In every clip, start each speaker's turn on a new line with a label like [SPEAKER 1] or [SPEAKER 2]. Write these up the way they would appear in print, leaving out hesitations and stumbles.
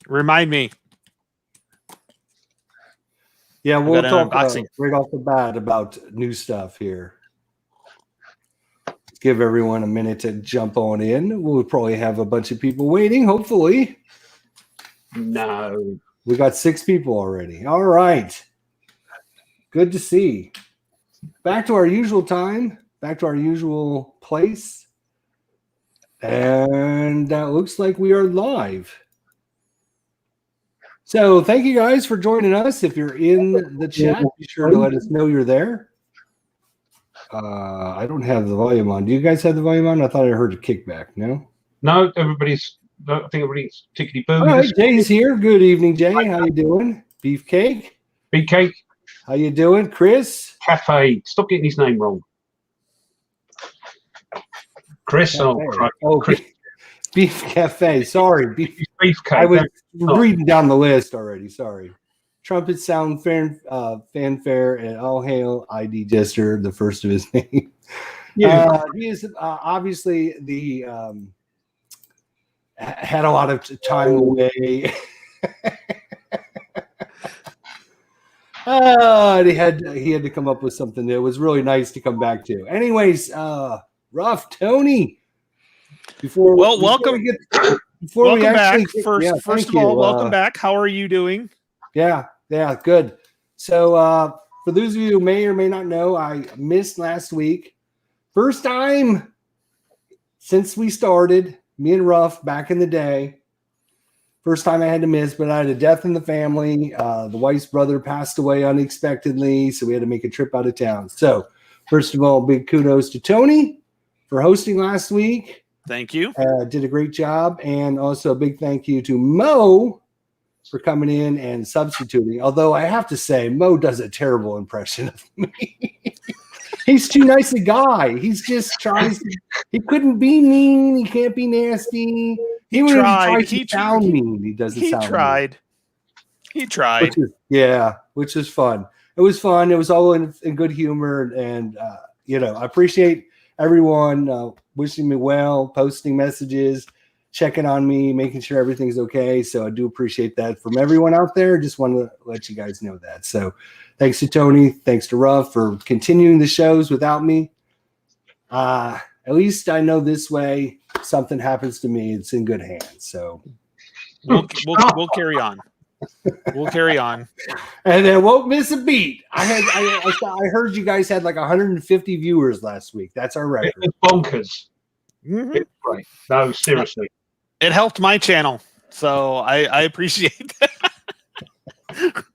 [SPEAKER 1] Remind me.
[SPEAKER 2] Yeah, we'll talk right off the bat about new stuff here. Let's give everyone a minute to jump on in. We'll probably have a bunch of people waiting, hopefully.
[SPEAKER 3] No.
[SPEAKER 2] We got 6 people already. All right. Good to see. Back to our usual time, back to our usual place. And that looks like we are live. So thank you guys for joining us. If you're in the chat, be sure to let us know you're there. I don't have the volume on. Do you guys have the volume on? I thought I heard a kickback. No?
[SPEAKER 3] No, I think everybody's tickety-boo.
[SPEAKER 2] All right, Jay's here. Good evening, Jay. How you doing? Beefcake?
[SPEAKER 3] Beefcake.
[SPEAKER 2] How you doing? Chris?
[SPEAKER 3] Cafe. Stop getting his name wrong. Chris. Chris.
[SPEAKER 2] Beef Cafe. Sorry.
[SPEAKER 3] Beefcake.
[SPEAKER 2] I was reading down the list already. Sorry. Trumpet sound fanfare and all hail ID Jester, the first of his name. Yeah. He is obviously the had a lot of time away. He had to come up with something that was really nice to come back to. Anyways, Rough Tony.
[SPEAKER 1] Welcome back. First of all, welcome back. How are you doing?
[SPEAKER 2] Yeah, good. So for those of you who may or may not know, I missed last week. First time since we started, me and Ruff back in the day. First time I had to miss, but I had a death in the family. The wife's brother passed away unexpectedly, so we had to make a trip out of town. So first of all, big kudos to Tony for hosting last week.
[SPEAKER 1] Thank you.
[SPEAKER 2] Did a great job. And also a big thank you to Mo for coming in and substituting. Although I have to say, Mo does a terrible impression of me. He's too nice a guy. He's just tries to, he couldn't be mean. He can't be nasty. He tried to sound mean. He doesn't sound mean.
[SPEAKER 1] He tried.
[SPEAKER 2] Which is fun. It was fun. It was all in good humor. And I appreciate everyone wishing me well, posting messages, checking on me, making sure everything's okay. So I do appreciate that from everyone out there. Just want to let you guys know that. So thanks to Tony. Thanks to Ruff for continuing the shows without me. At least I know this way, something happens to me, it's in good hands. So
[SPEAKER 1] we'll carry on. We'll carry on.
[SPEAKER 2] And then won't miss a beat. I heard you guys had like 150 viewers last week. That's our record.
[SPEAKER 3] It's bonkers.
[SPEAKER 1] Mm-hmm.
[SPEAKER 3] Right. No, seriously.
[SPEAKER 1] It helped my channel, so I appreciate that.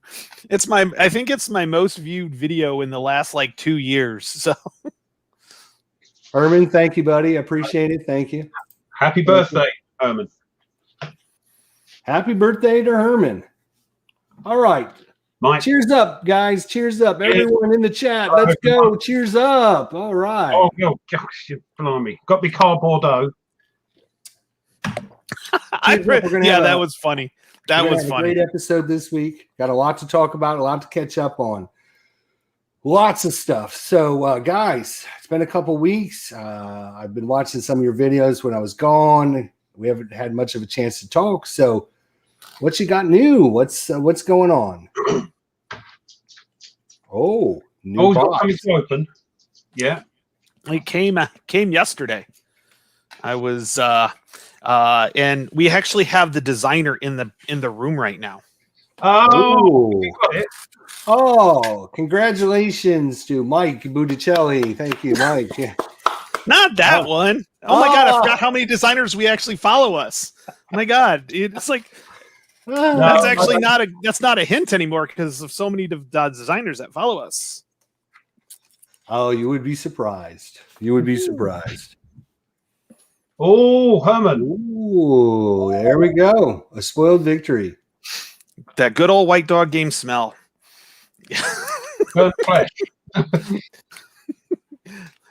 [SPEAKER 1] I think it's my most viewed video in the last like 2 years. So
[SPEAKER 2] Herman, thank you, buddy. I appreciate it. Thank you.
[SPEAKER 3] Happy birthday, Herman.
[SPEAKER 2] Happy birthday to Herman. All right.
[SPEAKER 3] Mike.
[SPEAKER 2] Cheers up, guys. Cheers up. Everyone in the chat. Let's go. Cheers up. All right.
[SPEAKER 3] Oh, gosh, blimey. Got me cardboard.
[SPEAKER 1] That was funny. That was funny.
[SPEAKER 2] Great episode this week. Got a lot to talk about, a lot to catch up on. Lots of stuff. So, guys, it's been a couple weeks. I've been watching some of your videos when I was gone. We haven't had much of a chance to talk. So, what you got new? What's going on? New box.
[SPEAKER 3] Coming to open. Yeah,
[SPEAKER 1] it came yesterday. I was and we actually have the designer in the room right now.
[SPEAKER 3] You got it.
[SPEAKER 2] Oh, congratulations to Mike Budicelli. Thank you, Mike.
[SPEAKER 1] Not that one. Oh my God, I forgot how many designers we actually follow us. Oh my God, it's like that's actually not a hint anymore because of so many designers that follow us.
[SPEAKER 2] Oh, you would be surprised. You would be surprised.
[SPEAKER 3] Oh, Herman.
[SPEAKER 2] Ooh, there we go. A spoiled victory.
[SPEAKER 1] That good old white dog game smell.
[SPEAKER 3] Good flesh.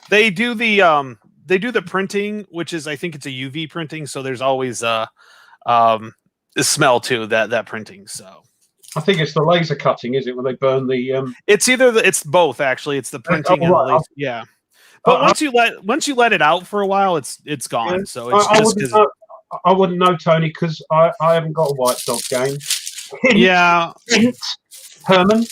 [SPEAKER 1] They do the printing, which is I think it's a UV printing, so there's always a smell to that printing. So
[SPEAKER 3] I think it's the laser cutting, is it? When they burn the
[SPEAKER 1] it's both actually. It's the printing and the laser. Yeah. But once you let it out for a while, it's gone. So it's just because
[SPEAKER 3] I wouldn't know, Tony, because I haven't got a White Dog game.
[SPEAKER 1] Yeah.
[SPEAKER 3] Hint, Herman.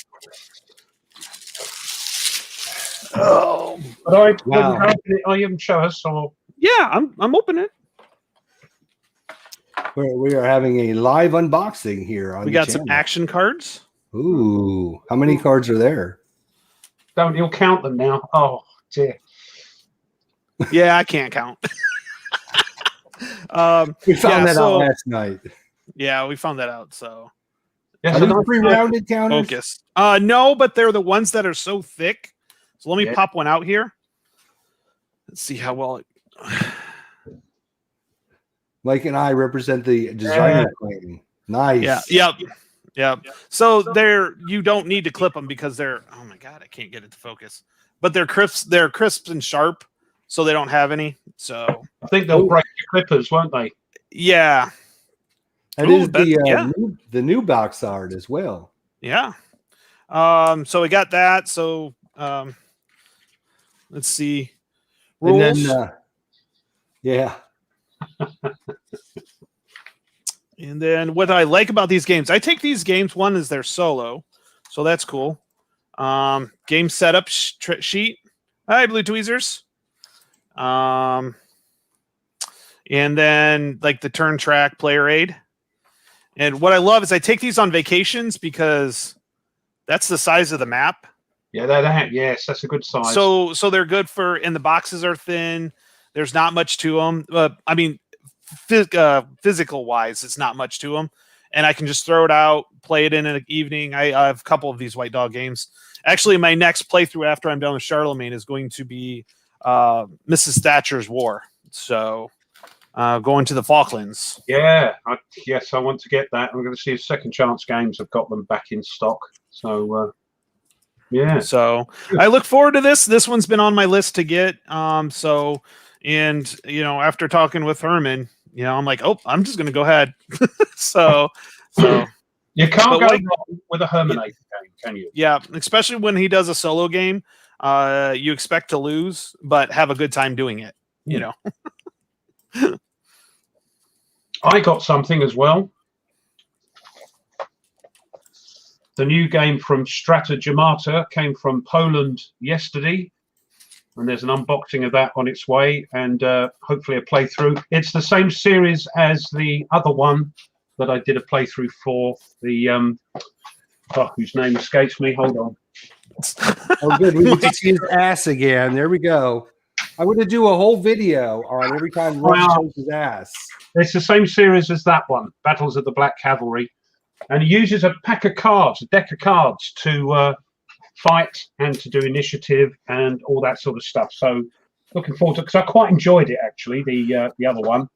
[SPEAKER 1] Oh.
[SPEAKER 3] But
[SPEAKER 2] Wow.
[SPEAKER 3] I even show us. Or
[SPEAKER 1] Yeah, I'm opening it.
[SPEAKER 2] We are having a live unboxing here on
[SPEAKER 1] We
[SPEAKER 2] the
[SPEAKER 1] got
[SPEAKER 2] channel.
[SPEAKER 1] some action cards.
[SPEAKER 2] Ooh, how many cards are there?
[SPEAKER 3] you'll count them now. Oh dear.
[SPEAKER 1] Yeah, I can't count.
[SPEAKER 2] We found that out
[SPEAKER 1] so
[SPEAKER 2] last night.
[SPEAKER 1] yeah, we found that out. So
[SPEAKER 3] Yes,
[SPEAKER 2] Are
[SPEAKER 3] I
[SPEAKER 2] these
[SPEAKER 3] know.
[SPEAKER 2] pre-rounded counters?
[SPEAKER 1] focus. No, but they're the ones that are so thick. So let me pop one out here. Let's see how well it.
[SPEAKER 2] Mike and I represent the designer claim. Nice.
[SPEAKER 1] Yeah. Yep. So you don't need to clip them because they're. Oh my god, I can't get it to focus. But they're crisp. They're crisp and sharp, so they don't have any. So
[SPEAKER 3] I think they'll break your clippers, won't they?
[SPEAKER 1] yeah.
[SPEAKER 2] That is the new box art as well.
[SPEAKER 1] Yeah. So we got that. So let's see. Rules.
[SPEAKER 2] And then, yeah.
[SPEAKER 1] And then what I like about these games, I take these games. One is they're solo, so that's cool. Game setup sheet. Hi, Blue Tweezers. And then like the turn track player aid. And what I love is I take these on vacations because that's the size of the map.
[SPEAKER 3] Yeah, yes, that's a good size.
[SPEAKER 1] So they're good for, and the boxes are thin. There's not much to them. I mean, physical wise, it's not much to them. And I can just throw it out, play it in an evening. I have a couple of these White Dog games. Actually, my next playthrough after I'm done with Charlemagne is going to be Mrs. Thatcher's War. So going to the Falklands.
[SPEAKER 3] Yeah, yes, I want to get that. I'm going to see if Second Chance Games have got them back in stock. So, yeah.
[SPEAKER 1] So I look forward to this. This one's been on my list to get. And after talking with Herman, I'm like, oh, I'm just going to go ahead. so
[SPEAKER 3] you can't go wrong with a Herman game, can you?
[SPEAKER 1] Yeah, especially when he does a solo game. You expect to lose, but have a good time doing it.
[SPEAKER 3] I got something as well. The new game from Strata Jamata came from Poland yesterday, and there's an unboxing of that on its way, and hopefully a playthrough. It's the same series as the other one that I did a playthrough for. The whose name escapes me. Hold on.
[SPEAKER 2] Oh, good. We get to see his ass again. There we go. I'm going to do a whole video on every time Ron shows his ass.
[SPEAKER 3] It's the same series as that one, Battles of the Black Cavalry. And he uses a pack of cards, a deck of cards, to fight and to do initiative and all that sort of stuff. So looking forward to it, because I quite enjoyed it, actually, the other one.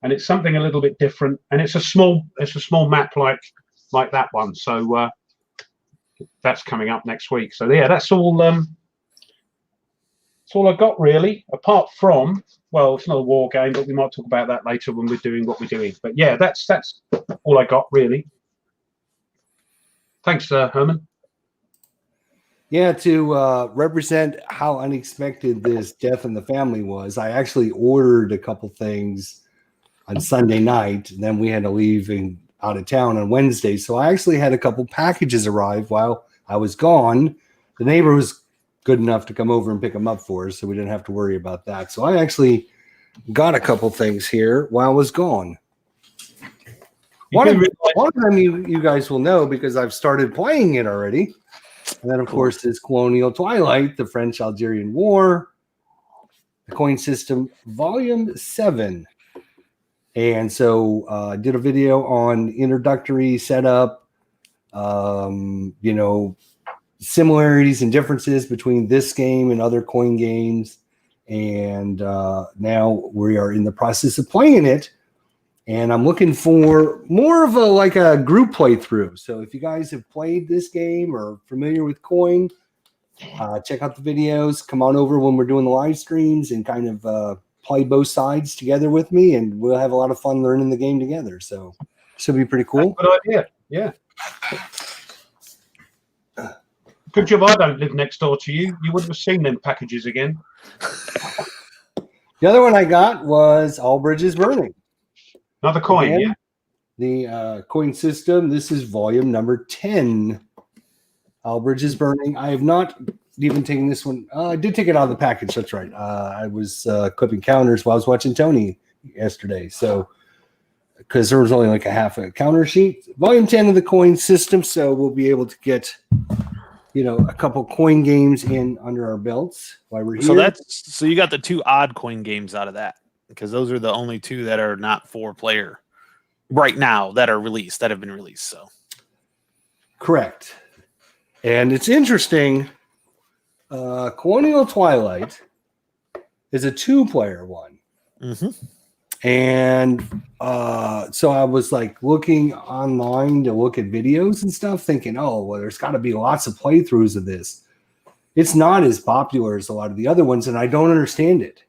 [SPEAKER 3] And it's something a little bit different. And it's a small map like that one. So that's coming up next week. So yeah, that's all I got, really, apart from, well, it's not a war game, but we might talk about that later when we're doing what we're doing. But yeah, that's all I got, really. Thanks, Herman.
[SPEAKER 2] Yeah, to represent how unexpected this death in the family was, I actually ordered a couple things on Sunday night, and then we had to leave out of town on Wednesday. So I actually had a couple packages arrive while I was gone. The neighbor was good enough to come over and pick them up for us, so we didn't have to worry about that. So I actually got a couple things here while I was gone. One of them you guys will know because I've started playing it already. And then, of course, is Colonial Twilight, the French-Algerian War, the Coin System, Volume 7. And so I did a video on introductory setup, similarities and differences between this game and other coin games. And now we are in the process of playing it. And I'm looking for more of a group playthrough. So if you guys have played this game or familiar with coin, check out the videos. Come on over when we're doing the live streams and kind of play both sides together with me. And we'll have a lot of fun learning the game together. So should be pretty cool.
[SPEAKER 3] Good idea. Yeah. Good job I don't live next door to you. You wouldn't have seen them packages again.
[SPEAKER 2] The other one I got was All Bridges Burning.
[SPEAKER 3] Another coin,
[SPEAKER 2] Again,
[SPEAKER 3] yeah.
[SPEAKER 2] The coin system. This is volume number 10. Bridge is Burning. I have not even taken this one. I did take it out of the package. That's right. I was clipping counters while I was watching Tony yesterday. So, because there was only like a half a counter sheet. Volume 10 of the coin system. So we'll be able to get, a couple coin games in under our belts while we're here.
[SPEAKER 1] So you got the 2 odd coin games out of that, because those are the only 2 that are not 4-player right now that have been released. So
[SPEAKER 2] Correct. And it's interesting. Colonial Twilight is a 2-player one.
[SPEAKER 1] Mm-hmm.
[SPEAKER 2] And so I was like looking online to look at videos and stuff, thinking, oh, well, there's got to be lots of playthroughs of this. It's not as popular as a lot of the other ones, and I don't understand it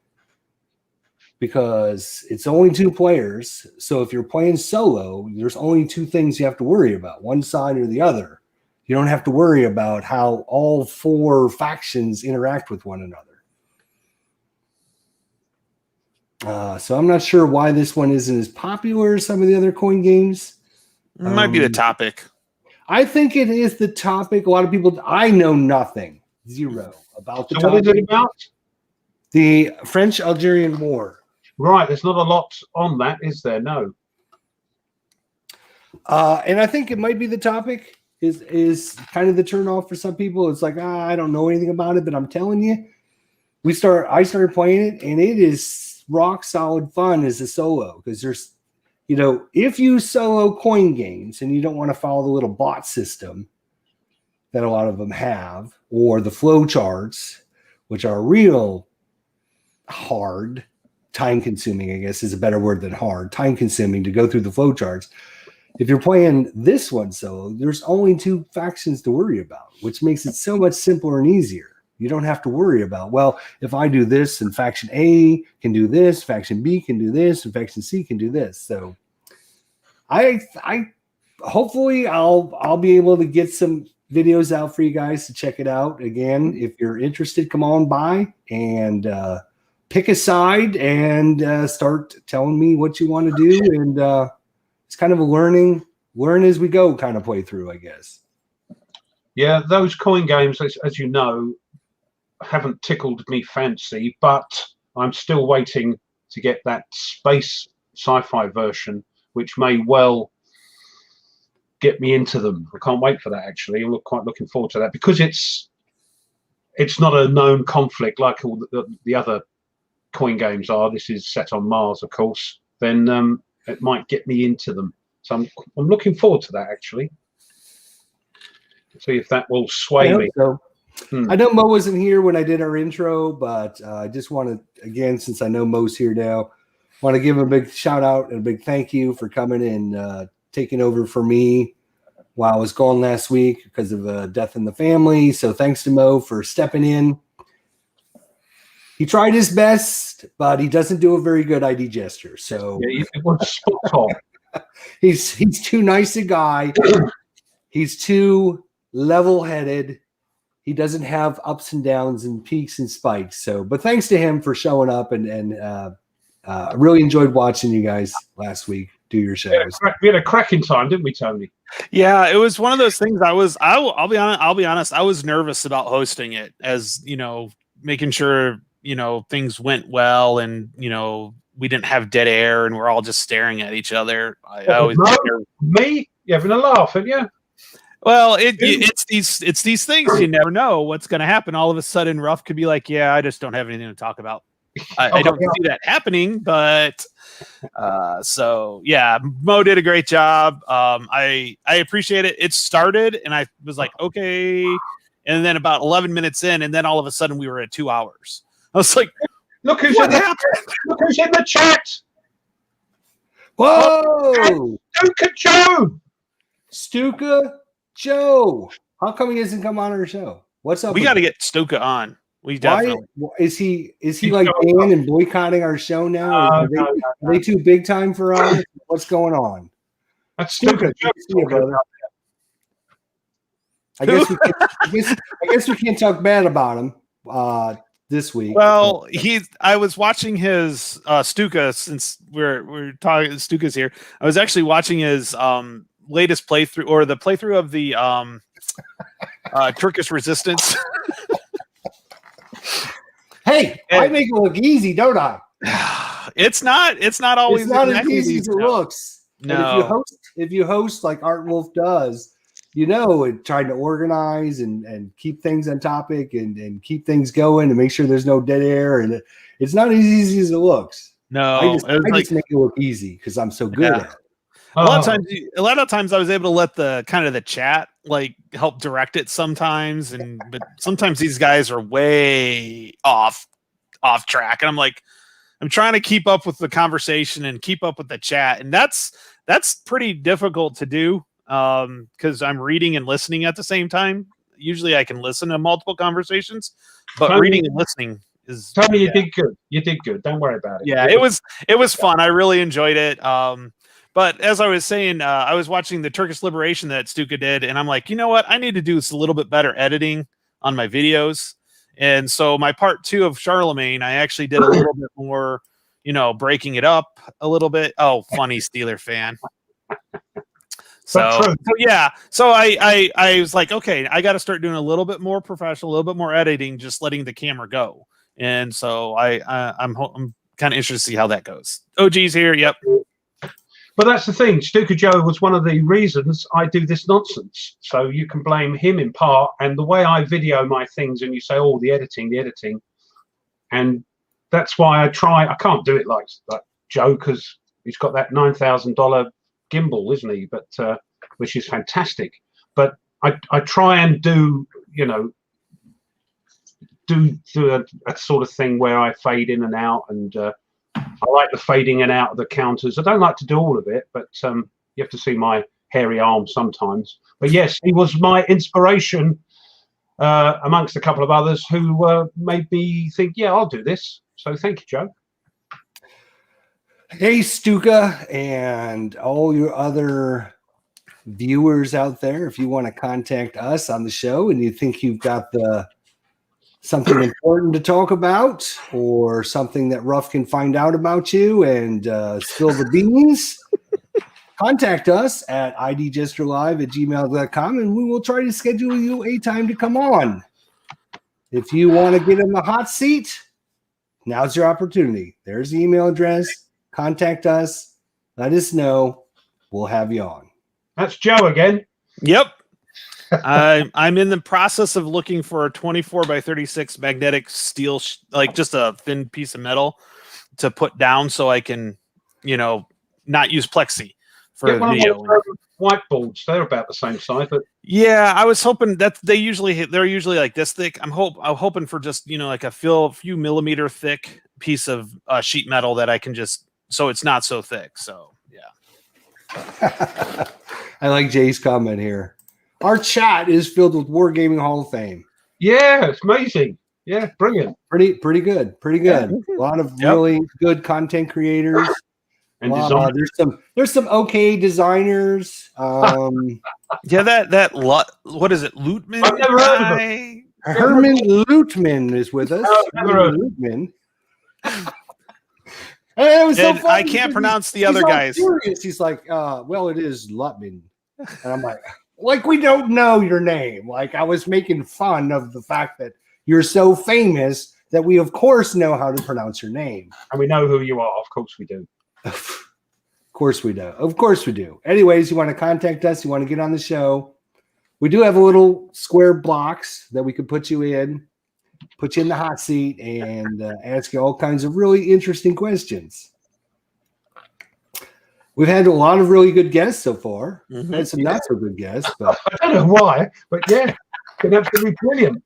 [SPEAKER 2] because it's only 2 players. So if you're playing solo, there's only 2 things you have to worry about, one side or the other. You don't have to worry about how all 4 factions interact with one another. So I'm not sure why this one isn't as popular as some of the other coin games.
[SPEAKER 1] It might be the topic.
[SPEAKER 2] I think it is the topic. A lot of people, I know nothing, 0 about the
[SPEAKER 3] So
[SPEAKER 2] topic.
[SPEAKER 3] what is it about?
[SPEAKER 2] The French-Algerian War.
[SPEAKER 3] Right, there's not a lot on that, is there? No.
[SPEAKER 2] And I think it might be the topic is kind of the turnoff for some people. It's like, I don't know anything about it, but I'm telling you, I started playing it, and it is rock solid fun as a solo, because there's, if you solo coin games and you don't want to follow the little bot system that a lot of them have, or the flow charts, which are real hard, time consuming, I guess is a better word than hard, time consuming to go through the flow charts. If you're playing this one solo, there's only 2 factions to worry about, which makes it so much simpler and easier. You don't have to worry about, well, if I do this and faction A can do this, faction B can do this, and faction C can do this. So I hopefully I'll be able to get some videos out for you guys to check it out. Again, if you're interested, come on by and pick a side and start telling me what you want to do. And it's kind of a learn as we go kind of playthrough, I guess.
[SPEAKER 3] Yeah, those coin games, as you know, haven't tickled me fancy, but I'm still waiting to get that space sci-fi version, which may well get me into them. I can't wait for that, actually. I'm quite looking forward to that, because it's not a known conflict like all the other coin games are. This is set on Mars, of course. Then it might get me into them. So I'm looking forward to that, actually. See if that will sway me.
[SPEAKER 2] So. I know Mo wasn't here when I did our intro, but I just want to, again, since I know Mo's here now, want to give him a big shout out and a big thank you for coming and taking over for me while I was gone last week because of a death in the family. So thanks to Mo for stepping in. He tried his best, but he doesn't do a very good ID gesture. So
[SPEAKER 3] yeah, it was spot on.
[SPEAKER 2] he's too nice a guy. He's too level-headed. He doesn't have ups and downs and peaks and spikes. So, but thanks to him for showing up, and I really enjoyed watching you guys last week do your shows.
[SPEAKER 3] We had a cracking time, didn't we, Tony?
[SPEAKER 1] Yeah, it was one of those things. I'll be honest. I was nervous about hosting it, as making sure things went well, and we didn't have dead air, and we're all just staring at each other. I always
[SPEAKER 3] me. You having a laugh, have you?
[SPEAKER 1] Well, it's these things. You never know what's going to happen. All of a sudden, Ruff could be like, "Yeah, I just don't have anything to talk about." I don't see that happening, but so yeah, Mo did a great job. I appreciate it. It started, and I was like, okay, and then about 11 minutes in, and then all of a sudden we were at 2 hours. I was like,
[SPEAKER 3] look who's in the chat.
[SPEAKER 2] Whoa,
[SPEAKER 3] Stuka Joe.
[SPEAKER 2] Stuka Joe, how come he doesn't come on our show? What's up?
[SPEAKER 1] We got to get Stuka on. We definitely.
[SPEAKER 2] Why is he like banned and boycotting our show now? Are they too big time for us? What's going on?
[SPEAKER 3] That's Stuka Joe, brother.
[SPEAKER 2] I guess we can't talk bad about him. this week.
[SPEAKER 1] Well, I was watching his Stuka, since we're talking Stuka's here. I was actually watching his latest playthrough, or the playthrough of the Turkish Resistance.
[SPEAKER 2] Hey, I make it look easy, don't I?
[SPEAKER 1] It's not always
[SPEAKER 2] it's not
[SPEAKER 1] exactly
[SPEAKER 2] as easy as it looks.
[SPEAKER 1] No.
[SPEAKER 2] And if you host like Art Wolf does, and trying to organize and keep things on topic and keep things going and make sure there's no dead air, and it's not as easy as it looks.
[SPEAKER 1] No,
[SPEAKER 2] I just make it look easy because I'm so good at it.
[SPEAKER 1] A lot of times I was able to let the chat like help direct it sometimes, but sometimes these guys are way off track, and I'm trying to keep up with the conversation and keep up with the chat, and that's pretty difficult to do because I'm reading and listening at the same time. Usually I can listen to multiple conversations, but reading and listening is.
[SPEAKER 3] Tony, you did good. You did good. Don't worry about it.
[SPEAKER 1] Yeah, it was fun. I really enjoyed it. But as I was saying, I was watching the Turkish Liberation that Stuka did, and I'm like, you know what? I need to do a little bit better editing on my videos. And so my part 2 of Charlemagne, I actually did a little bit more, breaking it up a little bit. Oh, funny Steeler fan. So yeah. So I was like, okay, I got to start doing a little bit more professional, a little bit more editing, just letting the camera go. And so I'm kind of interested to see how that goes. OG's here. Yep.
[SPEAKER 3] But that's the thing. Stuka Joe was one of the reasons I do this nonsense. So you can blame him in part. And the way I video my things, and you say, oh, the editing. And that's why I can't do it like Joe, because he's got that $9,000 gimbal, isn't he? But which is fantastic. But I try and do a sort of thing where I fade in and out, and I like the fading in and out of the counters. I don't like to do all of it, but you have to see my hairy arm sometimes. But yes, he was my inspiration amongst a couple of others who made me think, yeah, I'll do this. So thank you, Joe.
[SPEAKER 2] Hey, Stuka, and all your other viewers out there, if you want to contact us on the show and you think you've got something important to talk about, or something that Ruff can find out about you and spill the beans, contact us at idjesterlive@gmail.com, and we will try to schedule you a time to come on. If you want to get in the hot seat, now's your opportunity. There's the email address. Contact us. Let us know. We'll have you on.
[SPEAKER 3] That's Joe again.
[SPEAKER 1] Yep. I'm in the process of looking for a 24x36 magnetic steel, like just a thin piece of metal to put down so I can, not use plexi for a video.
[SPEAKER 3] Whiteboards, they're about the same size. But
[SPEAKER 1] yeah, I was hoping that they're usually like this thick. I'm hoping for just, like a few millimeter thick piece of sheet metal that I can just, so it's not so thick. So yeah.
[SPEAKER 2] I like Jay's comment here. Our chat is filled with Wargaming Hall of Fame.
[SPEAKER 3] Yeah, it's amazing. Yeah, brilliant.
[SPEAKER 2] Pretty good. Yeah. A lot of really good content creators.
[SPEAKER 3] And
[SPEAKER 2] there's some okay designers.
[SPEAKER 1] Yeah, what is it? Lootman?
[SPEAKER 3] I've never heard of him.
[SPEAKER 2] Herman Lootman is with us. Lootman. It was so funny.
[SPEAKER 1] I can't pronounce the other guys.
[SPEAKER 2] Curious. He's like, well, it is Lutman. And I'm like, we don't know your name. Like, I was making fun of the fact that you're so famous that we, of course, know how to pronounce your name.
[SPEAKER 3] And we know who you are. Of course we do.
[SPEAKER 2] Of course we do. Of course we do. Anyways, you want to contact us, you want to get on the show, we do have a little square box that we could put you in the hot seat, and ask you all kinds of really interesting questions. We've had a lot of really good guests so far.
[SPEAKER 1] Mm-hmm.
[SPEAKER 2] Had some not so good guests, but
[SPEAKER 3] I don't know why, but yeah, been absolutely brilliant.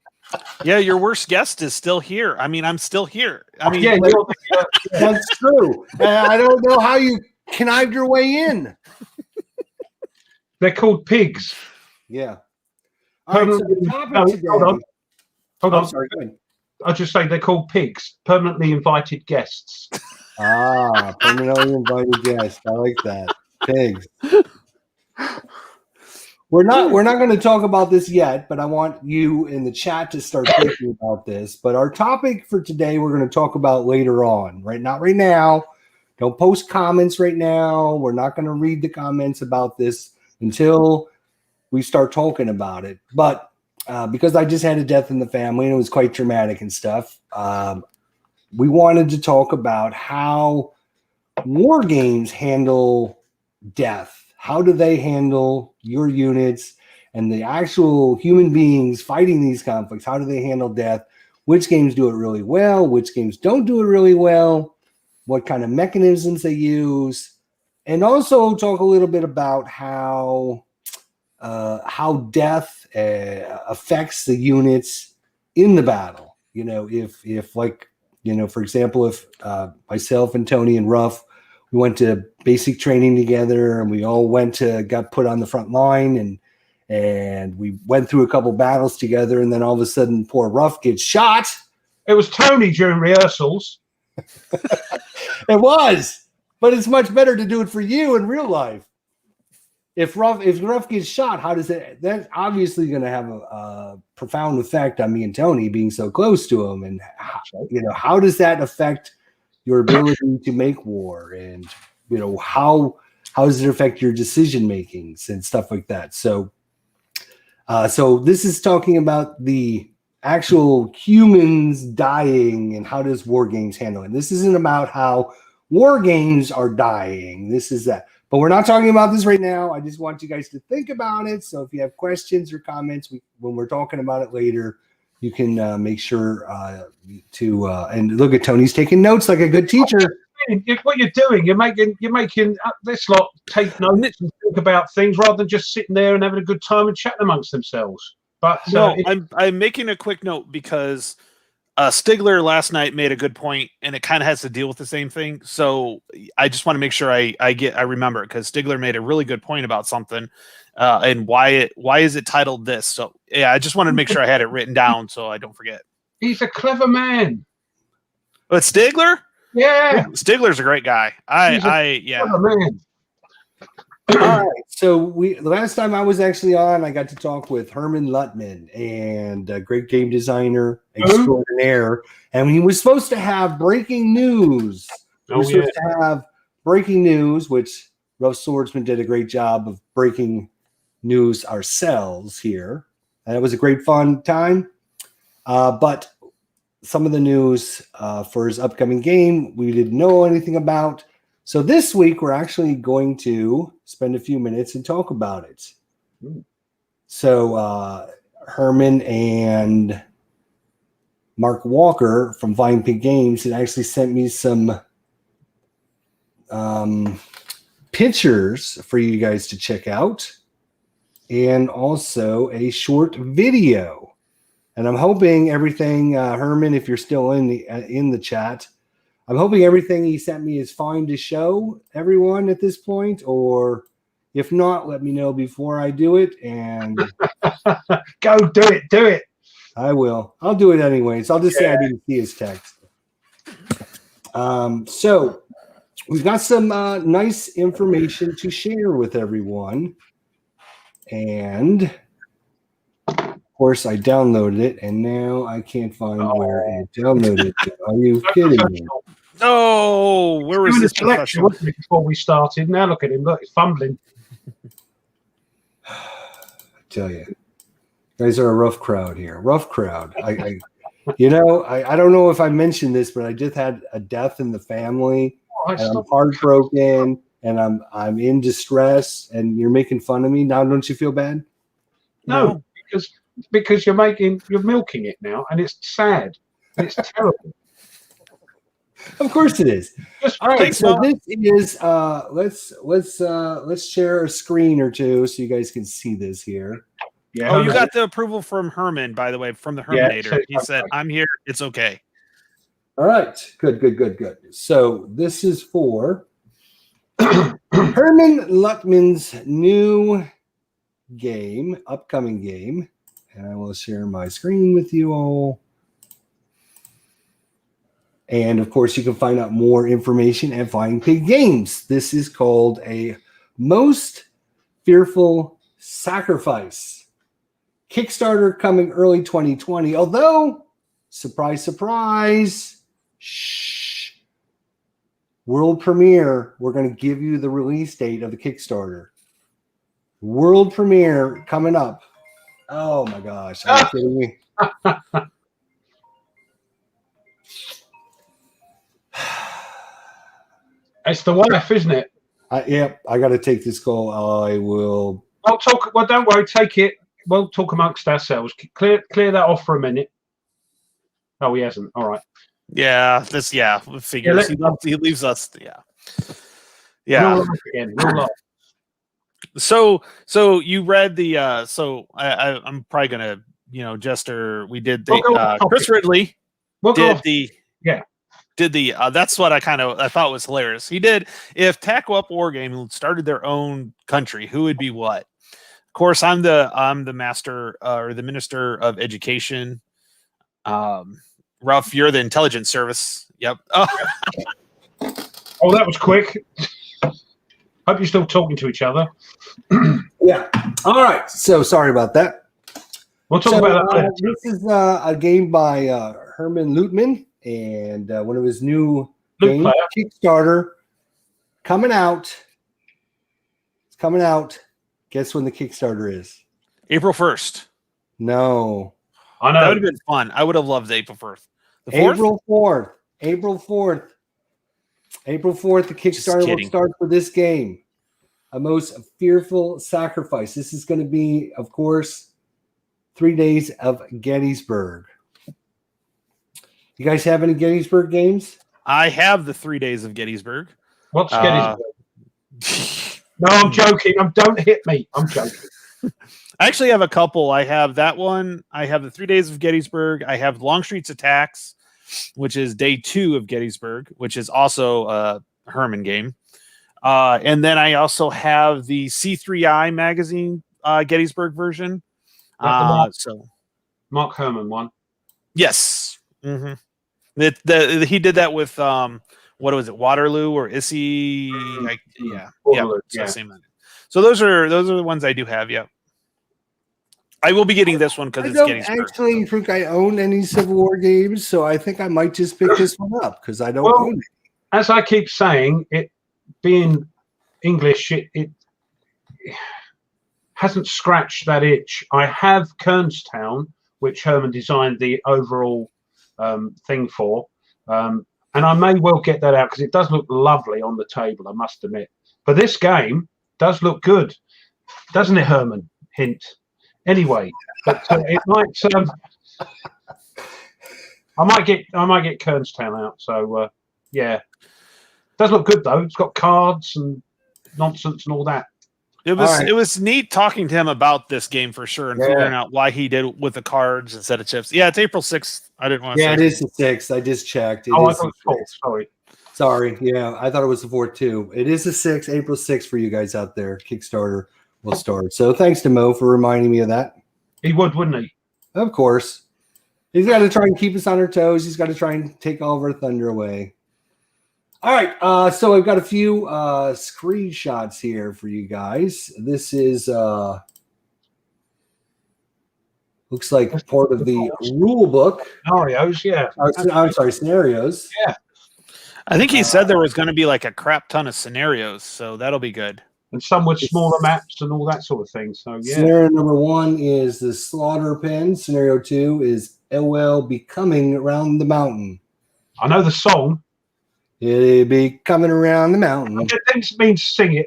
[SPEAKER 1] Yeah, your worst guest is still here. I mean, I'm still here. I mean,
[SPEAKER 3] yeah,
[SPEAKER 2] that's true. I don't know how you connived your way in.
[SPEAKER 3] They're called pigs.
[SPEAKER 2] Yeah. All right, so the topic today,
[SPEAKER 3] Hold on.
[SPEAKER 2] Sorry, go ahead.
[SPEAKER 3] I'll just say they're called pigs. Permanently invited guests.
[SPEAKER 2] Permanently invited guests. I like that. Pigs. We're not going to talk about this yet, but I want you in the chat to start thinking about this. But our topic for today, we're going to talk about later on, right? Not right now. Don't post comments right now. We're not going to read the comments about this until we start talking about it. But because I just had a death in the family and it was quite traumatic and stuff, we wanted to talk about how war games handle death. How do they handle your units and the actual human beings fighting these conflicts? How do they handle death? Which games do it really well? Which games don't do it really well? What kind of mechanisms they use? And also talk a little bit about how death affects the units in the battle. You know, if like, you know, for example, if myself and Tony and Ruff, we went to basic training together and we all got put on the front line and we went through a couple battles together, and then all of a sudden poor Ruff gets shot.
[SPEAKER 3] It was Tony during rehearsals.
[SPEAKER 2] It was, but it's much better to do it for you in real life. If Ruff gets shot, how does it? That's obviously going to have a profound effect on me and Tony being so close to him, and how does that affect your ability to make war, and how does it affect your decision makings and stuff like that? So this is talking about the actual humans dying and how does war games handle it. This isn't about how war games are dying. This is that. But we're not talking about this right now. I just want you guys to think about it. So if you have questions or comments, when we're talking about it later, you can make sure to and look at Tony's taking notes like a good teacher.
[SPEAKER 3] What you're doing, you're making this lot take notes and think about things rather than just sitting there and having a good time and chatting amongst themselves. But
[SPEAKER 1] no, I'm making a quick note because Stigler last night made a good point, and it kind of has to deal with the same thing. So I just want to make sure I remember it, because Stigler made a really good point about something, and why is it titled this. So yeah, I just wanted to make sure I had it written down so I don't forget.
[SPEAKER 3] He's a clever man.
[SPEAKER 1] But Stigler,
[SPEAKER 3] yeah,
[SPEAKER 1] Stigler's a great guy.
[SPEAKER 3] Clever man.
[SPEAKER 2] All right. So the last time I was actually on, I got to talk with Herman Luttman, and a great game designer extraordinaire. And he was supposed to have breaking news. Supposed to have breaking news, which Rough Swordsman did a great job of breaking news ourselves here. And it was a great fun time. But some of the news for his upcoming game, we didn't know anything about. So this week, we're actually going to spend a few minutes and talk about it. So Herman and Mark Walker from Vine Pig Games had actually sent me some pictures for you guys to check out, and also a short video. And I'm hoping everything, Herman, if you're still in the chat, I'm hoping everything he sent me is fine to show everyone at this point, or if not, let me know before I do it. And
[SPEAKER 3] go do it.
[SPEAKER 2] I will. I'll do it anyways. I'll just say I didn't see his text. So we've got some nice information to share with everyone. And of course, I downloaded it, and now I can't find where it downloaded. Are you kidding me?
[SPEAKER 1] No, where was this
[SPEAKER 3] selection before we started? Now look at him, look, he's fumbling.
[SPEAKER 2] I tell you, guys are a rough crowd here. Rough crowd. I don't know if I mentioned this, but I just had a death in the family, and I'm heartbroken, and I'm in distress, and you're making fun of me now. Don't you feel bad?
[SPEAKER 3] No, because you're milking it now, and it's sad. And it's terrible.
[SPEAKER 2] Of course it is. All right, so this is let's share a screen or two so you guys can see this here.
[SPEAKER 3] Yeah.
[SPEAKER 1] Oh, you got the approval from Herman, by the way, from the Herminator. He said, "I'm here. It's okay."
[SPEAKER 2] All right. Good. So this is for Herman Luttman's new game, upcoming game, and I will share my screen with you all. And of course, you can find out more information at Vine Pig Games. This is called a Most Fearful Sacrifice. Kickstarter coming early 2020. Although, surprise, surprise, shh. World premiere. We're going to give you the release date of the Kickstarter. World premiere coming up. Oh my gosh. Are you kidding me?
[SPEAKER 3] It's the wife, isn't it?
[SPEAKER 2] Yep, I got to take this call. I will.
[SPEAKER 3] Well, don't worry. Take it. We'll talk amongst ourselves. Clear that off for a minute. Oh, he hasn't. All right.
[SPEAKER 1] Yeah, figures. He leaves us. Yeah.
[SPEAKER 3] Real life again. Real life.
[SPEAKER 1] So you read the I'm probably gonna Jester. We did the Chris Ridley did the that's what I thought was hilarious. He did, if Tackle Up Wargame started their own country, who would be what? Of course, I'm the master or the minister of education. Ruff, you're the intelligence service. Yep.
[SPEAKER 3] Oh, that was quick. Hope you're still talking to each other.
[SPEAKER 2] Yeah. All right. So sorry about that.
[SPEAKER 3] We'll talk about that.
[SPEAKER 2] This is a game by Herman Lutman, and one of his new games, Kickstarter, coming out. It's coming out. Guess when the Kickstarter is?
[SPEAKER 1] April 1st.
[SPEAKER 2] No.
[SPEAKER 3] I know.
[SPEAKER 1] That would have been fun. I would have loved April 1st. The 4th?
[SPEAKER 2] April 4th. April 4th. April 4th, the Kickstarter will start for this game. A most fearful sacrifice. This is going to be, of course, 3 days of Gettysburg. You guys have any Gettysburg games?
[SPEAKER 1] I have the 3 days of Gettysburg.
[SPEAKER 3] What's Gettysburg? No, I'm joking. Don't hit me. I'm joking.
[SPEAKER 1] I actually have a couple. I have that one. I have the 3 days of Gettysburg. I have Longstreet's Attacks, which is day 2 of Gettysburg, which is also a Herman game. And then I also have the C3I magazine Gettysburg version. So
[SPEAKER 3] Mark Herman one.
[SPEAKER 1] Yes. Mm-hmm. He did that with what was it, Waterloo or Issy? Same. So those are the ones I do have. Yeah. I will be getting this one because it's Gettysburg. I don't
[SPEAKER 2] actually think I own any Civil War games, so I think I might just pick this one up because I don't own it.
[SPEAKER 3] As I keep saying, it being English, it hasn't scratched that itch. I have Kernstown, which Herman designed the overall thing for, and I may well get that out because it does look lovely on the table, I must admit. But this game does look good, doesn't it, Herman? Hint. Anyway, but it might. I might get Kernstown out. So yeah, it does look good though. It's got cards and nonsense and all that.
[SPEAKER 1] It was neat talking to him about this game for sure and figuring out why he did it with the cards instead of chips. Yeah, it's April 6th. I didn't want to say.
[SPEAKER 2] Yeah, it is the 6th. I just checked.
[SPEAKER 3] I thought it was 4th.
[SPEAKER 2] Sorry. Yeah, I thought it was the 4th too. It is the 6th, April 6th for you guys out there. Kickstarter will start. So thanks to Mo for reminding me of that.
[SPEAKER 3] He would, wouldn't he?
[SPEAKER 2] Of course. He's got to try and keep us on our toes. He's got to try and take all of our thunder away. All right. So I've got a few screenshots here for you guys. This is looks like part of the rule book.
[SPEAKER 3] Scenarios, yeah.
[SPEAKER 2] I'm sorry, scenarios.
[SPEAKER 3] Yeah.
[SPEAKER 1] I think he said there was going to be like a crap ton of scenarios, so that'll be good.
[SPEAKER 3] And some with smaller maps and all that sort of thing. So yeah.
[SPEAKER 2] Scenario number 1 is the slaughter pen. Scenario 2 is LOL be coming around the mountain.
[SPEAKER 3] I know the song.
[SPEAKER 2] It'll be coming around the mountain.
[SPEAKER 3] I didn't mean sing it.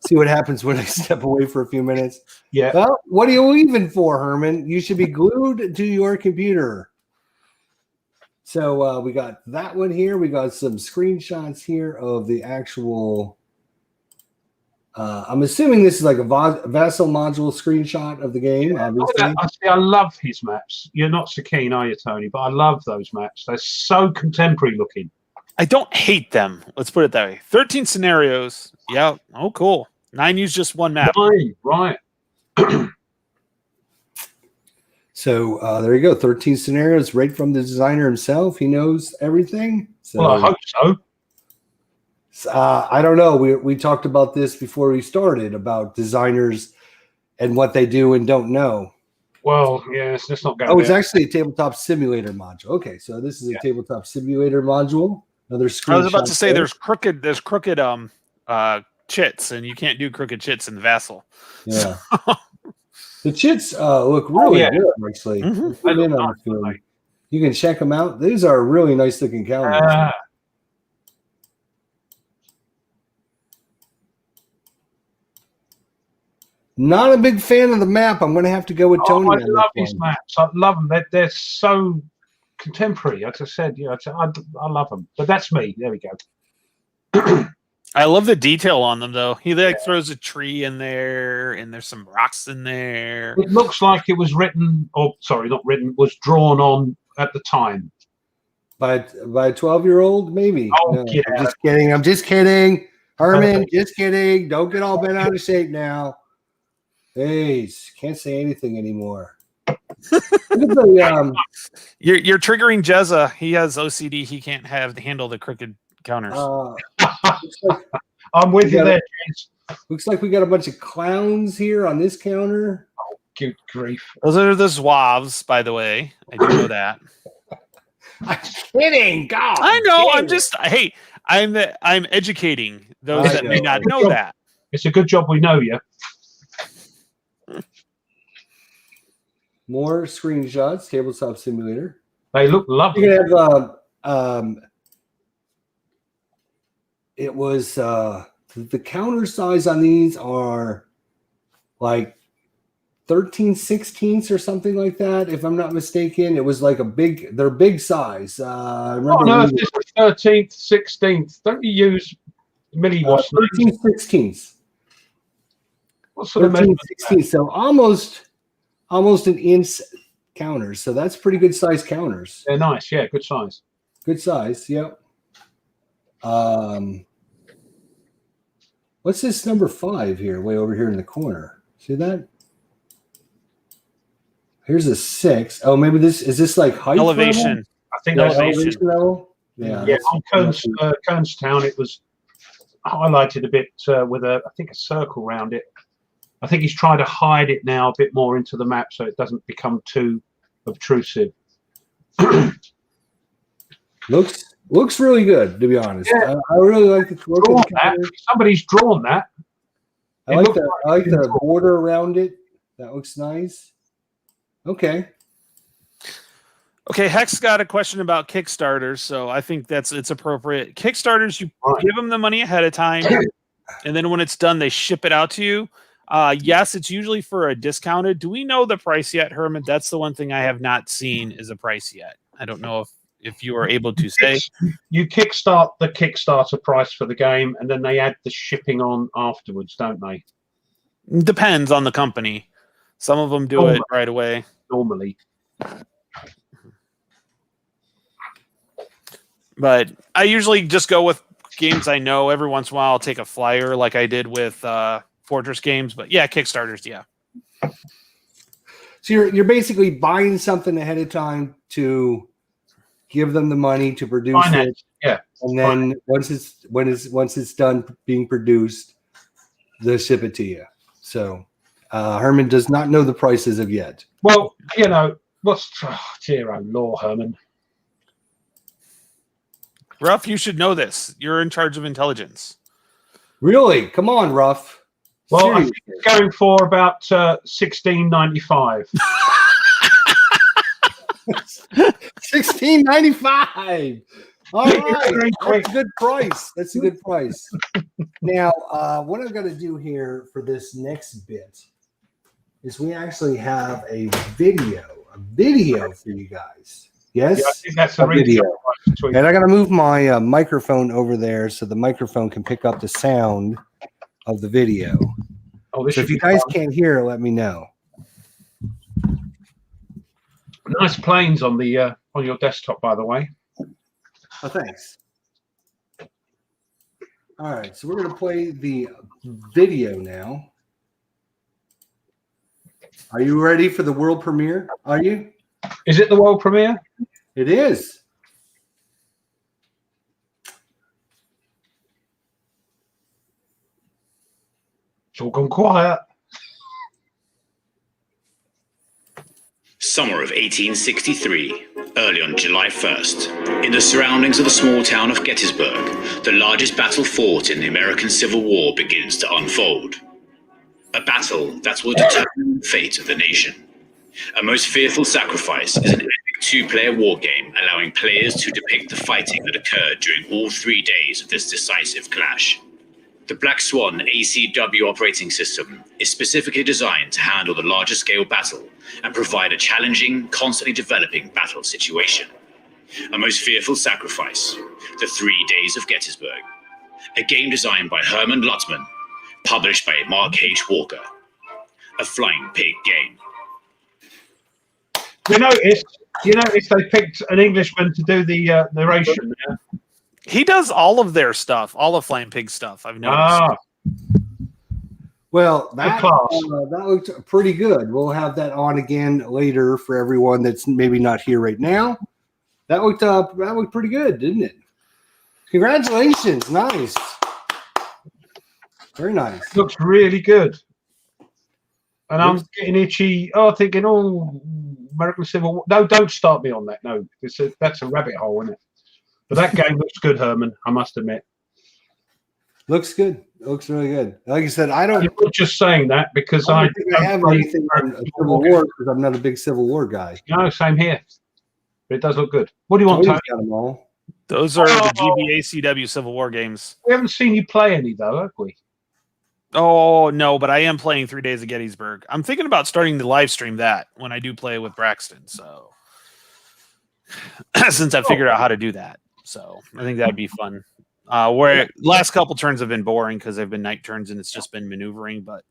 [SPEAKER 2] See what happens when I step away for a few minutes.
[SPEAKER 3] Yeah.
[SPEAKER 2] Well, what are you leaving for, Herman? You should be glued to your computer. So we got that one here. We got some screenshots here of the actual. I'm assuming this is like a Vassal module screenshot of the game. Obviously,
[SPEAKER 3] I love his maps. You're not so keen, are you, Tony? But I love those maps. They're so contemporary looking.
[SPEAKER 1] I don't hate them. Let's put it that way. 13 scenarios. Yeah. Oh, cool. 9 use just one map.
[SPEAKER 3] 9, right.
[SPEAKER 2] So there you go. 13 scenarios right from the designer himself. He knows everything. So,
[SPEAKER 3] well, I hope so.
[SPEAKER 2] I don't know. We talked about this before we started about designers and what they do and don't know.
[SPEAKER 3] Well, yeah, let's not go.
[SPEAKER 2] Oh, it's
[SPEAKER 3] there.
[SPEAKER 2] actually a tabletop simulator module. Okay, so this is a tabletop simulator module. Another screen.
[SPEAKER 1] I was about to say there's crooked chits, and you can't do crooked chits in Vassal.
[SPEAKER 2] Yeah. The chits look really good, actually.
[SPEAKER 1] Mm-hmm.
[SPEAKER 2] You can check them out. These are really nice looking calendars. Not a big fan of the map. I'm going to have to go with Tony.
[SPEAKER 3] I love these maps. I love them. They're so contemporary. As I said, I love them. But that's me. There we go.
[SPEAKER 1] I love the detail on them, though. He throws a tree in there, and there's some rocks in there.
[SPEAKER 3] It looks like it was written, was drawn on at the time.
[SPEAKER 2] By a 12-year-old, maybe.
[SPEAKER 3] Oh,
[SPEAKER 2] no, I'm just kidding. Herman, just kidding. Don't get all bent out of shape now. Hey, can't say anything anymore.
[SPEAKER 1] You're triggering Jezza. He has OCD. He can't handle the crooked counters.
[SPEAKER 3] I'm with you there, James.
[SPEAKER 2] Looks like we got a bunch of clowns here on this counter.
[SPEAKER 3] Oh, good grief.
[SPEAKER 1] Those are the Zouaves, by the way. I do know that.
[SPEAKER 2] I'm kidding. God,
[SPEAKER 1] I know. I'm educating those that may not know that.
[SPEAKER 3] It's a good job we know you.
[SPEAKER 2] More screenshots, tabletop simulator.
[SPEAKER 3] They look lovely.
[SPEAKER 2] You can have it was the counter size on these are like 13/16 or something like that, if I'm not mistaken. It was like they're big size. I remember
[SPEAKER 3] no, this is 13th, 16th. Don't you use milliwatts?
[SPEAKER 2] 13/16.
[SPEAKER 3] What sort of
[SPEAKER 2] 13/16? So almost an inch counters. So that's pretty good size counters.
[SPEAKER 3] They're nice, yeah, good size.
[SPEAKER 2] Good size, yep. What's this number 5 here, way over here in the corner? See that? Here's a 6. Oh, maybe is this like height
[SPEAKER 1] elevation?
[SPEAKER 2] Level?
[SPEAKER 3] I think elevation
[SPEAKER 2] level. Yeah.
[SPEAKER 3] On Kernstown, it was highlighted a bit with I think a circle around it. I think he's trying to hide it now a bit more into the map so it doesn't become too obtrusive.
[SPEAKER 2] Looks really good, to be honest. Yeah. I really like the
[SPEAKER 3] that. Somebody's drawn that.
[SPEAKER 2] I like the border around it. That looks nice. Okay.
[SPEAKER 1] Okay, Hex got a question about Kickstarters, so I think it's appropriate. Kickstarters, you give them the money ahead of time, and then when it's done, they ship it out to you. Yes, it's usually for a discounted. Do we know the price yet, Herman? That's the one thing I have not seen is a price yet. I don't know if you are able to say.
[SPEAKER 3] You kickstart the Kickstarter price for the game, and then they add the shipping on afterwards, don't they?
[SPEAKER 1] Depends on the company. Some of them do it right away.
[SPEAKER 3] Normally.
[SPEAKER 1] But I usually just go with games I know. Every once in a while, I'll take a flyer like I did with Fortress games. But yeah, Kickstarters, yeah.
[SPEAKER 2] So you're basically buying something ahead of time to give them the money to produce it.
[SPEAKER 3] Yeah.
[SPEAKER 2] And then once it's done being produced, they'll ship it to you. So Herman does not know the prices of yet.
[SPEAKER 3] Well, dear oh Lord, Herman.
[SPEAKER 1] Ruff, you should know this. You're in charge of intelligence.
[SPEAKER 2] Really? Come on, Ruff.
[SPEAKER 3] Well,
[SPEAKER 2] Seriously.
[SPEAKER 3] I think it's going for about $16.95.
[SPEAKER 2] $16.95. All right, that's a good price. That's a good price. Now, what I'm going to do here for this next bit is we actually have a video for you guys. Yes,
[SPEAKER 3] yeah, I think that's a video.
[SPEAKER 2] And I got to move my microphone over there so the microphone can pick up the sound of the video.
[SPEAKER 3] Oh,
[SPEAKER 2] so if you guys can't hear, let me know.
[SPEAKER 3] Nice planes on the on your desktop, by the way.
[SPEAKER 2] Oh, thanks. All right, so we're going to play the video now. Are you ready for the world premiere? Are you?
[SPEAKER 3] Is it the world premiere?
[SPEAKER 2] It is.
[SPEAKER 3] It's all gone quiet.
[SPEAKER 4] Summer of 1863, early on July 1st, in the surroundings of the small town of Gettysburg, the largest battle fought in the American Civil War begins to unfold. A battle that will determine the fate of the nation. A Most Fearful Sacrifice is an epic two-player war game allowing players to depict the fighting that occurred during all 3 days of this decisive clash. The Black Swan ACW operating system is specifically designed to handle the larger scale battle and provide a challenging, constantly developing battle situation. A Most Fearful Sacrifice, The 3 Days of Gettysburg. A game designed by Herman Luttman, published by Mark H. Walker. A Flying Pig game.
[SPEAKER 3] You notice they picked an Englishman to do the narration there.
[SPEAKER 1] He does all of their stuff, all of Flying Pig stuff. I've noticed.
[SPEAKER 2] Well, that looked pretty good. We'll have that on again later for everyone that's maybe not here right now. That looked pretty good, didn't it? Congratulations. Nice. Very nice.
[SPEAKER 3] Looks really good. And I'm getting itchy. Thinking, American Civil War. No, don't start me on that. No, that's a rabbit hole, isn't it? But that game looks good, Herman, I must admit.
[SPEAKER 2] Looks good. It looks really good. Like I said, I don't.
[SPEAKER 3] You're not just saying that because
[SPEAKER 2] I don't think I have anything on Civil War because I'm not a big Civil War guy.
[SPEAKER 3] No, same here. But it does look good. What do you want, Tony?
[SPEAKER 2] Got them all.
[SPEAKER 1] Those are the GBACW Civil War games.
[SPEAKER 3] We haven't seen you play any, though, have we?
[SPEAKER 1] Oh, no, but I am playing 3 Days of Gettysburg. I'm thinking about starting to live stream that when I do play with Braxton. So, since I figured out how to do that. So I think that'd be fun. Where last couple turns have been boring because they've been night turns and it's just been maneuvering, but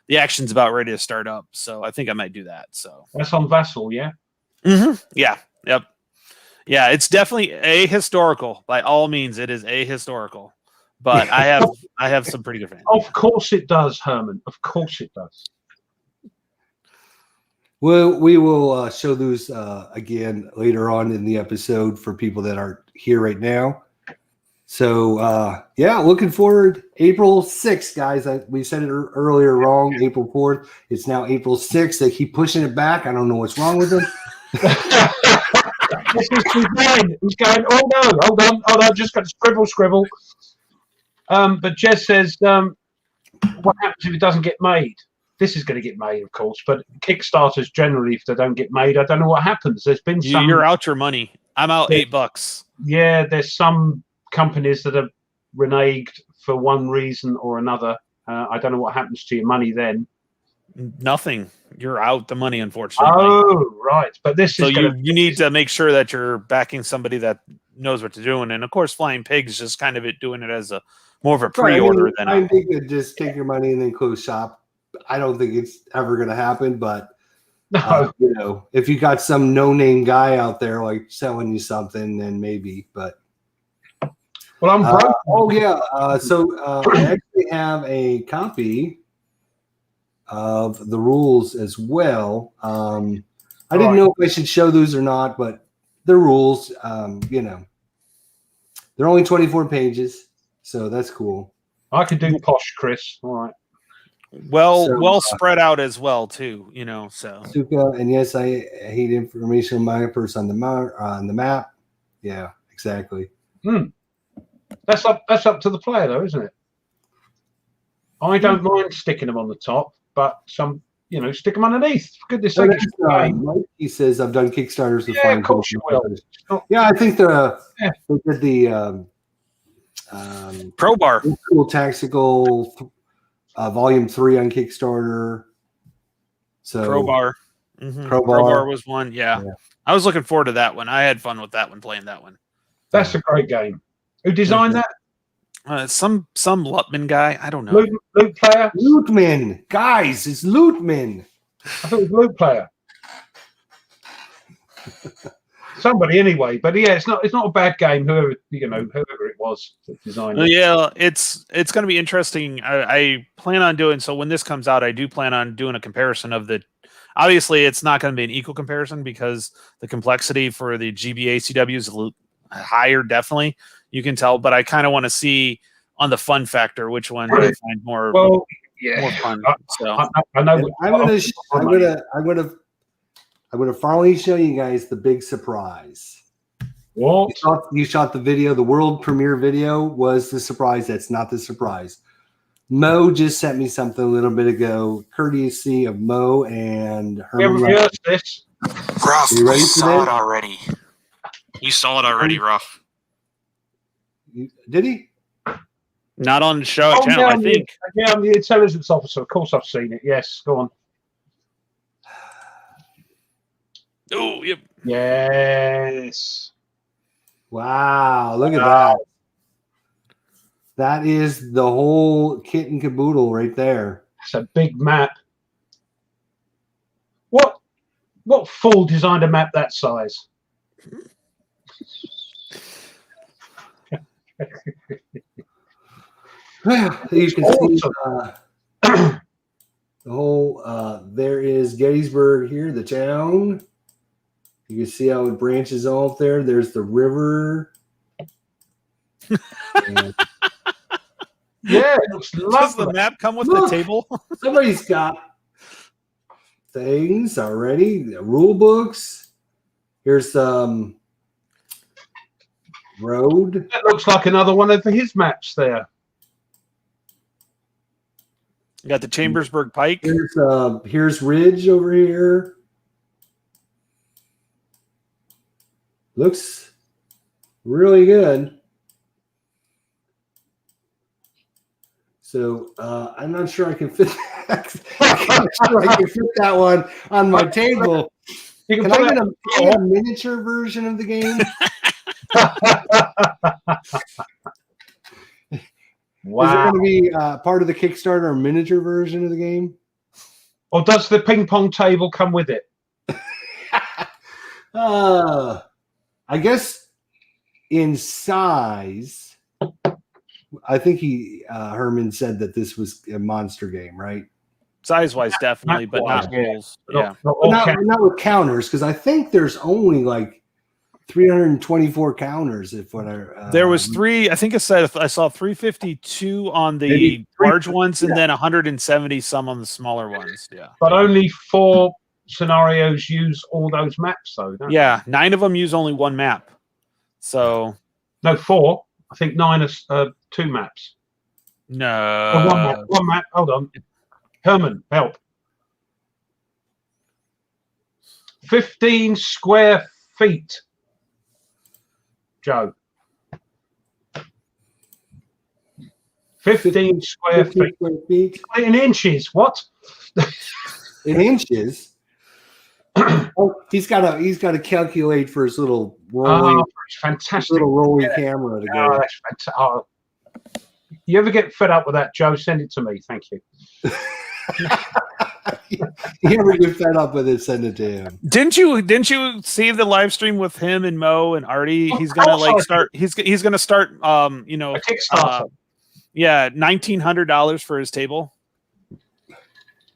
[SPEAKER 1] the action's about ready to start up. So I think I might do that. So
[SPEAKER 3] that's on Vassal, yeah?
[SPEAKER 1] Mm-hmm. Yeah. Yep. Yeah, it's definitely ahistorical. By all means, it is ahistorical. But I have some pretty good fans.
[SPEAKER 3] Of course it does, Herman. Of course it does.
[SPEAKER 2] Well, we will show those again later on in the episode for people that aren't here right now. So, looking forward. April 6th, guys. We said it earlier wrong. April 4th. It's now April 6th. They keep pushing it back. I don't know what's wrong with them.
[SPEAKER 3] He's going, oh, no. Hold on. Just got to scribble. But Jez says, what happens if it doesn't get made? This is going to get made, of course, but Kickstarters generally, if they don't get made, I don't know what happens. There's been some.
[SPEAKER 1] You're out your money. I'm out $8.
[SPEAKER 3] Yeah, there's some companies that are reneged for one reason or another. I don't know what happens to your money then.
[SPEAKER 1] Nothing. You're out the money, unfortunately.
[SPEAKER 2] Oh,
[SPEAKER 3] right. But this
[SPEAKER 1] so
[SPEAKER 3] is
[SPEAKER 1] you need to make sure that you're backing somebody that knows what they're doing. And of course, Flying Pig's just kind of doing it as more of a pre-order than
[SPEAKER 2] I think you just take your money and then close shop. I don't think it's ever going to happen, but if you got some no-name guy out there like selling you something, then maybe. But
[SPEAKER 3] well, I'm broke.
[SPEAKER 2] So I actually have a copy of the rules as well. I didn't know if I should show those or not, but the rules, they're only 24 pages, so that's cool.
[SPEAKER 3] I could do posh, Chris. All right.
[SPEAKER 1] Well spread out as well too, so
[SPEAKER 2] Suka, and yes, I hate information markers on the map. Yeah, exactly.
[SPEAKER 3] That's up to the player though, isn't it? I don't mind sticking them on the top, but some stick them underneath. For goodness sake.
[SPEAKER 2] He says I've done Kickstarters with
[SPEAKER 3] of course you will.
[SPEAKER 2] Yeah, I think they did the
[SPEAKER 1] Crowbar
[SPEAKER 2] Cool Tactical Volume 3 on Kickstarter. So
[SPEAKER 1] Crowbar. Mm-hmm. Crowbar was one. Yeah. I was looking forward to that one. I had fun with that one, playing that one.
[SPEAKER 3] That's a great game. Who designed that?
[SPEAKER 1] Some Lutman guy. I don't know.
[SPEAKER 3] Loot player?
[SPEAKER 2] Lootman. Guys, it's Lootman.
[SPEAKER 3] I thought it was Loot player. Somebody anyway, but yeah, it's not a bad game. Whoever it was that designed it.
[SPEAKER 1] Yeah, it's going to be interesting. I plan on doing so when this comes out. I do plan on doing a comparison of the. Obviously, it's not going to be an equal comparison because the complexity for the GBACW is a little higher. Definitely, you can tell. But I kind of want to see on the fun factor which one I find more.
[SPEAKER 3] Well, Yeah,
[SPEAKER 1] more fun. So
[SPEAKER 3] I know.
[SPEAKER 2] And I'm gonna finally show you guys the big surprise.
[SPEAKER 3] What?
[SPEAKER 2] You shot the video. The world premiere video was the surprise. That's not the surprise. Mo just sent me something a little bit ago, courtesy of Mo and Herman.
[SPEAKER 3] Yeah, rehearsed this.
[SPEAKER 5] Ruff,
[SPEAKER 2] You ready
[SPEAKER 5] you
[SPEAKER 2] for
[SPEAKER 5] saw
[SPEAKER 2] this?
[SPEAKER 5] it already. You saw it already, Ruff.
[SPEAKER 2] Did he?
[SPEAKER 1] not on the show channel, I think.
[SPEAKER 3] Yeah, I'm the intelligence officer. Of course, I've seen it. Yes, go on.
[SPEAKER 1] Oh, yep.
[SPEAKER 3] Yes.
[SPEAKER 2] Wow, look at that. That is the whole kit and caboodle right there.
[SPEAKER 3] It's a big map. What fool designed a map that size?
[SPEAKER 2] You can see the whole, there is Gettysburg here, the town. You can see how it branches off there. There's the river. And
[SPEAKER 3] Yeah, it looks
[SPEAKER 1] Does the
[SPEAKER 3] lovely.
[SPEAKER 1] map come with
[SPEAKER 2] Look.
[SPEAKER 1] the table?
[SPEAKER 2] somebody's got things already, the rule books. Here's some road.
[SPEAKER 3] It looks like another one of his maps there.
[SPEAKER 1] You got the Chambersburg Pike.
[SPEAKER 2] Here's Ridge over here. Looks really good. So I'm not sure I can fit that. I'm not sure I can fit that one on my table.
[SPEAKER 3] You
[SPEAKER 2] Can
[SPEAKER 3] can
[SPEAKER 2] I
[SPEAKER 3] put
[SPEAKER 2] get a miniature version of the game? Is it
[SPEAKER 3] Wow.
[SPEAKER 2] going to be part of the Kickstarter, a miniature version of the game?
[SPEAKER 3] Or does the ping pong table come with it?
[SPEAKER 2] I guess in size, I think Herman said that this was a monster game, right?
[SPEAKER 1] Size-wise, definitely, but not
[SPEAKER 3] Yeah.
[SPEAKER 1] rules. Yeah.
[SPEAKER 3] Not
[SPEAKER 2] But
[SPEAKER 3] all
[SPEAKER 2] not with counters, because I think there's only like 324 counters. If what I
[SPEAKER 1] There was three. I think I said I saw 352 on the
[SPEAKER 2] Maybe
[SPEAKER 1] large ones, and
[SPEAKER 2] yeah.
[SPEAKER 1] then 170 some on the smaller ones. Yeah,
[SPEAKER 3] but only 4 scenarios use all those maps, though. Don't
[SPEAKER 1] yeah. 9 of them use only one map. So
[SPEAKER 3] they? No, 4. I think 9 are 2 maps.
[SPEAKER 1] no,
[SPEAKER 3] Or one map. One map. Hold on. Herman, help. 15 square feet. Joe. 15 square
[SPEAKER 2] 50
[SPEAKER 3] feet.
[SPEAKER 2] square feet
[SPEAKER 3] In inches. What?
[SPEAKER 2] in inches. Oh, he's got to calculate for his little rolling,
[SPEAKER 3] Oh, it's fantastic.
[SPEAKER 2] little rolling camera to
[SPEAKER 3] Oh,
[SPEAKER 2] go.
[SPEAKER 3] that's fantastic. Oh. You ever get fed up with that, Joe? Send it to me. Thank you.
[SPEAKER 2] You ever get fed up with it? Send it to him.
[SPEAKER 1] Didn't you see the live stream with him and Mo and Artie? He's gonna like start. He's gonna start. You know,
[SPEAKER 3] A Kickstarter.
[SPEAKER 1] yeah, $1,900 for his table.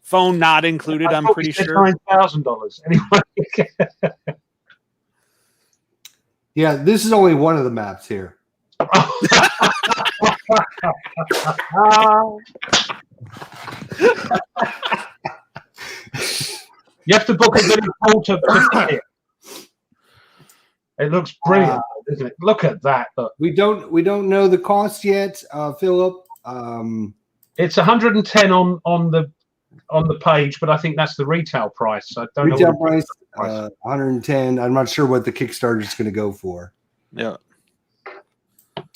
[SPEAKER 1] Phone not included. I'm pretty sure.
[SPEAKER 3] $9,000 anyway.
[SPEAKER 2] Yeah, this is only one of the maps here.
[SPEAKER 3] You have to book a little porter ticket. It looks brilliant, doesn't it? Look at that. Look.
[SPEAKER 2] We don't know the cost yet, Philip.
[SPEAKER 3] It's 110 on the page, but I think that's the retail price. I don't
[SPEAKER 2] Retail
[SPEAKER 3] know
[SPEAKER 2] price
[SPEAKER 3] price.
[SPEAKER 2] 110. I'm not sure what the Kickstarter is going to go for.
[SPEAKER 1] Yeah.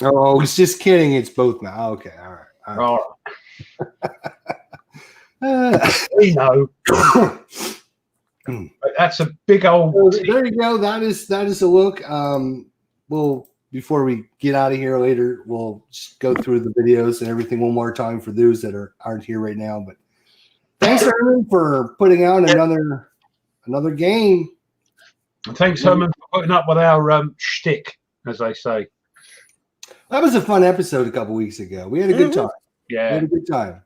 [SPEAKER 2] Oh, he's just kidding. It's both now. Okay, all right.
[SPEAKER 3] All right. We know. But that's a big old.
[SPEAKER 2] So there you go. That is a look. We'll before we get out of here later, we'll just go through the videos and everything one more time for those that aren't here right now. But thanks, Herman, for putting out another game.
[SPEAKER 3] Thanks, Herman, for putting up with our shtick, as they say.
[SPEAKER 2] That was a fun episode a couple weeks ago. We had a good time. We
[SPEAKER 3] Yeah.
[SPEAKER 2] had a good time.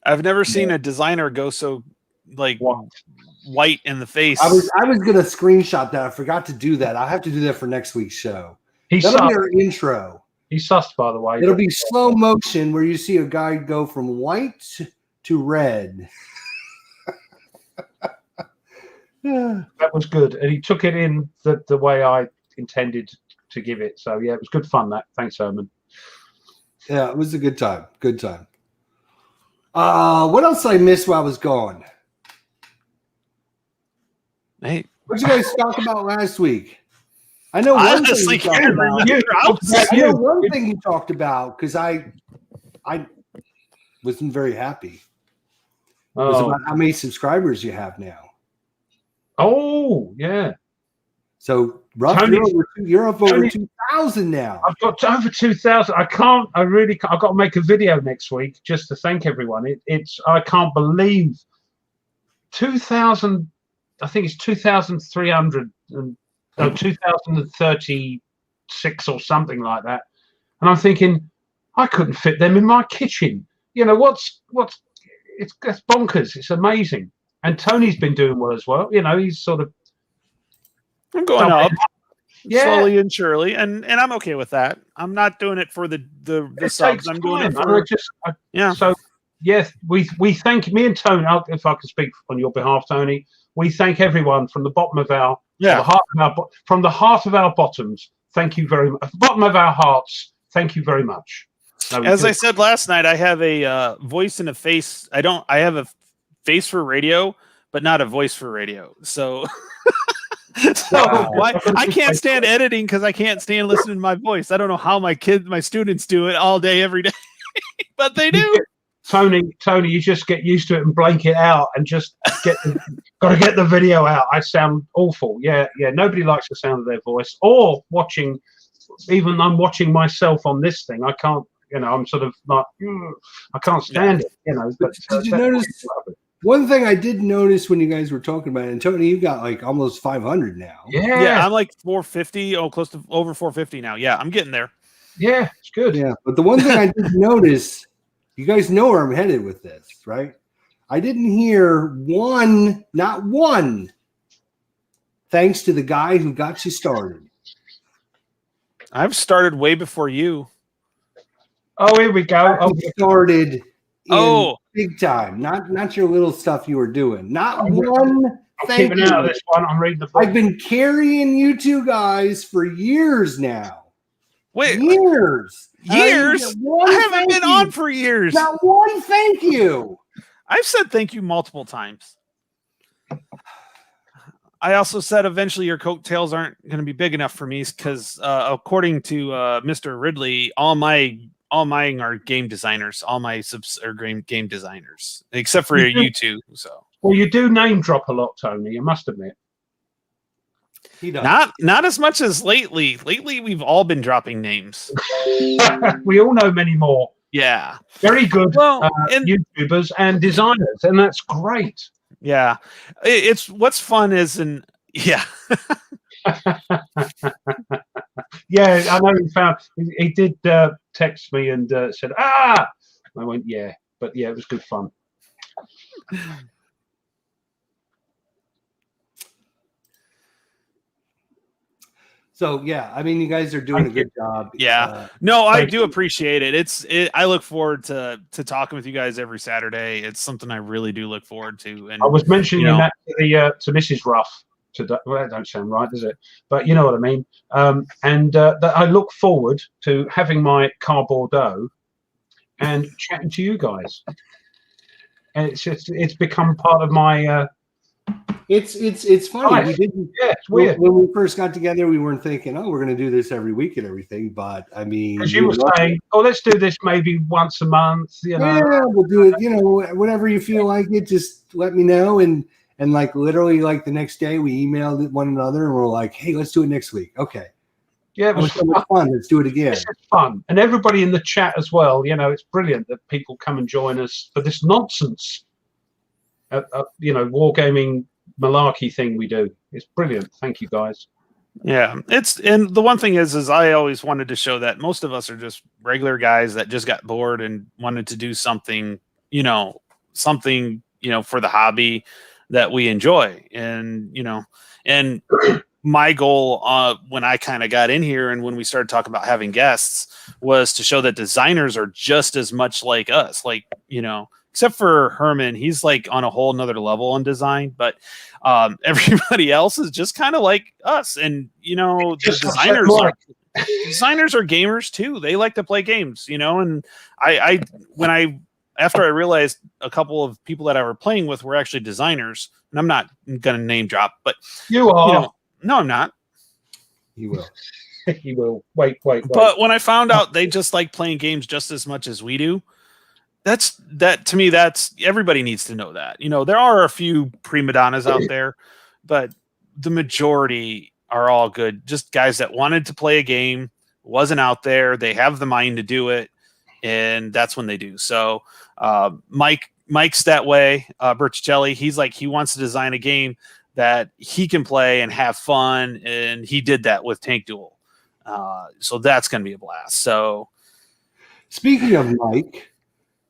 [SPEAKER 1] I've never seen a designer go so like white in the face.
[SPEAKER 2] I was gonna screenshot that. I forgot to do that. I'll have to do that for next week's show.
[SPEAKER 3] He's
[SPEAKER 2] That'll be
[SPEAKER 3] sussed.
[SPEAKER 2] our intro.
[SPEAKER 3] He's sussed, by the way.
[SPEAKER 2] It'll be slow motion where you see a guy go from white to red.
[SPEAKER 3] That was good, and he took it in the way I intended to give it. So yeah, it was good fun. That thanks, Herman.
[SPEAKER 2] Yeah, it was a good time. Good time. What else did I miss while I was gone?
[SPEAKER 1] Hey,
[SPEAKER 2] What did you guys talk about last week? I know one
[SPEAKER 1] honestly,
[SPEAKER 2] thing you
[SPEAKER 1] can't
[SPEAKER 2] talked about.
[SPEAKER 1] remember.
[SPEAKER 2] I know one thing you talked about because I wasn't very happy. It was about how many subscribers you have now.
[SPEAKER 3] Oh yeah.
[SPEAKER 2] So Ruff, you're up over 2,000 now.
[SPEAKER 3] I've got over 2,000. I really can't. I've got to make a video next week just to thank everyone. I can't believe 2,000. I think it's 2,300 and no 2,036 or something like that. And I'm thinking I couldn't fit them in my kitchen. You know that's bonkers. It's amazing. And Tony's been doing well as well. You know, he's sort of.
[SPEAKER 1] I'm going up slowly
[SPEAKER 3] Yeah.
[SPEAKER 1] and surely, and I'm okay with that. I'm not doing it for the subs. I'm doing it for yeah.
[SPEAKER 3] So yes, we thank me and Tony. If I can speak on your behalf, Tony, we thank everyone from the bottom of our from the heart of our bottoms. Thank you very much. Bottom of our hearts. Thank you very much.
[SPEAKER 1] As I said last night, I have a voice and a face. I have a face for radio, but not a voice for radio. So. I can't stand editing because I can't stand listening to my voice. I don't know how my students do it all day, every day, but they do.
[SPEAKER 3] Tony, you just get used to it and blank it out and just got to get the video out. I sound awful. Yeah. Nobody likes the sound of their voice or watching. Even I'm watching myself on this thing. I can't. You know, I'm sort of like I can't stand it. You know. But
[SPEAKER 2] did you notice? One thing I did notice when you guys were talking about it, and Tony, you've got like almost 500 now.
[SPEAKER 1] Yeah, I'm like 450, close to over 450 now. Yeah, I'm getting there.
[SPEAKER 3] Yeah, it's good.
[SPEAKER 2] Yeah, but the one thing I did notice, you guys know where I'm headed with this, right? I didn't hear not one, thanks to the guy who got you started.
[SPEAKER 1] I've started way before you.
[SPEAKER 3] Oh, here we go.
[SPEAKER 2] Started. Big time. Not your little stuff you were doing. Not one.
[SPEAKER 3] Thank you. Out of this one. I'm reading the book.
[SPEAKER 2] I've been carrying you two guys for years now.
[SPEAKER 1] Wait,
[SPEAKER 2] years.
[SPEAKER 1] I haven't been on for years.
[SPEAKER 2] Not one thank you.
[SPEAKER 1] I've said thank you multiple times. I also said eventually your coattails aren't going to be big enough for me because according to Mr. Ridley, all mine are game designers. All my subs are game designers, except for you two. So,
[SPEAKER 3] well, you do name drop a lot, Tony. You must admit.
[SPEAKER 2] He does.
[SPEAKER 1] Not as much as lately. Lately, we've all been dropping names.
[SPEAKER 3] We all know many more.
[SPEAKER 1] Yeah,
[SPEAKER 3] very good YouTubers and designers, and that's great.
[SPEAKER 1] Yeah, it's what's fun is yeah.
[SPEAKER 3] Yeah, I know he did text me and said, I went, yeah. But yeah, it was good fun.
[SPEAKER 2] So, yeah, I mean, you guys are doing a good job.
[SPEAKER 1] Yeah. No, I do appreciate it. I look forward to talking with you guys every Saturday. It's something I really do look forward to. And
[SPEAKER 3] I was mentioning that to Mrs. Ruff. Well, that don't sound right, does it? But you know what I mean. That I look forward to having my car Bordeaux and chatting to you guys. And it's become part of my.
[SPEAKER 2] It's funny.
[SPEAKER 3] Life.
[SPEAKER 2] We didn't.
[SPEAKER 3] Yeah, it's weird.
[SPEAKER 2] When we first got together, we weren't thinking, we're going to do this every week and everything. But I mean,
[SPEAKER 3] as you were saying, let's do this maybe once a month. You know,
[SPEAKER 2] yeah, we'll do it. You know, whenever you feel like it, just let me know. And like literally, like the next day, we emailed one another and we're like, hey, let's do it next week. Okay.
[SPEAKER 3] Yeah, it was
[SPEAKER 2] so much fun. Let's do it again.
[SPEAKER 3] It's fun, and everybody in the chat as well. You know, it's brilliant that people come and join us for this nonsense. Wargaming malarkey thing we do. It's brilliant. Thank you, guys.
[SPEAKER 1] Yeah, and the one thing is I always wanted to show that most of us are just regular guys that just got bored and wanted to do something, for the hobby that we enjoy. And my goal when I kind of got in here and when we started talking about having guests was to show that designers are just as much like us, except for Herman. He's like on a whole nother level on design, but everybody else is just kind of like us. And the designers are gamers too. They like to play games, and after I realized a couple of people that I were playing with were actually designers, and I'm not going to name drop, but
[SPEAKER 3] you are.
[SPEAKER 1] No, I'm not.
[SPEAKER 2] You will.
[SPEAKER 3] You will. Wait.
[SPEAKER 1] But when I found out they just like playing games just as much as we do, that's everybody needs to know that. There are a few prima donnas out there, but the majority are all good. Just guys that wanted to play a game, wasn't out there. They have the mind to do it, and that's when they do. So Mike's that way. Berticelli, he's like, he wants to design a game that he can play and have fun, and he did that with Tank Duel. So that's going to be a blast. So,
[SPEAKER 2] speaking of Mike,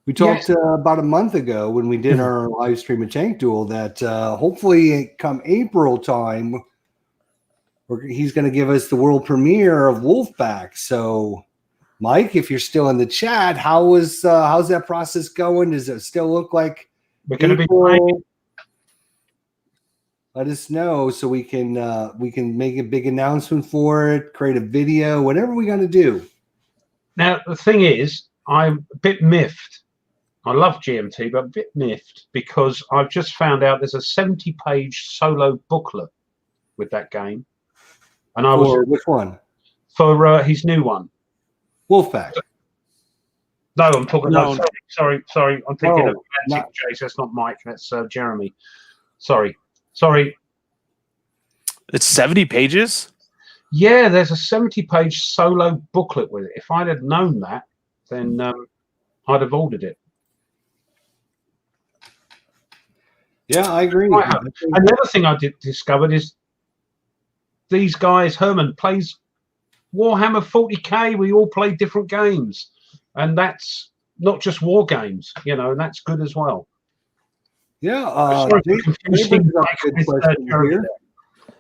[SPEAKER 2] we talked about a month ago when we did our live stream of Tank Duel that hopefully come April time, he's going to give us the world premiere of Wolfpack. So, Mike, if you're still in the chat, how's that process going? Does it still look like
[SPEAKER 3] we're going to be
[SPEAKER 2] playing? Let us know so we can make a big announcement for it, create a video, whatever we got to do.
[SPEAKER 3] Now, the thing is, I'm a bit miffed. I love GMT, but a bit miffed because I've just found out there's a 70-page solo booklet with that game. And
[SPEAKER 2] which one?
[SPEAKER 3] For his new one.
[SPEAKER 2] Wolfpack.
[SPEAKER 3] No, I'm talking about. Sorry. I'm thinking of Atlantic Chase. That's not Mike. That's Jeremy. Sorry.
[SPEAKER 1] It's 70 pages?
[SPEAKER 3] Yeah, there's a 70-page solo booklet with it. If I'd have known that, then I'd have ordered it.
[SPEAKER 2] Yeah, I agree.
[SPEAKER 3] Another thing I discovered is these guys, Herman plays Warhammer 40K. We all play different games. And that's not just war games, and that's good as well.
[SPEAKER 2] Yeah.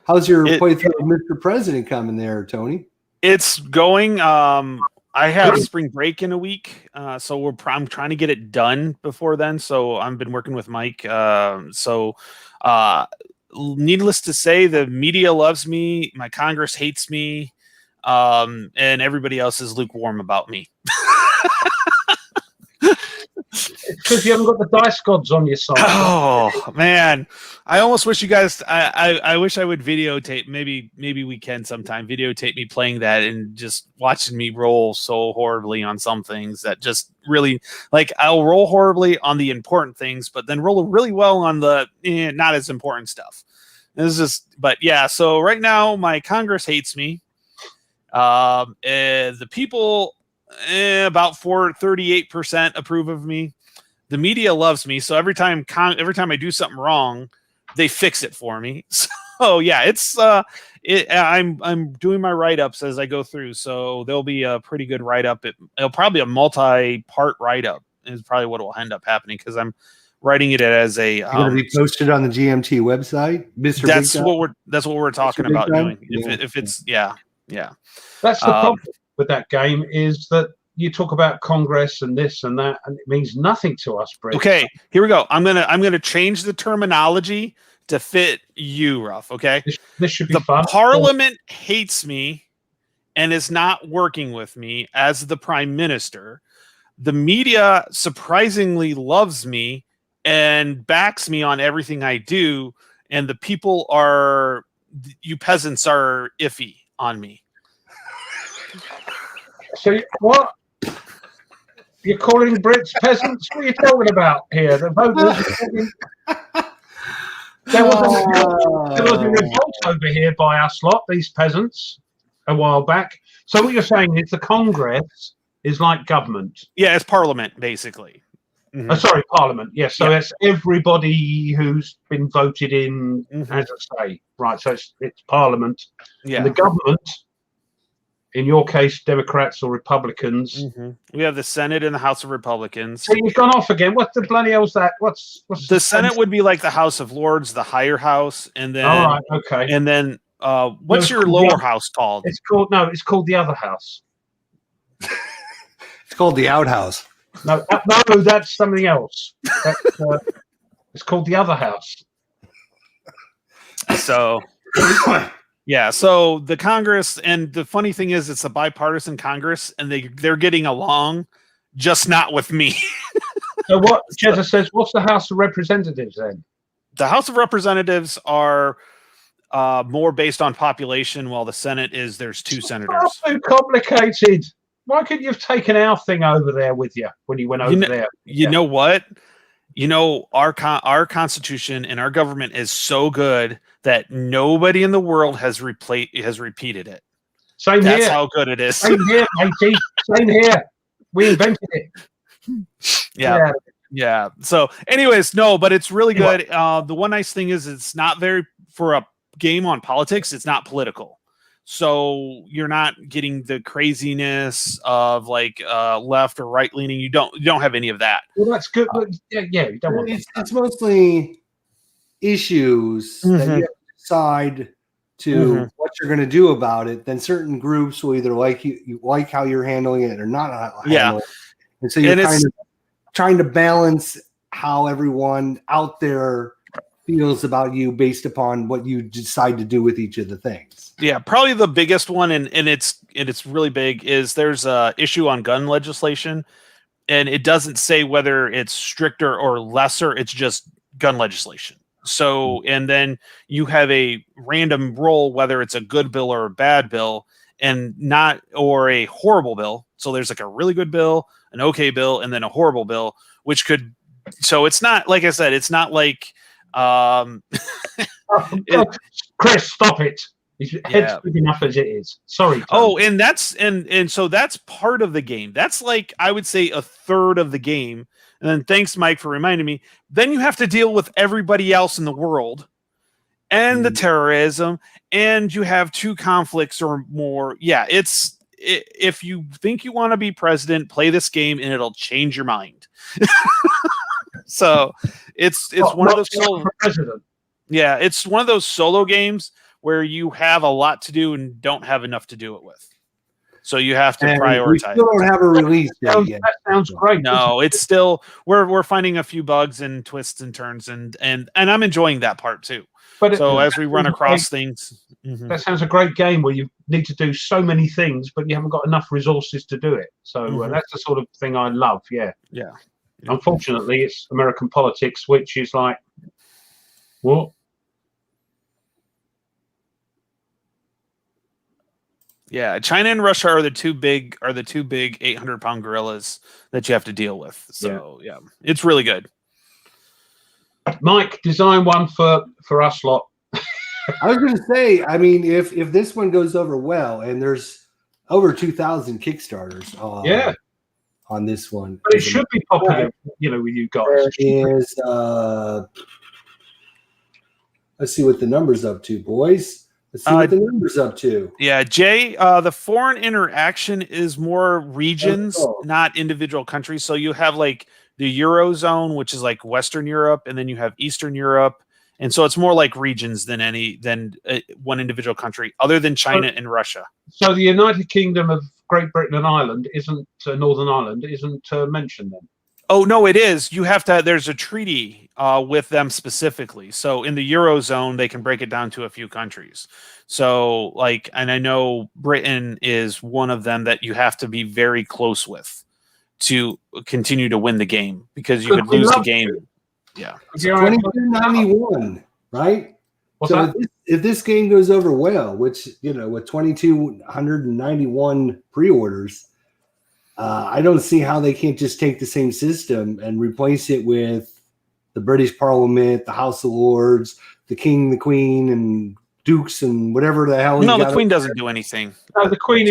[SPEAKER 2] How's your playthrough of Mr. President coming there, Tony?
[SPEAKER 1] It's going. I have spring break in a week, so I'm trying to get it done before then. So I've been working with Mike. Needless to say, the media loves me. My Congress hates me, and everybody else is lukewarm about me.
[SPEAKER 3] Because you haven't got the dice gods on your side.
[SPEAKER 1] Oh man, I almost wish you guys. I wish I would videotape. Maybe we can sometime videotape me playing that and just watching me roll so horribly on some things that just really like. I'll roll horribly on the important things, but then roll really well on the not as important stuff. This is but yeah. So right now, my Congress hates me. The people. About 38% approve of me. The media loves me, so every time I do something wrong, they fix it for me. So yeah, it's I'm doing my write-ups as I go through, so there'll be a pretty good write-up. It'll probably a multi-part write-up is probably what will end up happening because I'm writing it as a.
[SPEAKER 2] Going to be posted on the GMT website, Mr.
[SPEAKER 1] That's what we're talking about doing. If it's yeah.
[SPEAKER 3] That's the problem with that game is that you talk about Congress and this and that, and it means nothing to us, Brett.
[SPEAKER 1] Okay, here we go. I'm gonna change the terminology to fit you, Ruff. Okay,
[SPEAKER 3] this should be fun.
[SPEAKER 1] The Parliament hates me and is not working with me as the Prime Minister. The media surprisingly loves me and backs me on everything I do, and the people you peasants are iffy on me.
[SPEAKER 3] So what? You're calling Brits peasants? What are you talking about here? The voters. There was a revolt over here by us lot, these peasants, a while back. So what you're saying is the Congress is like government.
[SPEAKER 1] Yeah, it's Parliament, basically.
[SPEAKER 3] Mm-hmm. Sorry, Parliament. Yes, so it's everybody who's been voted in as a say. Right, so it's Parliament.
[SPEAKER 1] Yeah.
[SPEAKER 3] And the government, in your case, Democrats or Republicans.
[SPEAKER 1] Mm-hmm. We have the Senate and the House of Republicans.
[SPEAKER 3] So you've gone off again. What the bloody hell's that? What's
[SPEAKER 1] the Senate would be like the House of Lords, the higher house, and then
[SPEAKER 3] all right, okay.
[SPEAKER 1] And then what's your lower house called?
[SPEAKER 3] It's called the other house.
[SPEAKER 2] It's called the outhouse.
[SPEAKER 3] No, that's something else. That's, it's called the other house.
[SPEAKER 1] So, yeah. So the Congress, and the funny thing is, it's a bipartisan Congress, and they're getting along, just not with me.
[SPEAKER 3] So what Jezza says, what's the House of Representatives then?
[SPEAKER 1] The House of Representatives are more based on population, while the Senate is there's 2 senators.
[SPEAKER 3] So complicated. Why couldn't you have taken our thing over there with you when you went over there?
[SPEAKER 1] You know what? You know, our Constitution and our government is so good that nobody in the world has repeated it.
[SPEAKER 3] Same
[SPEAKER 1] That's
[SPEAKER 3] here.
[SPEAKER 1] how good it is.
[SPEAKER 3] Same here, matey. Same here. We invented it.
[SPEAKER 1] Yeah. So, anyways, no, but it's really good. The one nice thing is it's not for a game on politics. It's not political, so you're not getting the craziness of like left or right leaning. You don't have any of that.
[SPEAKER 3] Well, that's good. But yeah, you don't want
[SPEAKER 2] it's mostly issues that you have to decide to what you're going to do about it. Then certain groups will either like you like how you're handling it or not handling it. And so you're kind of trying to balance how everyone out there feels about you based upon what you decide to do with each of the things.
[SPEAKER 1] Yeah, probably the biggest one, and it's really big, is there's a issue on gun legislation, and it doesn't say whether it's stricter or lesser. It's just gun legislation. So, and then you have a random roll, whether it's a good bill or a bad bill, or a horrible bill. So there's like a really good bill, an okay bill, and then a horrible bill, which could. So it's not, like I said, it's not like.
[SPEAKER 3] Chris, stop it. His head's big enough as it is. Sorry. Tom.
[SPEAKER 1] Oh, and so that's part of the game. That's like, I would say, a third of the game. And then thanks, Mike, for reminding me. Then you have to deal with everybody else in the world and the terrorism, and you have 2 conflicts or more. Yeah, if you think you want to be president, play this game and it'll change your mind. So it's one of those
[SPEAKER 3] president.
[SPEAKER 1] Yeah, it's one of those solo games where you have a lot to do and don't have enough to do it with. So you have to prioritize.
[SPEAKER 2] We still don't have a release date yet.
[SPEAKER 3] That sounds great.
[SPEAKER 1] No, it's still we're finding a few bugs and twists and turns, and I'm enjoying that part too. But as we run across things,
[SPEAKER 3] that sounds a great game where you need to do so many things, but you haven't got enough resources to do it. So that's the sort of thing I love. Yeah. Unfortunately, it's American politics, which is like, what?
[SPEAKER 1] Yeah, China and Russia are the two big 800-pound gorillas that you have to deal with. So yeah, it's really good.
[SPEAKER 3] Mike, design one for us lot.
[SPEAKER 2] I was going to say, I mean, if this one goes over well, and there's over 2,000 Kickstarters on this one.
[SPEAKER 3] But it should be popular, with you guys.
[SPEAKER 2] There is, let's see what the number's up to, boys. Let's see what the number's up to.
[SPEAKER 1] Yeah, Jay, the foreign interaction is more regions, not individual countries. So you have like the Eurozone, which is like Western Europe, and then you have Eastern Europe. And so it's more like regions than one individual country, other than China and Russia.
[SPEAKER 3] So the United Kingdom of Great Britain and Ireland Northern Ireland isn't mentioned then.
[SPEAKER 1] Oh no, it is. You have to. There's a treaty with them specifically. So in the Eurozone, they can break it down to a few countries. So and I know Britain is one of them that you have to be very close with to continue to win the game, because you could lose the game. Yeah,
[SPEAKER 2] 2291, right?
[SPEAKER 3] What's
[SPEAKER 2] so
[SPEAKER 3] that?
[SPEAKER 2] If this game goes over well, which with 2,291 pre-orders, I don't see how they can't just take the same system and replace it with the British Parliament, the House of Lords, the King, the Queen, and Dukes, and whatever the hell.
[SPEAKER 1] No, the Queen doesn't do anything.
[SPEAKER 3] No, the Queen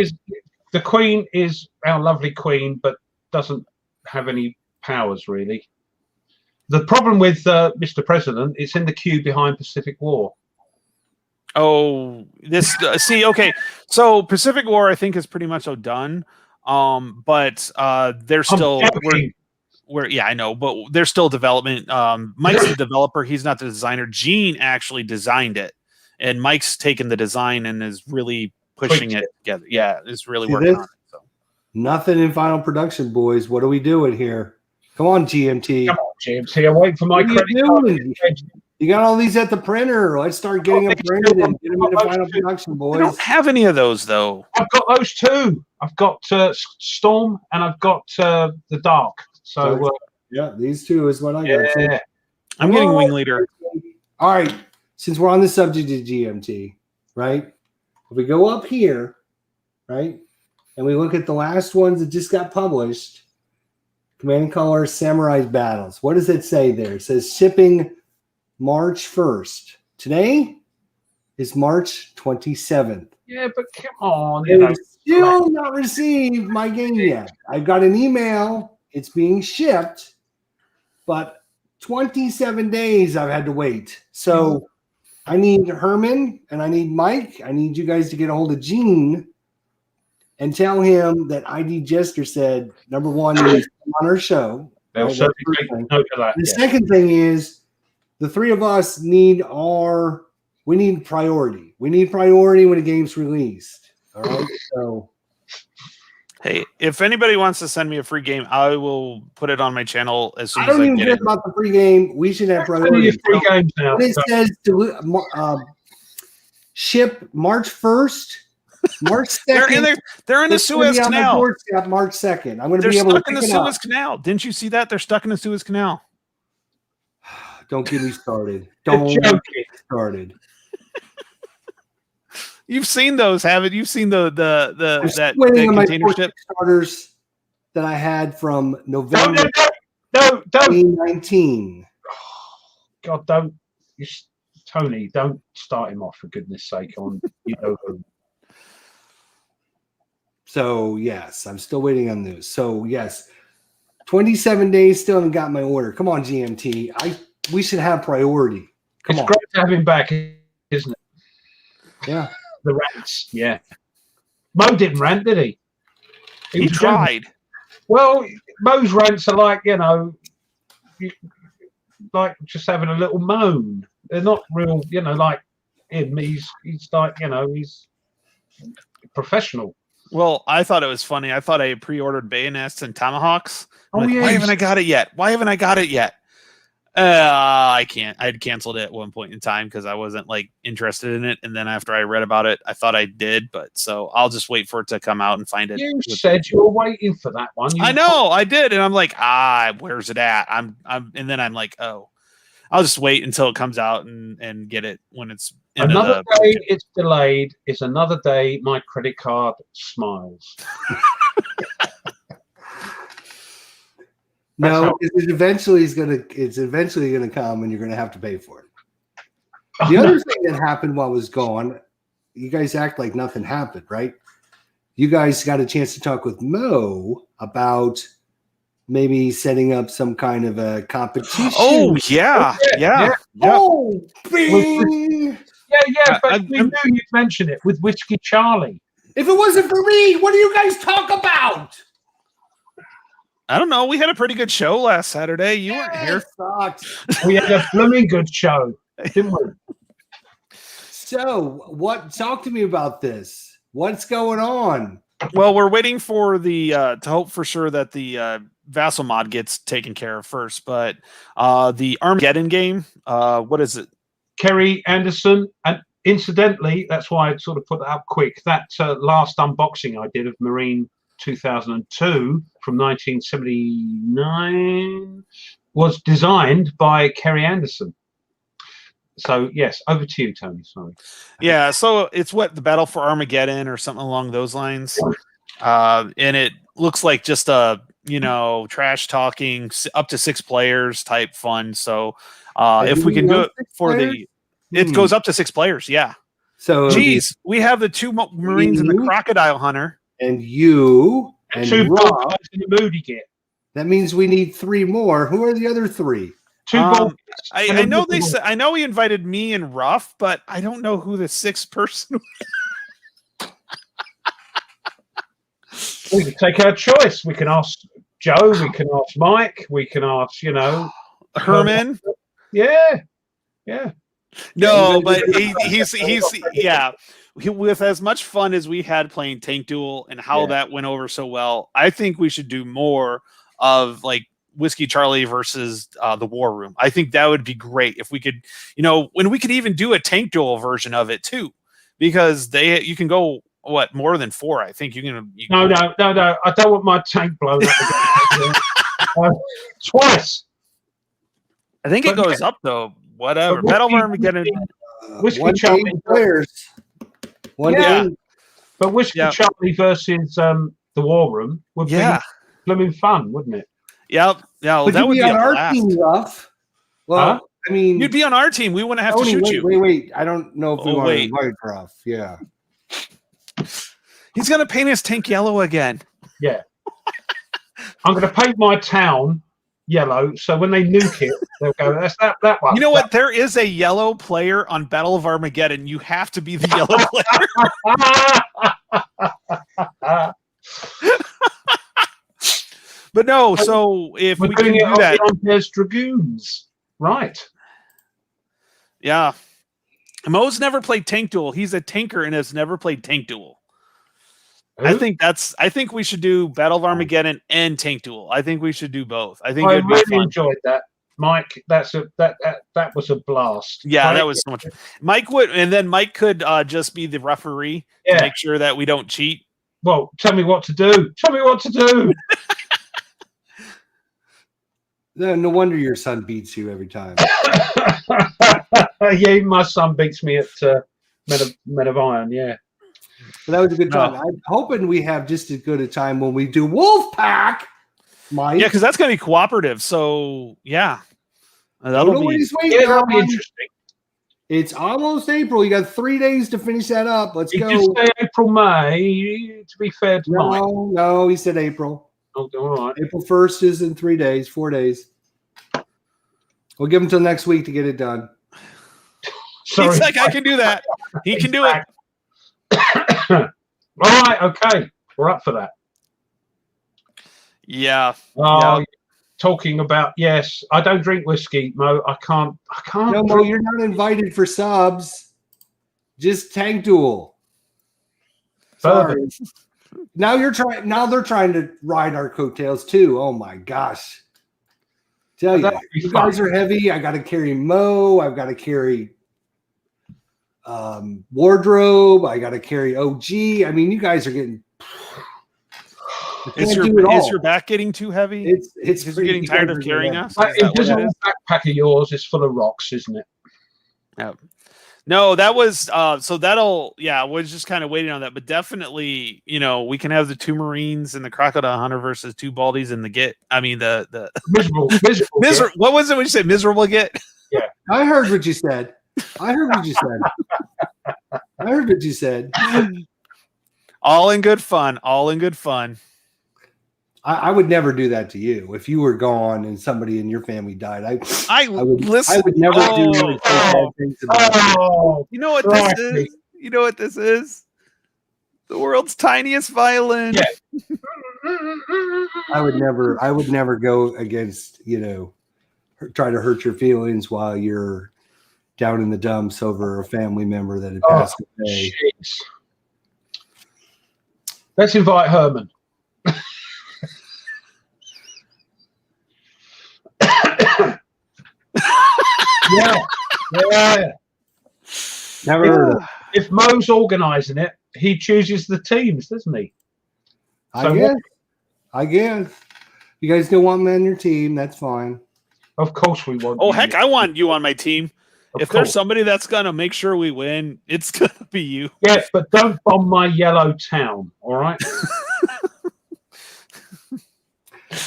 [SPEAKER 3] is our lovely Queen, but doesn't have any powers really. The problem with Mr. President, it's in the queue behind Pacific War.
[SPEAKER 1] Oh, this okay. So Pacific War, I think, is pretty much done. But there's still I know, but there's still development. Mike's the developer; he's not the designer. Gene actually designed it, and Mike's taken the design and is really pushing it together. Yeah, it's really working on it. So
[SPEAKER 2] Nothing in final production, boys. What are we doing here? Come on, GMT.
[SPEAKER 3] Come on, GMT. I'm waiting for my
[SPEAKER 2] What are you
[SPEAKER 3] credit card.
[SPEAKER 2] doing? You got all these at the printer. Let's start getting them printed and get them into final production,
[SPEAKER 1] I
[SPEAKER 2] boys.
[SPEAKER 1] don't have any of those though.
[SPEAKER 3] I've got those two. I've got Storm and I've got the Dark. So
[SPEAKER 2] yeah, these two is what I got.
[SPEAKER 3] yeah.
[SPEAKER 1] I'm getting Wing Leader.
[SPEAKER 2] All right. Since we're on the subject of GMT, right? If we go up here, right, and we look at the last ones that just got published, Command and Color Samurai Battles. What does it say there? It says shipping March 1st. Today is March 27th.
[SPEAKER 3] Yeah, but come on.
[SPEAKER 2] I've still not received my game yet. I've got an email. It's being shipped, but 27 days I've had to wait. So I need Herman and I need Mike. I need you guys to get a hold of Gene and tell him that ID Jester said, number one, he's on our show.
[SPEAKER 3] They'll
[SPEAKER 2] Right?
[SPEAKER 3] certainly take note of that.
[SPEAKER 2] The second thing is the three of us need priority. We need priority when a game's released. All right. So
[SPEAKER 1] Hey, if anybody wants to send me a free game, I will put it on my channel as soon
[SPEAKER 2] I
[SPEAKER 1] as
[SPEAKER 2] don't
[SPEAKER 1] I
[SPEAKER 2] even
[SPEAKER 1] get
[SPEAKER 2] care
[SPEAKER 1] it.
[SPEAKER 2] about the free game. We should have
[SPEAKER 3] Plenty
[SPEAKER 2] priority.
[SPEAKER 3] of free games now.
[SPEAKER 2] When it says to ship March 1st, March 2nd.
[SPEAKER 1] They're in the
[SPEAKER 2] it's gonna
[SPEAKER 1] Suez
[SPEAKER 2] be on my
[SPEAKER 1] Canal.
[SPEAKER 2] doorstep March 2nd. I'm going to
[SPEAKER 1] They're
[SPEAKER 2] be able to
[SPEAKER 1] stuck in the
[SPEAKER 2] pick it up.
[SPEAKER 1] Suez Canal. Didn't you see that? They're stuck in the Suez Canal.
[SPEAKER 2] Don't get me started.
[SPEAKER 3] You're
[SPEAKER 2] Don't get
[SPEAKER 3] joking.
[SPEAKER 2] me started.
[SPEAKER 1] You've seen those, haven't you? You've seen
[SPEAKER 2] I'm
[SPEAKER 1] that
[SPEAKER 2] still waiting on my
[SPEAKER 1] container ship.
[SPEAKER 2] starters that I had from
[SPEAKER 3] No,
[SPEAKER 2] November
[SPEAKER 3] don't.
[SPEAKER 2] 2019.
[SPEAKER 3] God, don't. Tony, don't start him off for goodness sake on who.
[SPEAKER 2] So yes, I'm still waiting on those. So yes, 27 days still haven't got my order. Come on, GMT. We should have priority. Come
[SPEAKER 3] It's
[SPEAKER 2] on.
[SPEAKER 3] great to have him back, isn't it?
[SPEAKER 2] Yeah.
[SPEAKER 3] The rants, yeah. Mo didn't rant, did he?
[SPEAKER 1] He
[SPEAKER 3] was
[SPEAKER 1] tried.
[SPEAKER 3] Well, Mo's rants are like, like just having a little moan. They're not real, like him. He's like, he's professional.
[SPEAKER 1] Well, I thought it was funny. I thought I pre-ordered bayonets and tomahawks. I'm
[SPEAKER 3] Oh,
[SPEAKER 1] like,
[SPEAKER 3] yeah,
[SPEAKER 1] why
[SPEAKER 3] you
[SPEAKER 1] haven't I got it yet? Why haven't I got it yet? I can't. I had canceled it at one point in time because I wasn't like interested in it. And then after I read about it, I thought I did. But so I'll just wait for it to come out and find it.
[SPEAKER 3] You said you were waiting for that one.
[SPEAKER 1] I know I did, and I'm like, where's it at? And then I'm like, oh, I'll just wait until it comes out and get it when it's
[SPEAKER 3] another day. It's delayed. It's another day. My credit card smiles.
[SPEAKER 2] No, it's eventually gonna come, and you're gonna have to pay for it. The other thing that happened while I was gone, you guys act like nothing happened, right? You guys got a chance to talk with Mo about maybe setting up some kind of a competition.
[SPEAKER 1] Oh yeah.
[SPEAKER 2] Oh, bing!
[SPEAKER 3] Yeah, but we knew you'd mention it with Whiskey Charlie.
[SPEAKER 2] If it wasn't for me, what do you guys talk about?
[SPEAKER 1] I don't know. We had a pretty good show last Saturday. You weren't here.
[SPEAKER 2] Sucks.
[SPEAKER 3] We had a blooming good show, didn't we?
[SPEAKER 2] So, talk to me about this. What's going on?
[SPEAKER 1] Well, we're waiting for the to hope for sure that the Vassal mod gets taken care of first. But the Armageddon game, what is it?
[SPEAKER 3] Kerry Anderson, and incidentally, that's why I sort of put that up quick. That last unboxing I did of Marine 2002 from 1979 was designed by Kerry Anderson. So yes, over to you, Tony. Sorry.
[SPEAKER 1] Yeah, so it's the Battle for Armageddon or something along those lines, and it looks like just a trash talking up to 6 players type fun. So if we can do it for it goes up to 6 players. Yeah.
[SPEAKER 2] So
[SPEAKER 1] geez, we have the 2 Marines and the Crocodile Hunter.
[SPEAKER 2] And you and
[SPEAKER 3] 2
[SPEAKER 2] Rob,
[SPEAKER 3] in the mood you get.
[SPEAKER 2] that means we need 3 more. Who are the other 3?
[SPEAKER 3] 2
[SPEAKER 1] I know they said. I know he invited me and Ruff, but I don't know who the 6th person.
[SPEAKER 3] We can take our choice. We can ask Joe. We can ask Mike. We can ask,
[SPEAKER 1] Herman.
[SPEAKER 3] Yeah.
[SPEAKER 1] No, but he's yeah. with as much fun as we had playing Tank Duel and how that went over so well, I think we should do more of like Whiskey Charlie versus the War Room. I think that would be great if we could, when we could even do a Tank Duel version of it too, because you can go more than 4. I think you can.
[SPEAKER 3] No. I don't want my tank blown up again. Twice.
[SPEAKER 1] I think it goes up though. Whatever. Battle of Armageddon.
[SPEAKER 3] Whiskey Charlie
[SPEAKER 2] players.
[SPEAKER 3] But Whiskey Charlie versus the War Room would be blooming fun, wouldn't it?
[SPEAKER 1] Yep. Yeah. Well, that would be
[SPEAKER 2] on our
[SPEAKER 1] blast.
[SPEAKER 2] team, Ruff. Well, I mean,
[SPEAKER 1] you'd be on our team. We wouldn't have to shoot you.
[SPEAKER 2] Wait. I don't know if we want to invite Ruff. Yeah.
[SPEAKER 1] He's gonna paint his tank yellow again.
[SPEAKER 3] Yeah. I'm gonna paint my town yellow, so when they nuke it, they'll go, that's that one.
[SPEAKER 1] You know what? There is a yellow player on Battle of Armageddon. You have to be the yellow player. But no, so if we can do that,
[SPEAKER 3] there's Dragoons, right?
[SPEAKER 1] Yeah. Mo's never played Tank Duel. He's a tanker and has never played Tank Duel. Who? I think we should do Battle of Armageddon and Tank Duel. I think we should do both. I think
[SPEAKER 3] I really enjoyed that, Mike. That was a blast.
[SPEAKER 1] Yeah, that was so much fun. Mike could just be the referee to make sure that we don't cheat.
[SPEAKER 3] Well, tell me what to do.
[SPEAKER 2] No wonder your son beats you every time.
[SPEAKER 3] Yeah, my son beats me at Men of Iron. Yeah.
[SPEAKER 2] But that was a good time. I'm hoping we have just as good a time when we do Wolfpack, Mike.
[SPEAKER 1] Yeah, because that's going to be cooperative. So, yeah.
[SPEAKER 2] That'll be
[SPEAKER 3] interesting.
[SPEAKER 2] It's almost April. You got 3 days to finish that up. Let's go.
[SPEAKER 3] Just say April, May, to be fair to Mike.
[SPEAKER 2] No, he said April.
[SPEAKER 3] Oh, all right.
[SPEAKER 2] April 1st is in 3 days, 4 days. We'll give him till next week to get it done.
[SPEAKER 1] Sorry. He's like, I can do that. He can do it.
[SPEAKER 3] All right, okay. We're up for that.
[SPEAKER 1] Yeah.
[SPEAKER 3] Talking about, yes, I don't drink whiskey, Mo. I can't.
[SPEAKER 2] No, Mo, you're not invited for subs. Just Tank Duel. Sorry. Now they're trying to ride our coattails too. Oh my gosh. Tell you guys are heavy. I got to carry Mo. I've got to carry wardrobe. I got to carry OG. I mean, you guys are getting.
[SPEAKER 1] Is your back getting too heavy?
[SPEAKER 2] It's
[SPEAKER 1] getting tired of carrying us.
[SPEAKER 3] Invisible backpack of yours is full of rocks, isn't it?
[SPEAKER 1] Yeah. No, that was we're just kind of waiting on that. But definitely, we can have the 2 Marines and the Crocodile Hunter versus 2 Baldies and the
[SPEAKER 3] miserable.
[SPEAKER 1] What was it when you said miserable Git?
[SPEAKER 3] Yeah.
[SPEAKER 2] I heard what you said.
[SPEAKER 1] All in good fun.
[SPEAKER 2] I would never do that to you. If you were gone and somebody in your family died, I would never do bad things about
[SPEAKER 1] you know what this is? You know what this is? The world's tiniest violin.
[SPEAKER 3] Yeah.
[SPEAKER 2] I would never go against, try to hurt your feelings while you're down in the dumps over a family member that had passed away.
[SPEAKER 3] Geez. Let's invite Herman. Yeah.
[SPEAKER 2] Never heard of it.
[SPEAKER 3] If Mo's organising it, he chooses the teams, doesn't he?
[SPEAKER 2] I guess. You guys don't want me on your team, that's fine.
[SPEAKER 3] Of course we want.
[SPEAKER 1] Oh, heck, I want you on my team. If there's somebody that's going to make sure we win, it's going to be you.
[SPEAKER 3] Yeah, but don't bomb my yellow town, all right?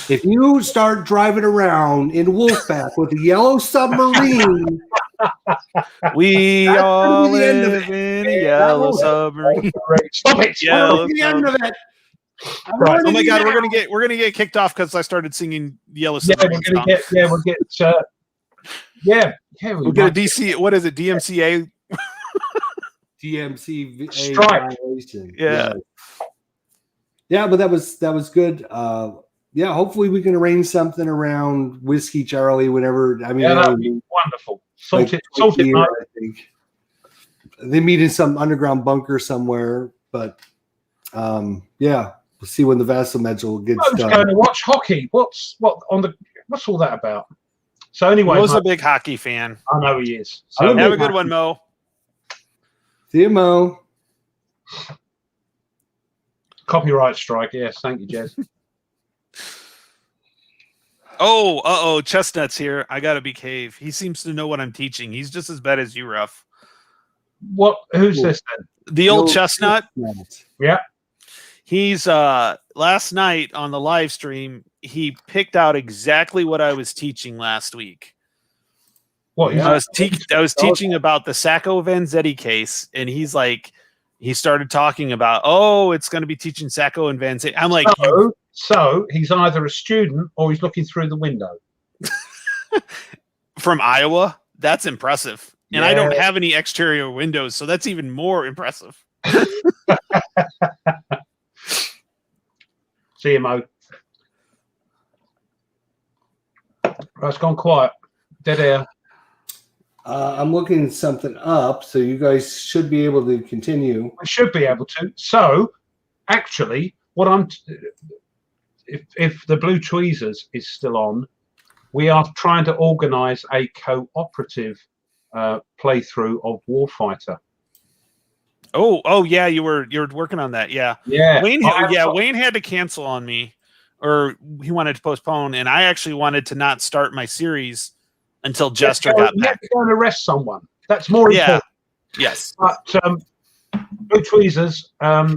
[SPEAKER 2] If you start driving around in Wolfpack with a yellow submarine,
[SPEAKER 1] we all live in a yellow submarine.
[SPEAKER 3] Stop it!
[SPEAKER 2] The end of it.
[SPEAKER 1] Right. Oh my God, we're gonna get kicked off because I started singing Yellow Submarine.
[SPEAKER 3] We'll get we'll get
[SPEAKER 1] a DC. What is it? DMCA.
[SPEAKER 2] DMCA
[SPEAKER 3] strike.
[SPEAKER 2] Yeah, but that was good. Yeah, hopefully we can arrange something around Whiskey Charlie whenever. I mean,
[SPEAKER 3] that'd be wonderful. Salt it,
[SPEAKER 2] I think. they meet in some underground bunker somewhere. But yeah, we'll see when the Vassal Medal gets
[SPEAKER 3] I was
[SPEAKER 2] done.
[SPEAKER 3] going to watch hockey. What's all that about? So anyway,
[SPEAKER 1] Mo's a big hockey fan.
[SPEAKER 3] I know he is.
[SPEAKER 2] I
[SPEAKER 3] So
[SPEAKER 2] don't
[SPEAKER 1] Have a good one, Mo.
[SPEAKER 2] See you, Mo.
[SPEAKER 3] copyright strike. Yes, thank you, Jez.
[SPEAKER 1] Oh, Chestnut's here. I gotta be cave. He seems to know what I'm teaching. He's just as bad as you, Ruff.
[SPEAKER 3] What? Who's this then?
[SPEAKER 1] The old Chestnut.
[SPEAKER 3] Yeah.
[SPEAKER 1] He's last night on the live stream, he picked out exactly what I was teaching last week.
[SPEAKER 3] What?
[SPEAKER 2] Yeah.
[SPEAKER 1] I was teaching about the Sacco Vanzetti case, and he's like, he started talking about, it's going to be teaching Sacco and Vanzetti. I'm like,
[SPEAKER 3] so he's either a student or he's looking through the window.
[SPEAKER 1] From Iowa? That's impressive. And I don't
[SPEAKER 3] Yeah.
[SPEAKER 1] have any exterior windows, so that's even more impressive.
[SPEAKER 3] See you, Mo. Right, it's gone quiet. Dead air.
[SPEAKER 2] I'm looking something up, so you guys should be able to continue.
[SPEAKER 3] I should be able to. So, actually, what if the Blue Tweezers is still on, we are trying to organise a cooperative playthrough of Warfighter.
[SPEAKER 1] Oh yeah, you were working on that. Yeah.
[SPEAKER 3] Yeah.
[SPEAKER 1] Wayne had to cancel on me, or he wanted to postpone, and I actually wanted to not start my series until Jester got back.
[SPEAKER 3] Let's go and arrest someone. That's more important.
[SPEAKER 1] Yes.
[SPEAKER 3] But Blue Tweezers, I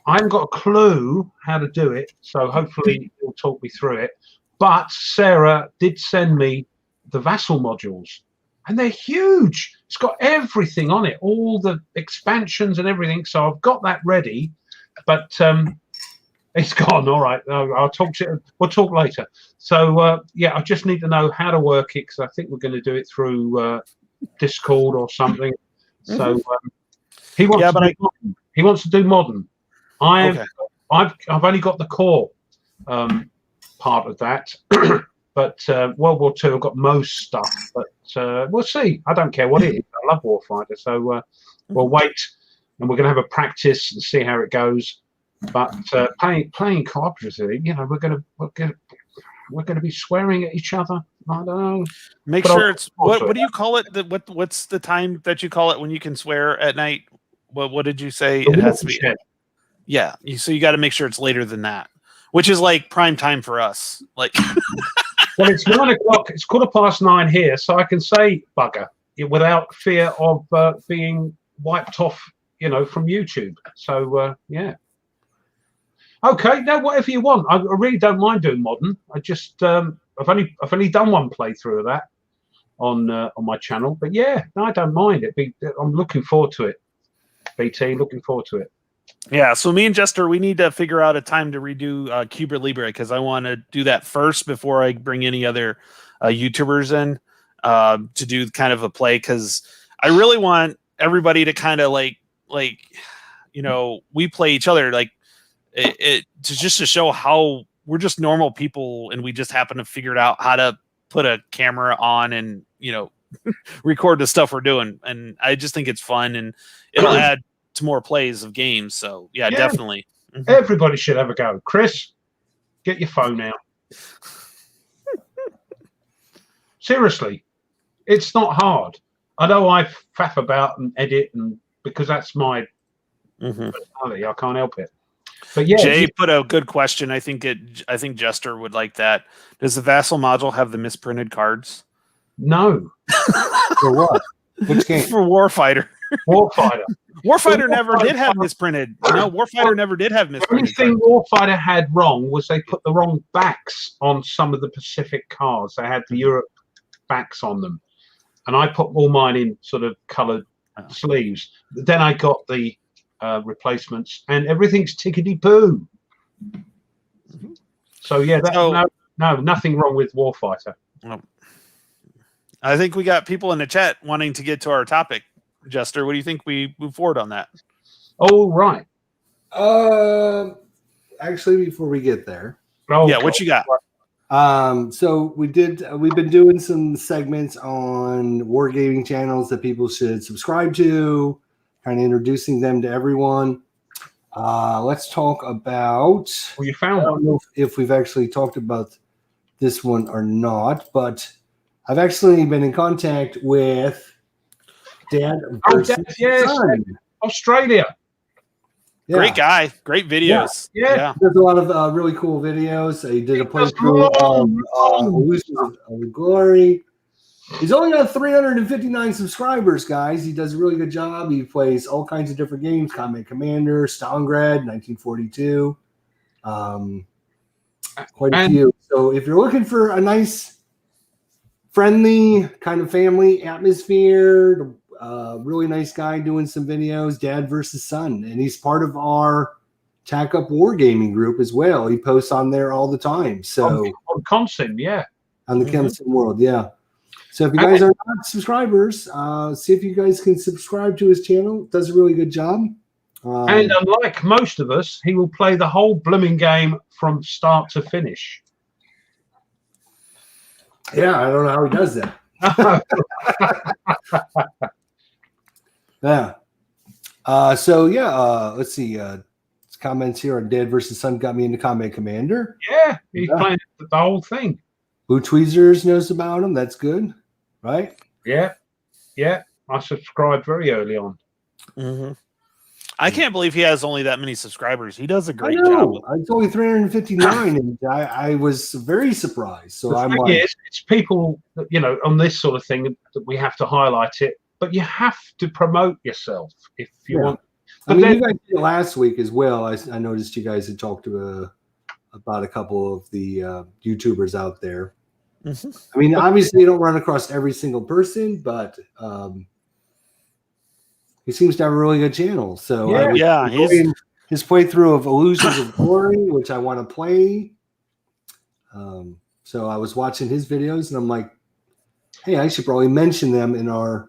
[SPEAKER 3] haven't got a clue how to do it, so hopefully he'll talk me through it. But Sarah did send me the Vassal modules, and they're huge. It's got everything on it, all the expansions and everything. So I've got that ready, but it's gone. All right, I'll talk to you. We'll talk later. So I just need to know how to work it, because I think we're going to do it through Discord or something. So he wants to do modern. I've only got the core part of that. But World War II, I've got most stuff, but we'll see. I don't care what it is. I love Warfighter, so we'll wait, and we're going to have a practice and see how it goes. But playing cooperatively, we're going to be swearing at each other. I don't know.
[SPEAKER 1] Make sure it's what do you call it? What's the time that you call it when you can swear at night? What did you say? It has to be. Yeah, so you got to make sure it's later than that, which is like prime time for us. Like.
[SPEAKER 3] Well, it's 9 o'clock. It's 9:15 here, so I can say bugger without fear of being wiped off, from YouTube. So yeah. Okay, now whatever you want. I really don't mind doing modern. I just I've only done one playthrough of that on my channel, but yeah, no, I don't mind it. I'm looking forward to it. BT, looking forward to it.
[SPEAKER 1] Yeah, so me and Jester, we need to figure out a time to redo Cuba Libre, because I want to do that first before I bring any other YouTubers in to do kind of a play, because I really want everybody to kind of like we play each other, like to show how we're just normal people, and we just happen to figure out how to put a camera on and record the stuff we're doing, and I just think it's fun, and it'll add to more plays of games. So yeah. Definitely.
[SPEAKER 3] Everybody should have a go. Chris, get your phone out. Seriously, it's not hard. I know I faff about and edit, and because that's my personality, I can't help it. But yeah,
[SPEAKER 1] Jay put a good question. I think Jester would like that. Does the Vassal module have the misprinted cards?
[SPEAKER 3] No.
[SPEAKER 2] For what? Which game?
[SPEAKER 1] For Warfighter.
[SPEAKER 3] Warfighter
[SPEAKER 1] never did have misprinted. No, Warfighter never did have misprinted.
[SPEAKER 3] The only thing Warfighter had wrong was they put the wrong backs on some of the Pacific cards. They had the Europe backs on them, and I put all mine in sort of coloured sleeves. Then I got the replacements, and everything's tickety boo. So yeah, nothing wrong with Warfighter.
[SPEAKER 1] I think we got people in the chat wanting to get to our topic. Jester, what do you think we move forward on that?
[SPEAKER 3] Oh, right.
[SPEAKER 2] Actually, before we get there.
[SPEAKER 3] Oh,
[SPEAKER 1] yeah, what you got?
[SPEAKER 2] So we've been doing some segments on wargaming channels that people should subscribe to. kind of introducing them to everyone. Let's talk about.
[SPEAKER 3] Well, you
[SPEAKER 2] I
[SPEAKER 3] found
[SPEAKER 2] don't
[SPEAKER 3] one.
[SPEAKER 2] know if we've actually talked about this one or not, but I've actually been in contact with Dad versus
[SPEAKER 3] yes,
[SPEAKER 2] Son.
[SPEAKER 3] Australia.
[SPEAKER 2] Yeah.
[SPEAKER 1] Great guy, great videos.
[SPEAKER 3] Yeah.
[SPEAKER 2] He does a lot of really cool videos. He did a
[SPEAKER 3] He does
[SPEAKER 2] playthrough of
[SPEAKER 3] long.
[SPEAKER 2] Illusions of Glory. He's only got 359 subscribers, guys. He does a really good job. He plays all kinds of different games: Combat Commander, Stalingrad, 1942. Quite a few. So if you're looking for a nice, friendly kind of family atmosphere, really nice guy doing some videos, Dad versus Son, and he's part of our Tack Up Wargaming group as well. He posts on there all the time. So
[SPEAKER 3] on Consim, yeah.
[SPEAKER 2] on the Chemistry World, yeah. So if you guys are not subscribers, see if you guys can subscribe to his channel. Does a really good job.
[SPEAKER 3] And unlike most of us, he will play the whole blooming game from start to finish.
[SPEAKER 2] Yeah, I don't know how he does that. Yeah. Let's see. Comments here on Dad versus Son got me into Combat Commander.
[SPEAKER 3] Yeah, he's playing the whole thing.
[SPEAKER 2] Blue Tweezers knows about him. That's good, right?
[SPEAKER 3] Yeah. I subscribed very early on.
[SPEAKER 1] Mm-hmm. I can't believe he has only that many subscribers. He does a
[SPEAKER 2] I
[SPEAKER 1] great
[SPEAKER 2] know.
[SPEAKER 1] job.
[SPEAKER 2] It's only 359, and I was very surprised. So
[SPEAKER 3] The
[SPEAKER 2] I'm
[SPEAKER 3] thing
[SPEAKER 2] like,
[SPEAKER 3] is, it's people that, on this sort of thing that we have to highlight it, but you have to promote yourself if you want.
[SPEAKER 2] I mean, you guys did it last week as well. I noticed you guys had talked about a couple of the YouTubers out there.
[SPEAKER 1] Mm-hmm.
[SPEAKER 2] I mean, obviously, you don't run across every single person, but he seems to have a really good channel. So his playthrough of Illusions of Glory, which I want to play. So I was watching his videos, and I'm like, hey, I should probably mention them in our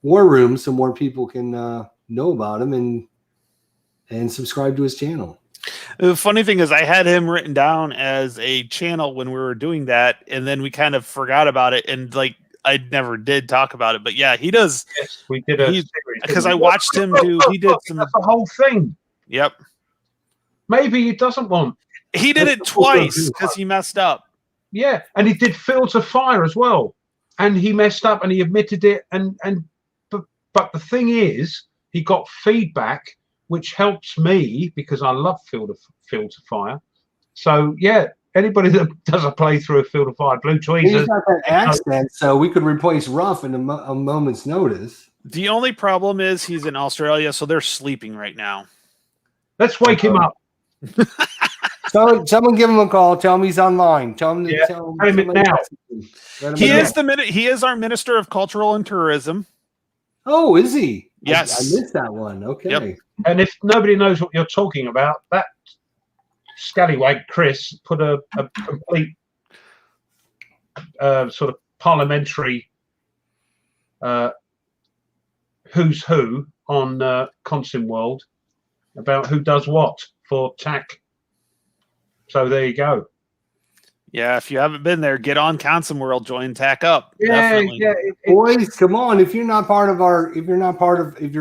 [SPEAKER 2] war room so more people can know about him and subscribe to his channel.
[SPEAKER 1] The funny thing is I had him written down as a channel when we were doing that, and then we kind of forgot about it, and like I never did talk about it. But yeah, he does.
[SPEAKER 3] Yes, we did a series
[SPEAKER 1] because I watched him do. He did some.
[SPEAKER 3] That's the whole thing.
[SPEAKER 1] Yep.
[SPEAKER 3] Maybe he doesn't want.
[SPEAKER 1] He did it twice because he messed up.
[SPEAKER 3] Yeah, and he did Fields of Fire as well, and he messed up and he admitted it. But the thing is, he got feedback, which helps me because I love Fields of Fire. So yeah, anybody that does a playthrough of Field of Fire, Blue Tweezers.
[SPEAKER 2] He's got that accent, so we could replace Ruff in a moment's notice.
[SPEAKER 1] The only problem is he's in Australia, so they're sleeping right now.
[SPEAKER 3] Let's wake him up.
[SPEAKER 2] Someone give him a call. Tell him he's online. Tell him to
[SPEAKER 3] tell him it now.
[SPEAKER 1] He is our Minister of Cultural and Tourism.
[SPEAKER 2] Oh, is he?
[SPEAKER 1] Yes.
[SPEAKER 2] I missed that one. Okay.
[SPEAKER 1] Yep.
[SPEAKER 3] And if nobody knows what you're talking about, that scallywag Chris put a complete sort of parliamentary who's who on Consim World about who does what for TAC. So there you go.
[SPEAKER 1] Yeah, if you haven't been there, get on Consim World, join Tack Up.
[SPEAKER 3] Yeah,
[SPEAKER 1] Definitely.
[SPEAKER 2] Boys, come on. If you're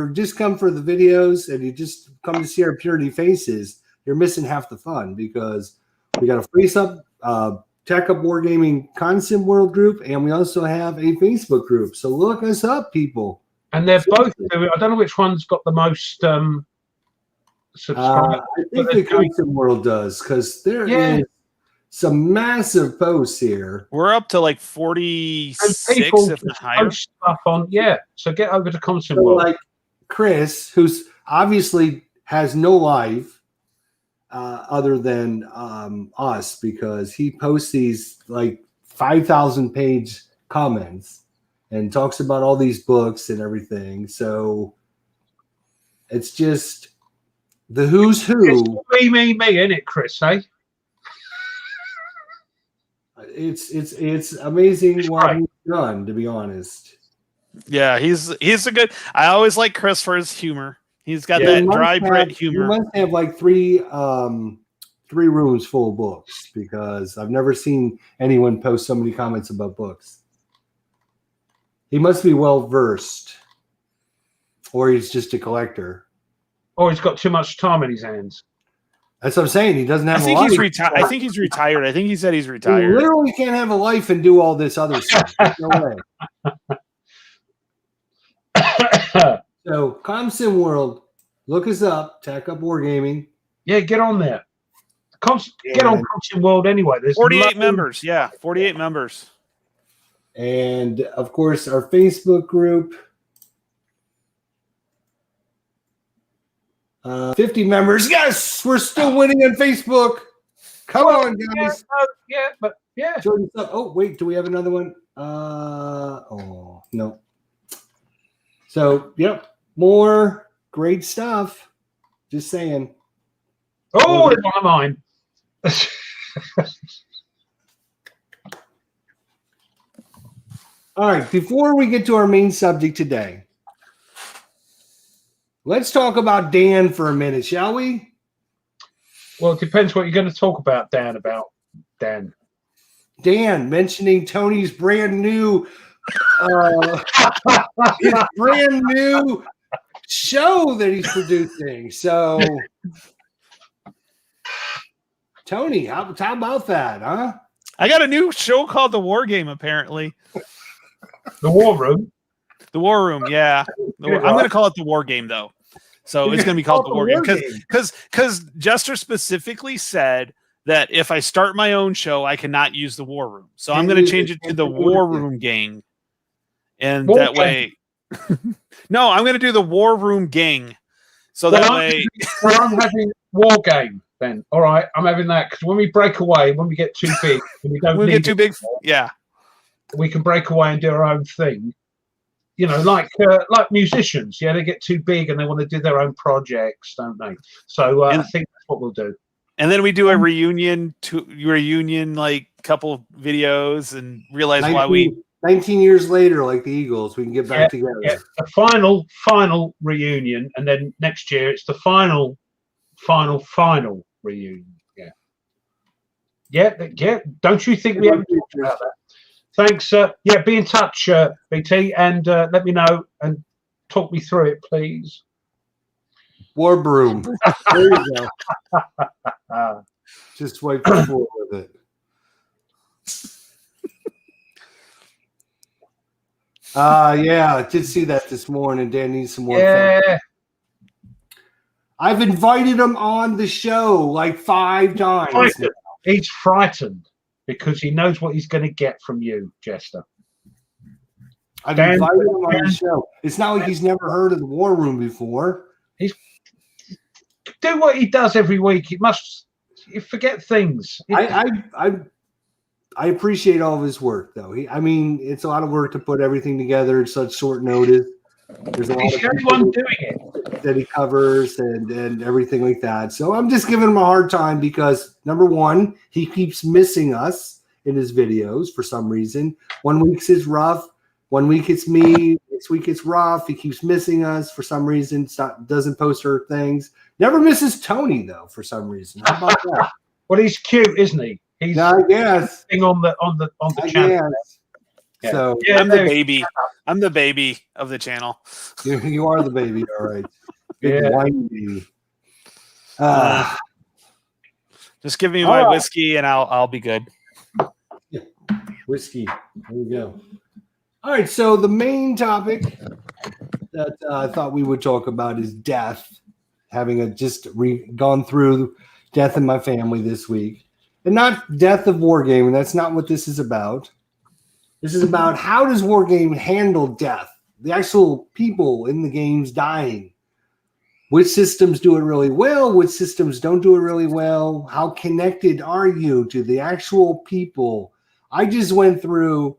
[SPEAKER 2] just come for the videos and you just come to see our purity faces, you're missing half the fun because we got a face up Tack Up Wargaming Consim World group, and we also have a Facebook group. So look us up, people.
[SPEAKER 3] And they're both. I don't know which one's got the most subscribers.
[SPEAKER 2] I think the Consim World does because there is some massive posts here.
[SPEAKER 1] We're up to like 46, if not higher.
[SPEAKER 3] Stuff on, so get over to Consim World.
[SPEAKER 2] Like Chris, who's obviously has no life other than us, because he posts these like 5,000 page comments and talks about all these books and everything. So it's just the who's who.
[SPEAKER 3] It's me, isn't it, Chris? Eh?
[SPEAKER 2] It's amazing what he's done, to be honest.
[SPEAKER 1] Yeah, he's a good. I always like Chris for his humor. He's got that dry Brit humor.
[SPEAKER 2] He must have like three rooms full of books, because I've never seen anyone post so many comments about books. He must be well versed. or he's just a collector.
[SPEAKER 3] Or he's got too much time in his hands.
[SPEAKER 2] That's what I'm saying. He doesn't have
[SPEAKER 1] I think
[SPEAKER 2] a life.
[SPEAKER 1] he's retired. I think he's retired. I think he said he's
[SPEAKER 2] He
[SPEAKER 1] retired.
[SPEAKER 2] literally can't have a life and do all this other stuff. There's no way. So, ComSim World, look us up. Tack up Wargaming.
[SPEAKER 3] Yeah, get on there. Get on ComSim World anyway. There's
[SPEAKER 1] 48 members. Yeah, 48 members.
[SPEAKER 2] And, of course, our Facebook group. 50 members. Yes, we're still winning on Facebook. Come on, guys.
[SPEAKER 3] Yeah.
[SPEAKER 2] Join us up. Oh, wait. Do we have another one? Oh, no. So, yep. More great stuff. Just saying.
[SPEAKER 3] Oh, it's one of mine.
[SPEAKER 2] All right. Before we get to our main subject today, let's talk about Dan for a minute, shall we?
[SPEAKER 3] Well, it depends what you're going to talk about, Dan.
[SPEAKER 2] Dan mentioning Tony's brand new his brand new show that he's producing. So, Tony, how about that, huh?
[SPEAKER 1] I got a new show called The War Game, apparently.
[SPEAKER 3] The War Room.
[SPEAKER 1] The War Room, yeah. I'm going to call it The War Game, though. So it's going to be called The War Game. Because Jester specifically said that if I start my own show, I cannot use The War Room. So I'm going to change it to The War Room Gang. And that way... No, I'm going to do The War Room Gang. So that way...
[SPEAKER 3] I'm having War Game. Then all right, I'm having that because when we break away, when we get too big, we get too big.
[SPEAKER 1] Yeah,
[SPEAKER 3] we can break away and do our own thing. You know, like musicians. Yeah, they get too big and they want to do their own projects, don't they? So I think that's what we'll do.
[SPEAKER 1] And then we do a reunion like couple videos and realize
[SPEAKER 2] 19 years later, like the Eagles, we can get back together.
[SPEAKER 3] Yeah, the final reunion, and then next year it's the final reunion. Yeah. Don't you think we haven't talked about that? Thanks. Be in touch, BT, and let me know and talk me through it, please.
[SPEAKER 2] War Broom. There you go. Just swipe the floor with it. I did see that this morning. Dan needs some more.
[SPEAKER 3] Yeah.
[SPEAKER 2] I've invited him on the show like 5 times.
[SPEAKER 3] He's frightened because he knows what he's going to get from you, Jester.
[SPEAKER 2] I've invited him on the show. It's not like he's never heard of the War Room before.
[SPEAKER 3] He's do what he does every week. You forget things.
[SPEAKER 2] I appreciate all of his work, though. It's a lot of work to put everything together at such short notice. There's a lot of
[SPEAKER 3] everyone doing it
[SPEAKER 2] that he covers and everything like that. So I'm just giving him a hard time because, number one, he keeps missing us in his videos for some reason. 1 week it's rough. 1 week it's me. Next week it's rough. He keeps missing us for some reason. Doesn't post her things. Never misses Tony, though, for some reason. How about that?
[SPEAKER 3] Well, he's cute, isn't he? He's
[SPEAKER 2] I guess.
[SPEAKER 3] Thing on the channel.
[SPEAKER 2] Yeah. So
[SPEAKER 1] I'm the baby. I'm the baby of the channel.
[SPEAKER 2] You are the baby, all right. Big whiny baby.
[SPEAKER 1] Just give me my whiskey and I'll be good.
[SPEAKER 2] Yeah. Whiskey. There we go. All right. So the main topic that I thought we would talk about is death. Having gone through death in my family this week, and not death of Wargaming. That's not what this is about. This is about how does Wargaming handle death, the actual people in the games dying. Which systems do it really well? Which systems don't do it really well? How connected are you to the actual people? I just went through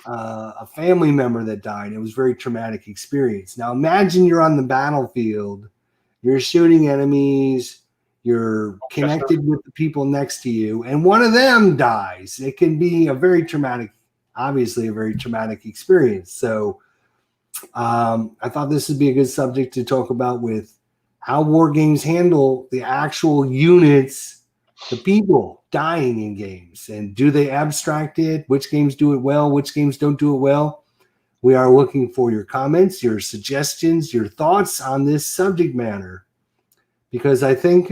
[SPEAKER 2] a family member that died. It was a very traumatic experience. Now imagine you're on the battlefield. You're shooting enemies. You're connected with the people next to you, and one of them dies. It can be obviously a very traumatic experience. So I thought this would be a good subject to talk about with how war games handle the actual units, the people dying in games, and do they abstract it? Which games do it well? Which games don't do it well? We are looking for your comments, your suggestions, your thoughts on this subject matter, because I think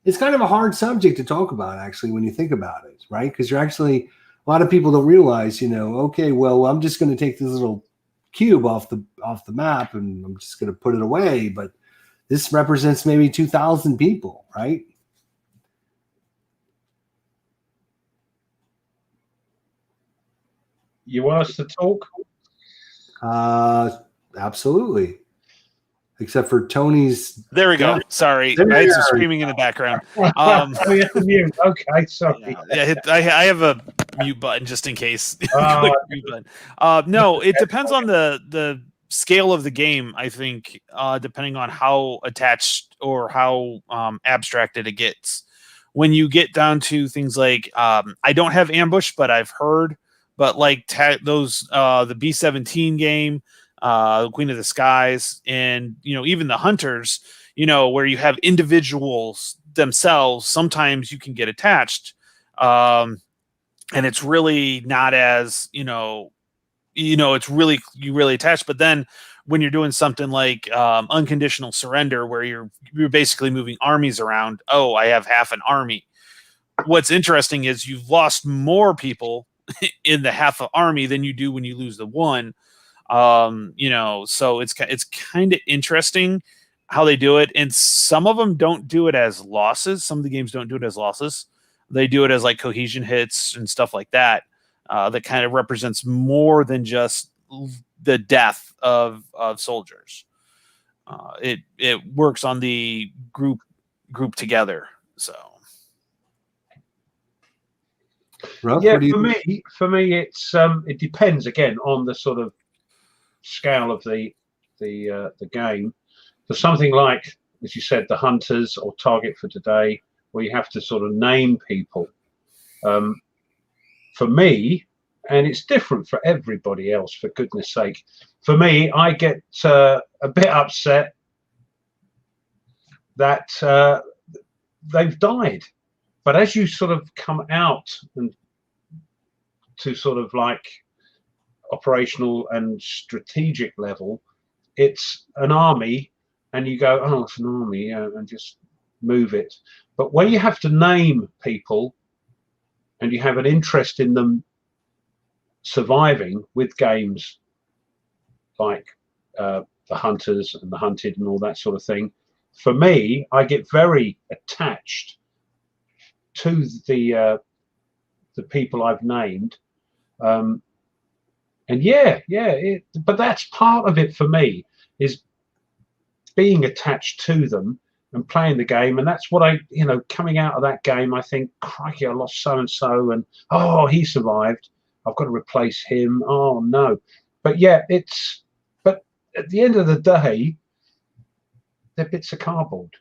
[SPEAKER 2] it's kind of a hard subject to talk about, actually, when you think about it, right? Because you're actually, a lot of people don't realize, okay, well, I'm just going to take this little cube off the map and I'm just going to put it away, but this represents maybe 2,000 people, right?
[SPEAKER 3] You want us to talk?
[SPEAKER 2] Absolutely. Except for Tony's.
[SPEAKER 1] There we go. Sorry, I had some screaming in the background.
[SPEAKER 3] You have to mute. Okay, sorry.
[SPEAKER 1] Yeah, I have a mute button just in case. Quick mute button. No, it depends on the scale of the game. I think depending on how attached or how abstracted it gets. When you get down to things like I don't have ambush, but I've heard. But like those the B-17 game. Queen of the Skies, and even the Hunters, where you have individuals themselves, sometimes you can get attached, and it's really not as it's really you really attached. But then when you're doing something like unconditional surrender, where you're basically moving armies around, I have half an army. What's interesting is you've lost more people in the half an army than you do when you lose the one. So it's kind of interesting how they do it, and some of them don't do it as losses. Some of the games don't do it as losses. They do it as like cohesion hits and stuff like that. That kind of represents more than just the death of soldiers. It works on the group together. So.
[SPEAKER 2] Ruff,
[SPEAKER 3] Yeah, for me, it's it depends again on the sort of scale of the game. For something like, as you said, the Hunters or Target for Today, where you have to sort of name people. For me, and it's different for everybody else, for goodness sake. For me, I get a bit upset that they've died. But as you sort of come out and to sort of like operational and strategic level, it's an army, and you go, oh, it's an army, and just move it. But when you have to name people and you have an interest in them surviving with games like the Hunters and the Hunted and all that sort of thing, for me, I get very attached to the people I've named, and but that's part of it for me, is being attached to them and playing the game. And that's what I, coming out of that game, I think, crikey, I lost so and so, and he survived, I've got to replace him. Oh no. But yeah, but at the end of the day, they're bits of cardboard.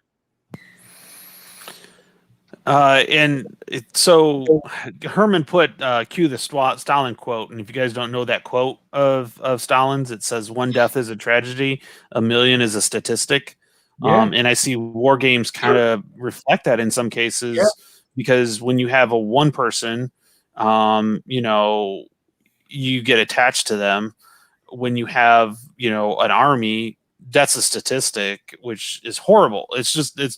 [SPEAKER 1] So Herman put cue the Stalin quote, and if you guys don't know that quote of Stalin's, it says, "One death is a tragedy, a million is a statistic." Yeah. And I see war games kind of reflect that in some cases, because when you have a one person, you get attached to them. When you have an army, that's a statistic, which is horrible.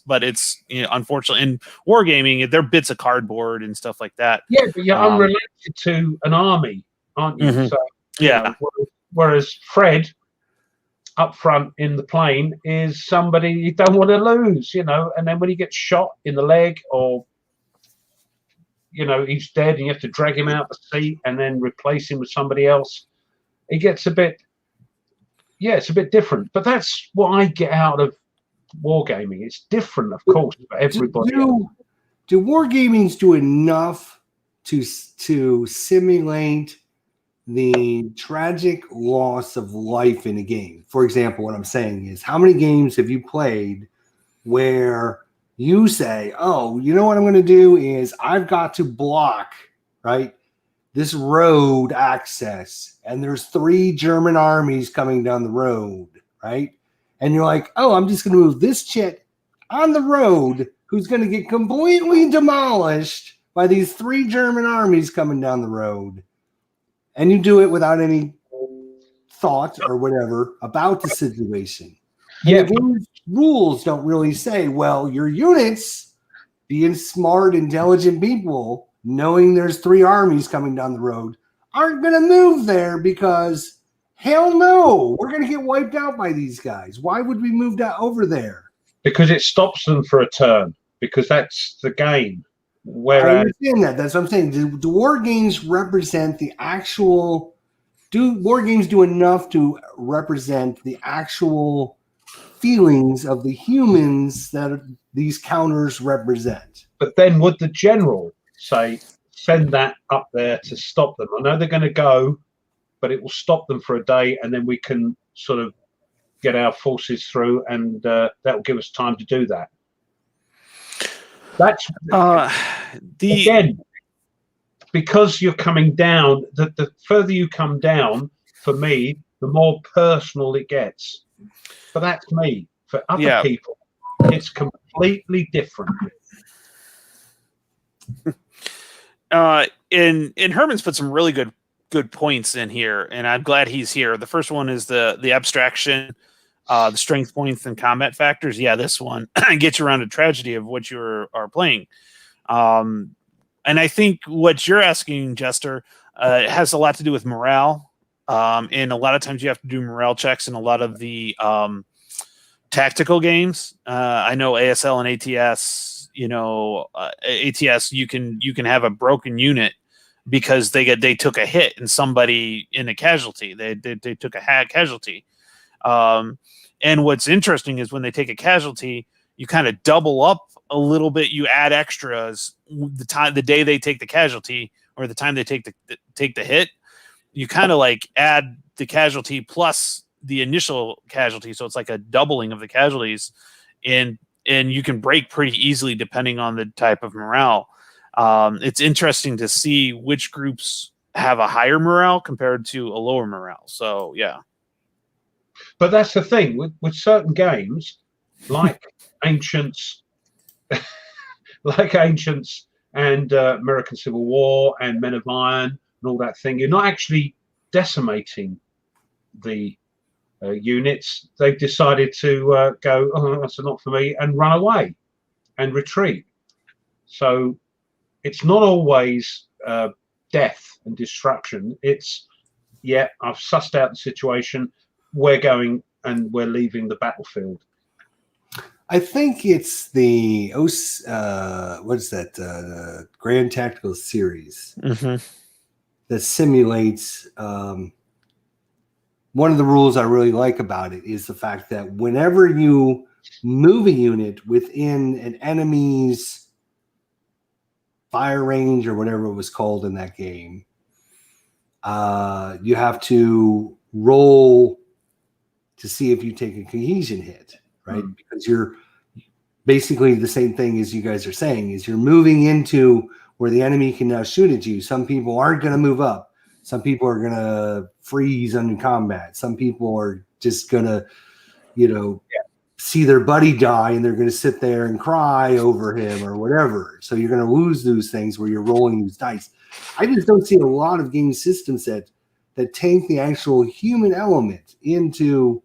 [SPEAKER 1] But it's unfortunately in wargaming, they're bits of cardboard and stuff like that.
[SPEAKER 3] Yeah, but you're unrelated to an army, aren't you? Mm-hmm. So whereas Fred up front in the plane is somebody you don't want to lose, and then when he gets shot in the leg, or he's dead and you have to drag him out the seat and then replace him with somebody else, it gets a bit. Yeah, it's a bit different, but that's what I get out of wargaming. It's different, of course, for everybody.
[SPEAKER 2] Do wargamings do enough to simulate the tragic loss of life in a game? For example, what I'm saying is, how many games have you played where you say, oh, you know what I'm going to do is I've got to block, right, this road access, and there's 3 German armies coming down the road, right? And you're like, oh, I'm just going to move this chit on the road who's going to get completely demolished by these 3 German armies coming down the road. And you do it without any thought or whatever about the situation.
[SPEAKER 3] Yeah.
[SPEAKER 2] And the game's rules don't really say, well, your units, being smart, intelligent people, knowing there's 3 armies coming down the road, aren't going to move there because hell no, we're going to get wiped out by these guys. Why would we move that over there?
[SPEAKER 3] Because it stops them for a turn, because that's the game.
[SPEAKER 2] I
[SPEAKER 3] Whereas,
[SPEAKER 2] understand that. That's what I'm saying. Do war games represent the actual? Do war games do enough to represent the actual feelings of the humans that these counters represent?
[SPEAKER 3] but then would the general say, send that up there to stop them? I know they're going to go, but it will stop them for a day, and then we can sort of get our forces through, and that will give us time to do that. That's again, because you're coming down. The further you come down, for me, the more personal it gets. But that's me. For other people, it's completely different.
[SPEAKER 1] And Herman's put some really good points in here, and I'm glad he's here. The first one is the abstraction, the strength points and combat factors. Yeah, this one gets you around a tragedy of what you are playing. And I think what you're asking, Jester, has a lot to do with morale. And a lot of times you have to do morale checks in a lot of the tactical games. I know ASL and ATS. ATS, you can have a broken unit because they took a hit and somebody in a casualty. They took a casualty. And what's interesting is when they take a casualty, you kind of double up a little bit. You add extras the day they take the casualty or the time they take the hit. You kind of like add the casualty plus the initial casualty, so it's like a doubling of the casualties, and you can break pretty easily depending on the type of morale. It's interesting to see which groups have a higher morale compared to a lower morale. So yeah.
[SPEAKER 3] But that's the thing with certain games, like Ancients, and American Civil War and Men of Iron and all that thing. You're not actually decimating the units. They've decided to go, oh, that's not for me, and run away and retreat. So it's not always death and destruction. It's, yeah, I've sussed out the situation. We're going and we're leaving the battlefield.
[SPEAKER 2] I think it's the what is that? Grand Tactical Series that simulates. One of the rules I really like about it is the fact that whenever you move a unit within an enemy's fire range or whatever it was called in that game, you have to roll to see if you take a cohesion hit, right? Because you're basically the same thing as you guys are saying, is you're moving into where the enemy can now shoot at you. Some people aren't going to move up. Some people are going to freeze under combat. Some people are just going to, see their buddy die and they're going to sit there and cry over him or whatever. So you're going to lose those things where you're rolling these dice. I just don't see a lot of game systems that take the actual human element into,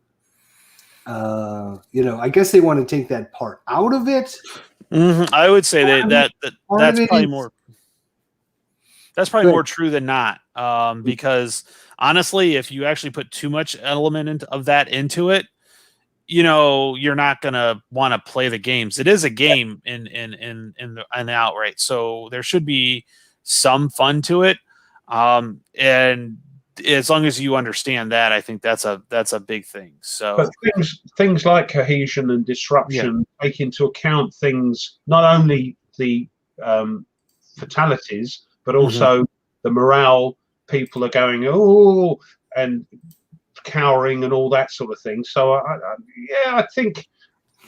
[SPEAKER 2] I guess they want to take that part out of it.
[SPEAKER 1] I would say that's probably more. That's probably more true than not, because honestly, if you actually put too much element of that into it, you're not gonna want to play the games. It is a game in the outright, so there should be some fun to it, and as long as you understand that, I think that's a big thing. So,
[SPEAKER 3] but things like cohesion and disruption take into account things, not only the fatalities, but also the morale. People are going, oh, and cowering and all that sort of thing. So I think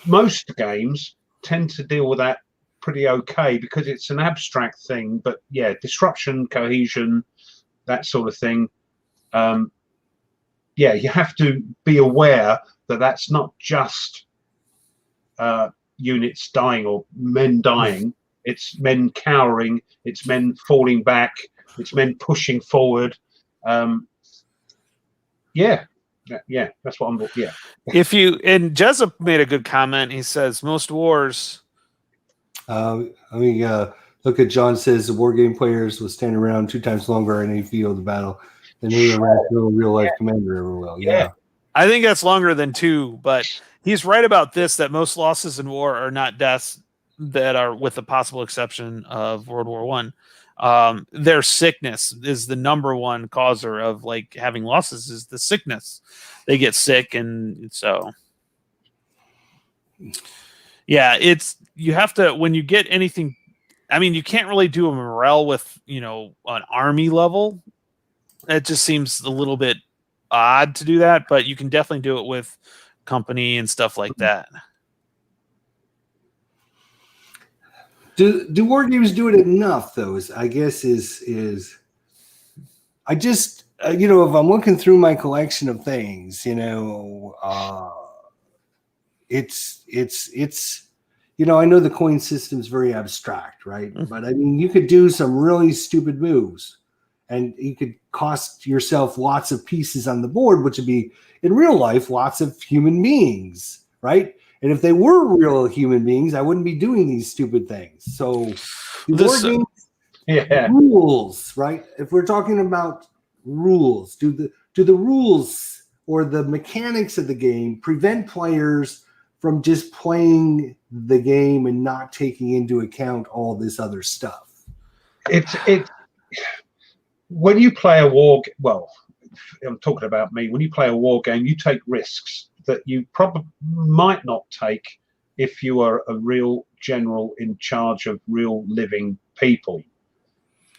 [SPEAKER 3] most games tend to deal with that pretty okay because it's an abstract thing. But yeah, disruption, cohesion, that sort of thing. You have to be aware that that's not just units dying or men dying. It's men cowering. It's men falling back. It's men pushing forward. Yeah, that's what I'm. Yeah.
[SPEAKER 1] If you and Jessup made a good comment. He says most wars.
[SPEAKER 2] Look at John says the war game players will stand around 2 times longer in any field of battle than any rational real life commander ever will. Yeah.
[SPEAKER 1] I think that's longer than 2, but he's right about this, that most losses in war are not deaths, that are, with the possible exception of World War I. Their sickness is the number one causer of like having losses, is the sickness. They get sick, and so yeah, you have to, when you get anything, I mean, you can't really do a morale with, an army level. It just seems a little bit odd to do that, but you can definitely do it with company and stuff like that.
[SPEAKER 2] Do war games do it enough though? I guess I just if I'm looking through my collection of things, it's I know the coin system is very abstract, right? But I mean, you could do some really stupid moves, and you could cost yourself lots of pieces on the board, which would be in real life lots of human beings, right? And if they were real human beings, I wouldn't be doing these stupid things. So war games, rules, right? If we're talking about rules, do the rules or the mechanics of the game prevent players from just playing the game and not taking into account all this other stuff?
[SPEAKER 3] It's when you play a war. Well, I'm talking about me. When you play a war game, you take risks that you probably might not take if you are a real general in charge of real living people.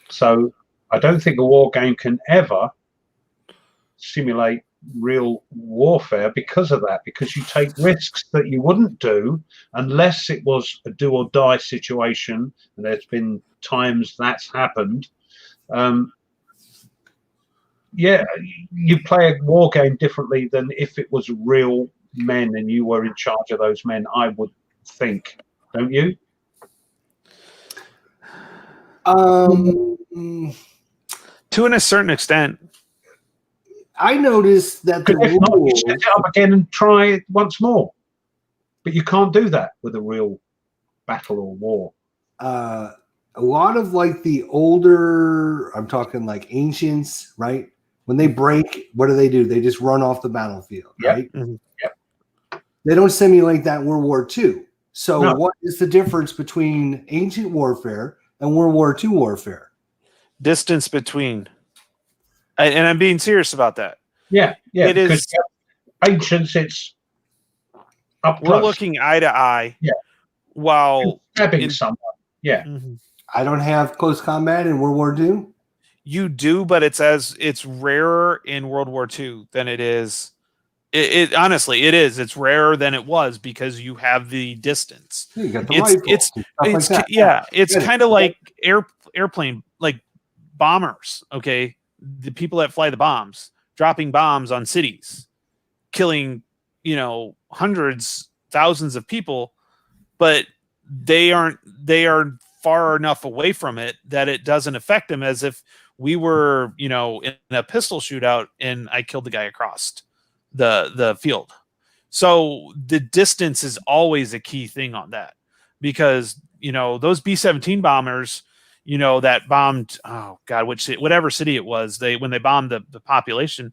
[SPEAKER 3] So I don't think a war game can ever simulate real warfare because of that, because you take risks that you wouldn't do unless it was a do or die situation, and there's been times that's happened. You play a war game differently than if it was real men and you were in charge of those men, I would think, don't you?
[SPEAKER 1] To a certain extent.
[SPEAKER 2] I noticed that
[SPEAKER 3] If not, you set it up again and try it once more. But you can't do that with a real battle or war.
[SPEAKER 2] A lot of like the older, I'm talking like ancients, right? When they break, what do? They just run off the battlefield, right?
[SPEAKER 1] Mm-hmm.
[SPEAKER 3] Yep.
[SPEAKER 2] They don't simulate that in World War II. So
[SPEAKER 3] No.
[SPEAKER 2] What is the difference between ancient warfare and World War II warfare?
[SPEAKER 1] Distance between. And I'm being serious about that.
[SPEAKER 3] Yeah.
[SPEAKER 1] It is.
[SPEAKER 3] Ancients, it's up close.
[SPEAKER 1] We're looking eye to eye.
[SPEAKER 3] Yeah.
[SPEAKER 1] While
[SPEAKER 3] stabbing someone. Yeah.
[SPEAKER 1] Mm-hmm.
[SPEAKER 2] I don't have close combat in World War II.
[SPEAKER 1] You do, but it's rarer in World War II than it is. It honestly, it is. It's rarer than it was because you have the distance.
[SPEAKER 2] You got the rifle,
[SPEAKER 1] it's kind of like airplane, like bombers. Okay, the people that fly the bombs, dropping bombs on cities, killing hundreds, thousands of people, but they are far enough away from it that it doesn't affect them as if we were, in a pistol shootout and I killed the guy across the field. So the distance is always a key thing on that, because, those B-17 bombers, that bombed, whatever city it was, when they bombed the population,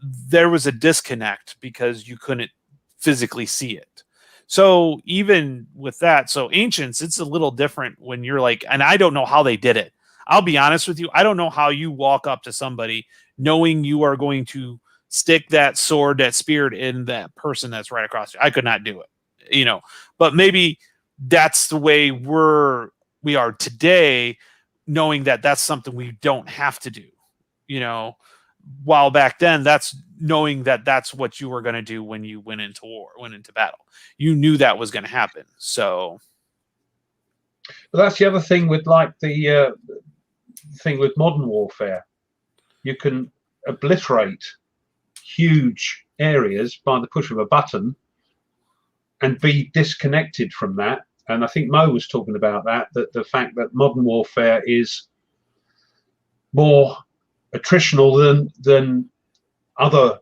[SPEAKER 1] there was a disconnect because you couldn't physically see it. So even with that, so ancients, it's a little different when you're like, and I don't know how they did it. I'll be honest with you. I don't know how you walk up to somebody knowing you are going to stick that sword, that spear in that person that's right across you. I could not do it, but maybe that's the way we are today, knowing that that's something we don't have to do, while back then that's knowing that that's what you were going to do when you went into battle. You knew that was going to happen. So
[SPEAKER 3] but that's the other thing with like the thing with modern warfare. You can obliterate huge areas by the push of a button and be disconnected from that. And I think Mo was talking about that the fact that modern warfare is more attritional than other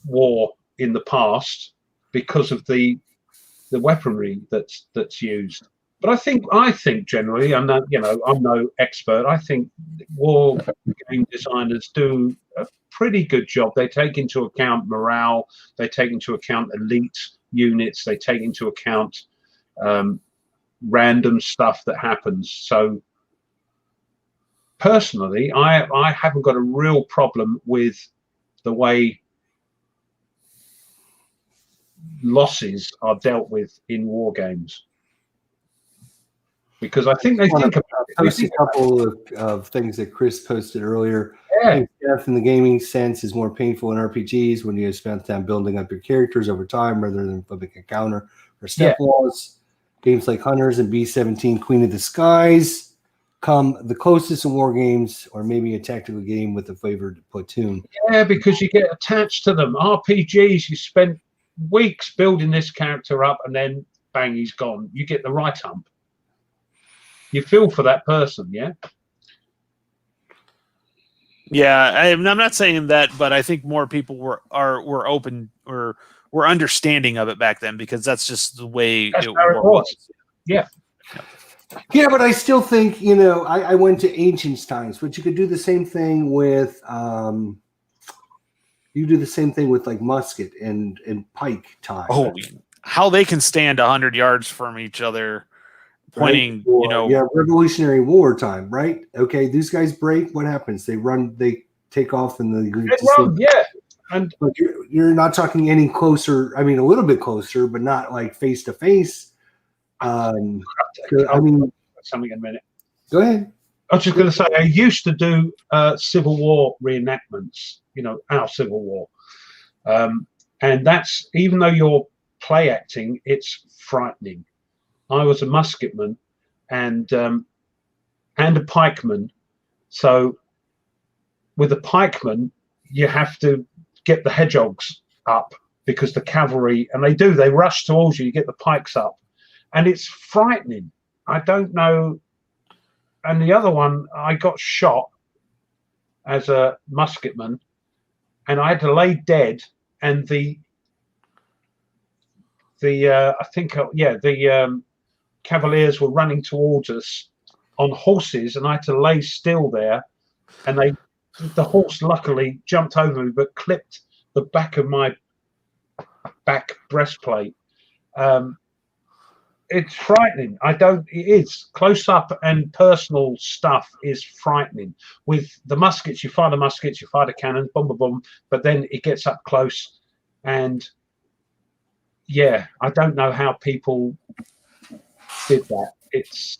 [SPEAKER 3] war in the past because of the weaponry that's used. But I think generally, I'm no expert. I think war game designers do a pretty good job. They take into account morale. They take into account elite units. They take into account random stuff that happens. So personally, I haven't got a real problem with the way losses are dealt with in war games, because I think they think about it.
[SPEAKER 2] Post a couple of things that Chris posted earlier.
[SPEAKER 3] Yeah.
[SPEAKER 2] I think death in the gaming sense is more painful in RPGs when you spend time building up your characters over time rather than flipping a counter or step laws. Games like Hunters and B-17 Queen of the Skies come the closest in war games, or maybe a tactical game with a flavored platoon.
[SPEAKER 3] Yeah, because you get attached to them. RPGs, you spend weeks building this character up and then bang, he's gone. You get the right hump. You feel for that person, yeah?
[SPEAKER 1] Yeah, I'm not saying that, but I think more people were open or were understanding of it back then, because that's just the way
[SPEAKER 3] That's
[SPEAKER 1] it
[SPEAKER 3] how it was. Yeah.
[SPEAKER 2] Yeah, but I still think, I went to ancient times, but you could do the same thing with like musket and pike time.
[SPEAKER 1] Oh, how they can stand 100 yards from each other, pointing,
[SPEAKER 2] right? Revolutionary War time, right? Okay, these guys break. What happens? They run. They take off, and they
[SPEAKER 3] run. Yeah,
[SPEAKER 2] but you're not talking any closer. I mean, a little bit closer, but not like face to face. I mean,
[SPEAKER 3] something in a minute.
[SPEAKER 2] Go ahead.
[SPEAKER 3] I was just going to say, I used to do Civil War reenactments. Our Civil War, and that's, even though you're play acting, it's frightening. I was a musketman and a pikeman. So with a pikeman, you have to get the hedgehogs up, because the cavalry, and they rush towards you. You get the pikes up, and it's frightening. I don't know. And the other one, I got shot as a musketman, and I had to lay dead, and the Cavaliers were running towards us on horses, and I had to lay still there, and the horse luckily jumped over me but clipped the back of my back breastplate. It's frightening. It is. Close up and personal stuff is frightening. With the muskets, you fire the cannons, boom, boom, boom, but then it gets up close, and yeah, I don't know how people did that. It's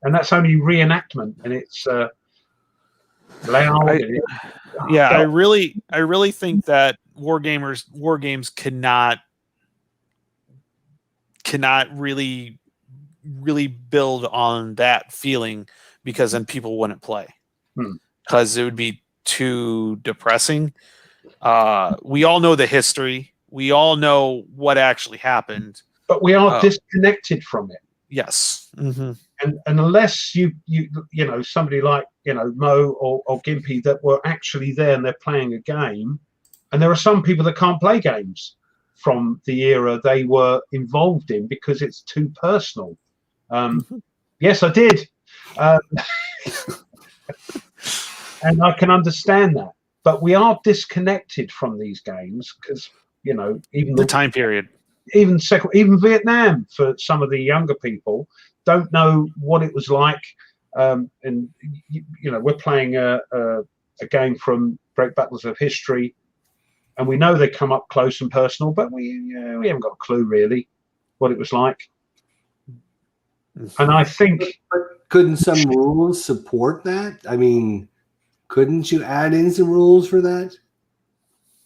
[SPEAKER 3] and that's only reenactment, and it's loud.
[SPEAKER 1] I really think that war games cannot really build on that feeling, because then people wouldn't play, because it would be too depressing. We all know the history. We all know what actually happened.
[SPEAKER 3] But we are disconnected from it.
[SPEAKER 1] Yes. Mm-hmm.
[SPEAKER 3] And unless you somebody like Mo or Gimpy that were actually there and they're playing a game, and there are some people that can't play games from the era they were involved in because it's too personal. Yes, I did, and I can understand that. But we are disconnected from these games because even
[SPEAKER 1] the time period.
[SPEAKER 3] Even Vietnam, for some of the younger people, don't know what it was like. And we're playing a game from Great Battles of History, and we know they come up close and personal, but we haven't got a clue really what it was like. And I think,
[SPEAKER 2] couldn't some rules support that? I mean, couldn't you add in some rules for that?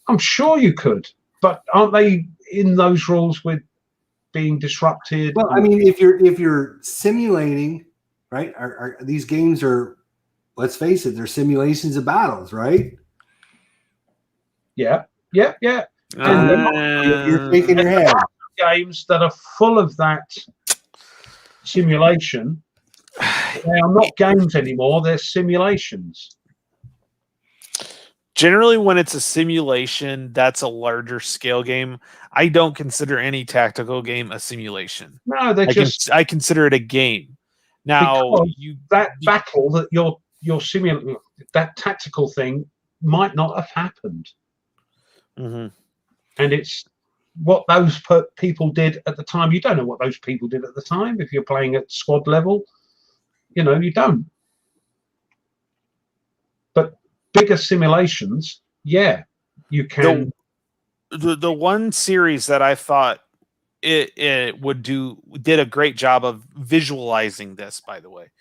[SPEAKER 3] I'm sure you could, but aren't they in those rules with being disrupted?
[SPEAKER 2] Well, I mean, if you're simulating, right? Are these games are, let's face it, they're simulations of battles, right?
[SPEAKER 3] Yeah.
[SPEAKER 2] You're shaking your head.
[SPEAKER 3] Games that are full of that simulation, they are not games anymore. They're simulations.
[SPEAKER 1] Generally, when it's a simulation, that's a larger scale game. I don't consider any tactical game a simulation.
[SPEAKER 3] No, they're just
[SPEAKER 1] I consider it a game. Now,
[SPEAKER 3] that battle that you're simulating, that tactical thing might not have happened,
[SPEAKER 1] mm-hmm.
[SPEAKER 3] and it's what those people did at the time. You don't know what those people did at the time if you're playing at squad level. You know, you don't. But bigger simulations, yeah, you can.
[SPEAKER 1] The one series that I thought it did a great job of visualizing this, by the way,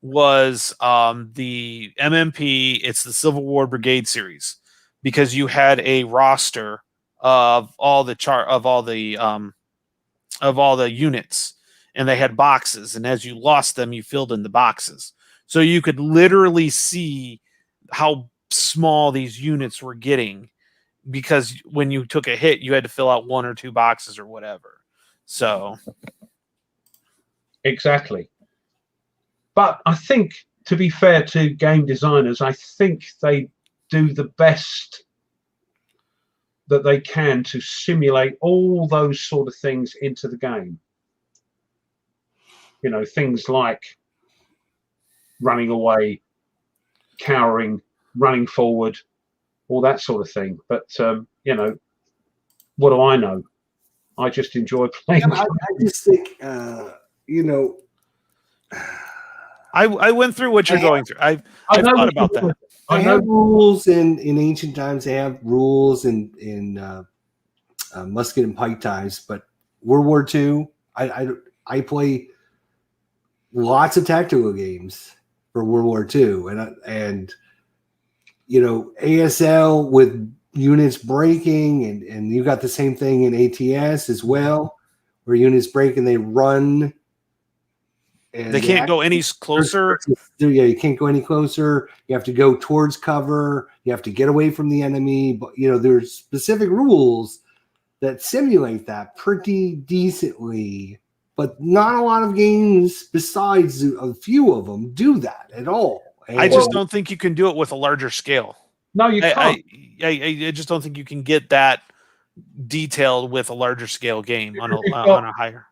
[SPEAKER 1] was the MMP. It's the Civil War Brigade series, because you had a roster of all the units, and they had boxes, and as you lost them, you filled in the boxes, so you could literally see how small these units were getting, because when you took a hit, you had to fill out 1 or 2 boxes or whatever. So
[SPEAKER 3] exactly. But I think, to be fair to game designers, I think they do the best that they can to simulate all those sort of things into the game. You know, things like running away, cowering, running forward, all that sort of thing. But you know, what do I know? I just enjoy playing.
[SPEAKER 2] I just think, you know,
[SPEAKER 1] I went through what you're going through. I thought about that.
[SPEAKER 2] I have rules in ancient times. They have rules in musket and pike times. But World War II, I play lots of tactical games for World War II, and you know, ASL with units breaking, and you got the same thing in ATS as well, where units break and they run. And
[SPEAKER 1] they can't go any closer.
[SPEAKER 2] Yeah, you can't go any closer. You have to go towards cover. You have to get away from the enemy. But you know, there's specific rules that simulate that pretty decently. But not a lot of games, besides a few of them, do that at all. And
[SPEAKER 1] I just don't think you can do it with a larger scale.
[SPEAKER 3] No, you can't.
[SPEAKER 1] I just don't think you can get that detailed with a larger scale game on a higher.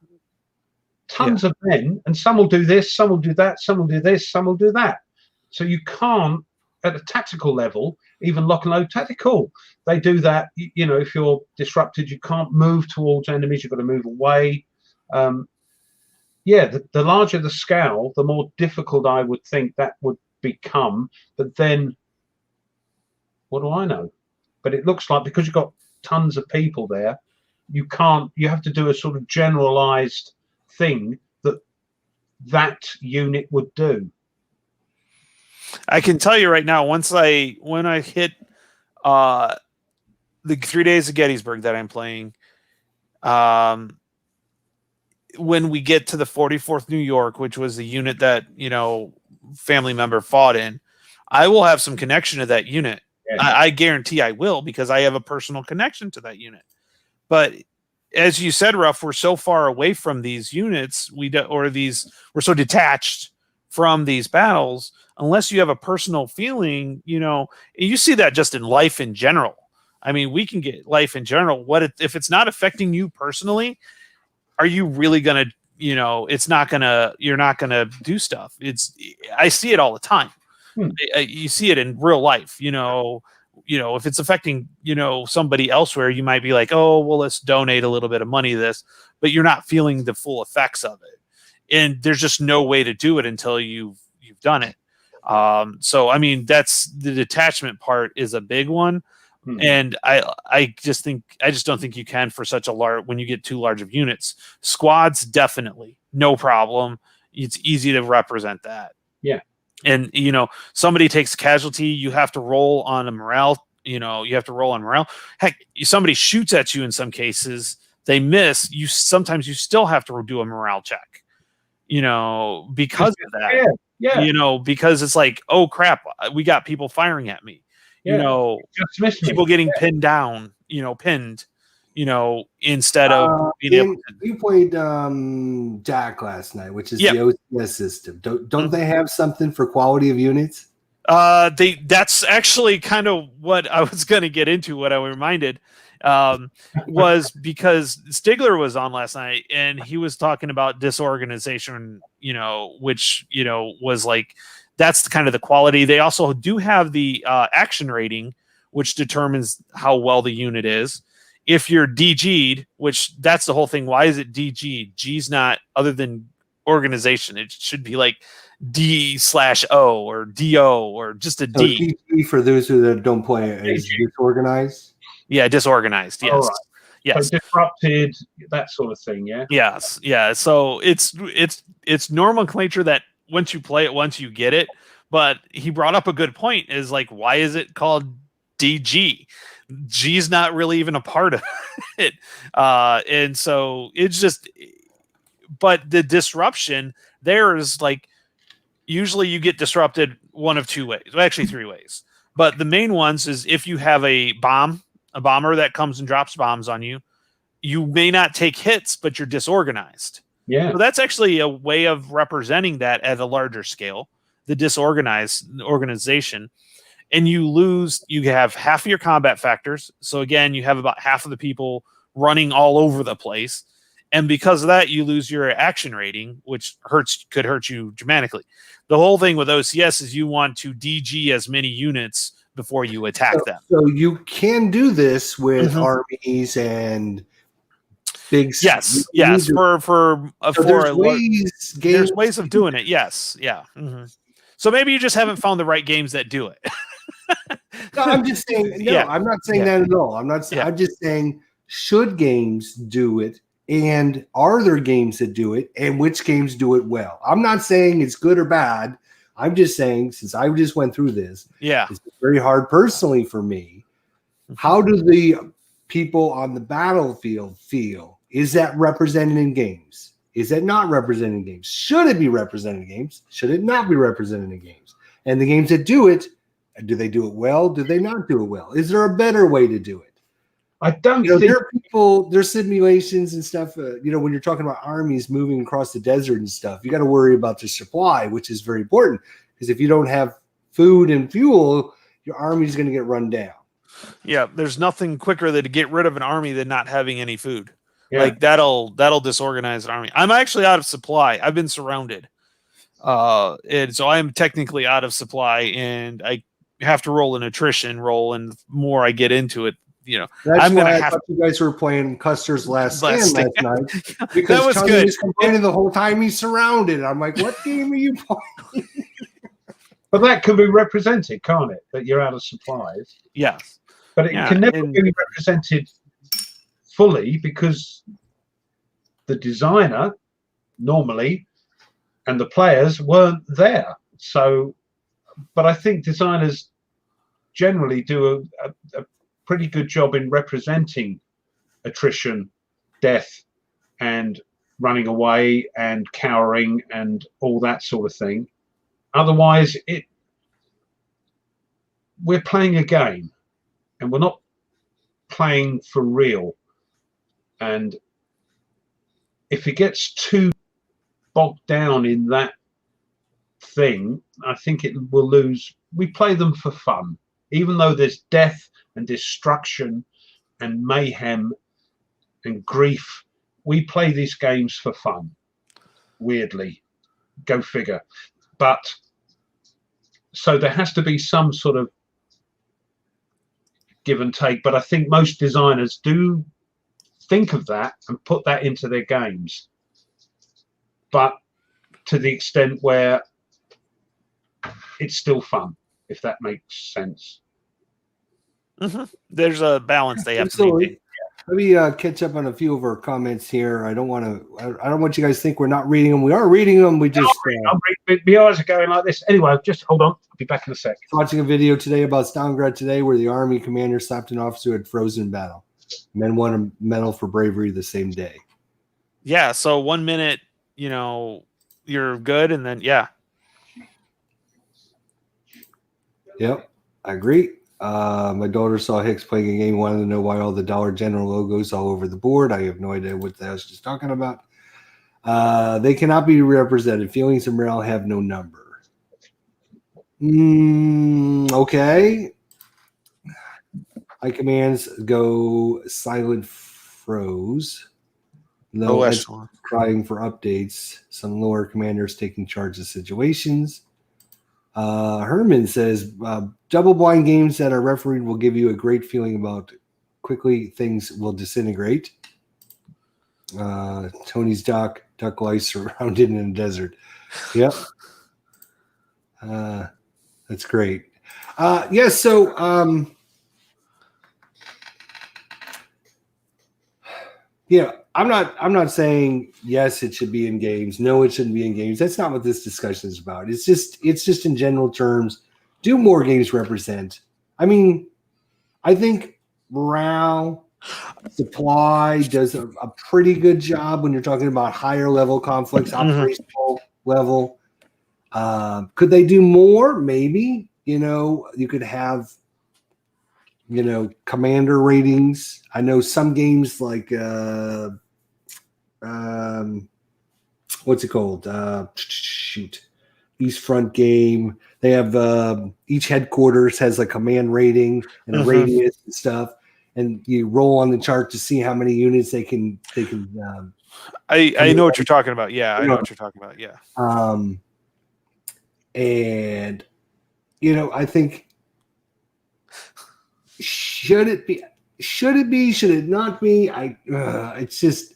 [SPEAKER 3] Tons of men, and some will do this, some will do that, some will do this, some will do that. So you can't, at a tactical level, even lock and load tactical. They do that. You know, if you're disrupted, you can't move towards enemies. You've got to move away. Yeah, the larger the scale, the more difficult I would think that would become. But then, what do I know? But it looks like, because you've got tons of people there, you can't. You have to do a sort of generalized thing that unit would do.
[SPEAKER 1] I can tell you right now, when I hit the 3 days of Gettysburg that I'm playing, when we get to the 44th New York, which was the unit that, you know, family member fought in, I will have some connection to that unit. Yeah. I guarantee I will, because I have a personal connection to that unit. But as you said, Ruff, we're so far away from these units, we're so detached from these battles. Unless you have a personal feeling, you know, you see that just in life in general. I mean, we can get life in general. If it's not affecting you personally, are you really gonna, you know, you're not gonna do stuff. I see it all the time. You see it in real life, you know, if it's affecting, you know, somebody elsewhere, you might be like, oh, well, let's donate a little bit of money to this, but you're not feeling the full effects of it. And there's just no way to do it until you've done it. So, I mean, that's the detachment part is a big one. And I just don't think you can for such a large, when you get too large of units. Squads, definitely no problem. It's easy to represent that.
[SPEAKER 3] Yeah.
[SPEAKER 1] And, you know, somebody takes casualty, you have to roll on a morale, Heck, somebody shoots at you in some cases, they miss, sometimes you still have to do a morale check, you know, because of that. Yeah. You know, because it's like, oh crap, we got people firing at me. Yeah. You know, people getting pinned down, pinned, instead of being able to.
[SPEAKER 2] You played Jack last night, which is the OCS system. Don't they have something for quality of units?
[SPEAKER 1] That's actually kind of what I was going to get into. What I reminded was because Stigler was on last night and he was talking about disorganization, which was like that's kind of the quality. They also do have the action rating, which determines how well the unit is. If you're DG'd, which that's the whole thing. Why is it DG? G's not other than organization. It should be like D/O or DO or just a
[SPEAKER 2] So
[SPEAKER 1] D.
[SPEAKER 2] DG, for those who don't play it, is disorganized.
[SPEAKER 1] Yeah, disorganized. Yes.
[SPEAKER 3] All right.
[SPEAKER 1] Yes.
[SPEAKER 3] So disrupted, that sort of thing, yeah?
[SPEAKER 1] Yes. Yeah. So it's nomenclature that once you play it, once you get it. But he brought up a good point is like, why is it called DG? G's not really even a part of it. And so it's just, but the disruption there is like, usually you get disrupted one of two ways, well, actually three ways. But the main ones is if you have a bomber that comes and drops bombs on you, you may not take hits, but you're disorganized.
[SPEAKER 3] Yeah.
[SPEAKER 1] So that's actually a way of representing that at a larger scale, the disorganized organization. And you have half of your combat factors. So again, you have about half of the people running all over the place. And because of that, you lose your action rating, which could hurt you dramatically. The whole thing with OCS is you want to DG as many units before you attack them.
[SPEAKER 2] So you can do this with armies and big.
[SPEAKER 1] Yes.
[SPEAKER 2] There's
[SPEAKER 1] ways of doing it. Yes. Yeah. Mm-hmm. So maybe you just haven't found the right games that do it.
[SPEAKER 2] No, I'm just saying. No, yeah. I'm not saying that at all. I'm not. Yeah. I'm just saying, should games do it, and are there games that do it, and which games do it well? I'm not saying it's good or bad. I'm just saying, since I just went through this, it's very hard personally for me. How do the people on the battlefield feel? Is that represented in games? Is that not represented in games? Should it be represented in games? Should it not be represented in games? And the games that do it, do they do it well? Do they not do it well? Is there a better way to do it?
[SPEAKER 3] I don't think
[SPEAKER 2] there's simulations and stuff. When you're talking about armies moving across the desert and stuff, you got to worry about the supply, which is very important because if you don't have food and fuel, your army is going to get run down.
[SPEAKER 1] Yeah, there's nothing quicker than to get rid of an army than not having any food. Yeah. Like that'll disorganize an army. I'm actually out of supply. I've been surrounded, and so I'm technically out of supply, and I have to roll an attrition roll. And the more I get into it,
[SPEAKER 2] that's why I thought you guys were playing Custer's Last Stand last night because
[SPEAKER 1] that was
[SPEAKER 2] Tony
[SPEAKER 1] good.
[SPEAKER 2] was complaining the whole time he's surrounded. I'm like, what game are you playing?
[SPEAKER 3] But that can be represented, can't it? That you're out of supplies.
[SPEAKER 1] Yes.
[SPEAKER 3] But it can never be represented fully because the designer normally and the players weren't there. So, but I think designers generally do a pretty good job in representing attrition, death, and running away and cowering and all that sort of thing. Otherwise, we're playing a game and we're not playing for real. And if it gets too bogged down in that thing, I think it will lose. We play them for fun, even though there's death and destruction and mayhem and grief. We play these games for fun. Weirdly, go figure. But so there has to be some sort of give and take. But I think most designers do think of that and put that into their games. But to the extent where it's still fun, if that makes sense.
[SPEAKER 1] Mm-hmm. There's a balance they have to maintain.
[SPEAKER 2] Let me catch up on a few of our comments here. I don't want you guys to think we're not reading them. We are reading them. We just
[SPEAKER 3] my eyes are going like this. Anyway, just hold on. I'll be back in a sec.
[SPEAKER 2] Watching a video today about Stalingrad today, where the army commander slapped an officer who had frozen in battle. Men won a medal for bravery the same day.
[SPEAKER 1] Yeah. So 1 minute, you're good, and then
[SPEAKER 2] Yep, I agree. My daughter saw Hicks playing a game, wanted to know why all the Dollar General logos all over the board. I have no idea what the hell she's talking about. They cannot be represented. Feelings and morale have no number. Okay. My commands go silent froze. Low
[SPEAKER 1] echelon.
[SPEAKER 2] crying for updates. Some lower commanders taking charge of situations. Herman says double blind games that are refereed will give you a great feeling about quickly things will disintegrate. Tony's duck life surrounded in a desert. Yep. That's great. Yes. So, I'm not saying yes, it should be in games. No, it shouldn't be in games. That's not what this discussion is about. It's just in general terms. Do more games represent? I mean, I think morale supply does a pretty good job when you're talking about higher level conflicts, operational level. Could they do more? Maybe. You could have commander ratings. I know some games like what's it called? East Front game. They have each headquarters has a command rating and a radius and stuff, and you roll on the chart to see how many units they can.
[SPEAKER 1] I know what you're talking about. Yeah, I know what you're talking about. Yeah.
[SPEAKER 2] And I think should it be? Should it not be? It's just.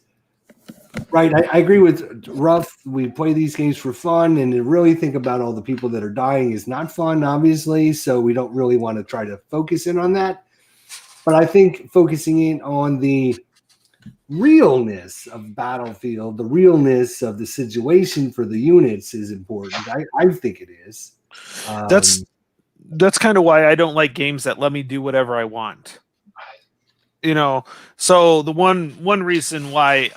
[SPEAKER 2] Right, I agree with Ruff. We play these games for fun, and to really think about all the people that are dying is not fun, obviously. So we don't really want to try to focus in on that. But I think focusing in on the realness of Battlefield, the realness of the situation for the units is important. I think it is.
[SPEAKER 1] That's kind of why I don't like games that let me do whatever I want. So the one reason why,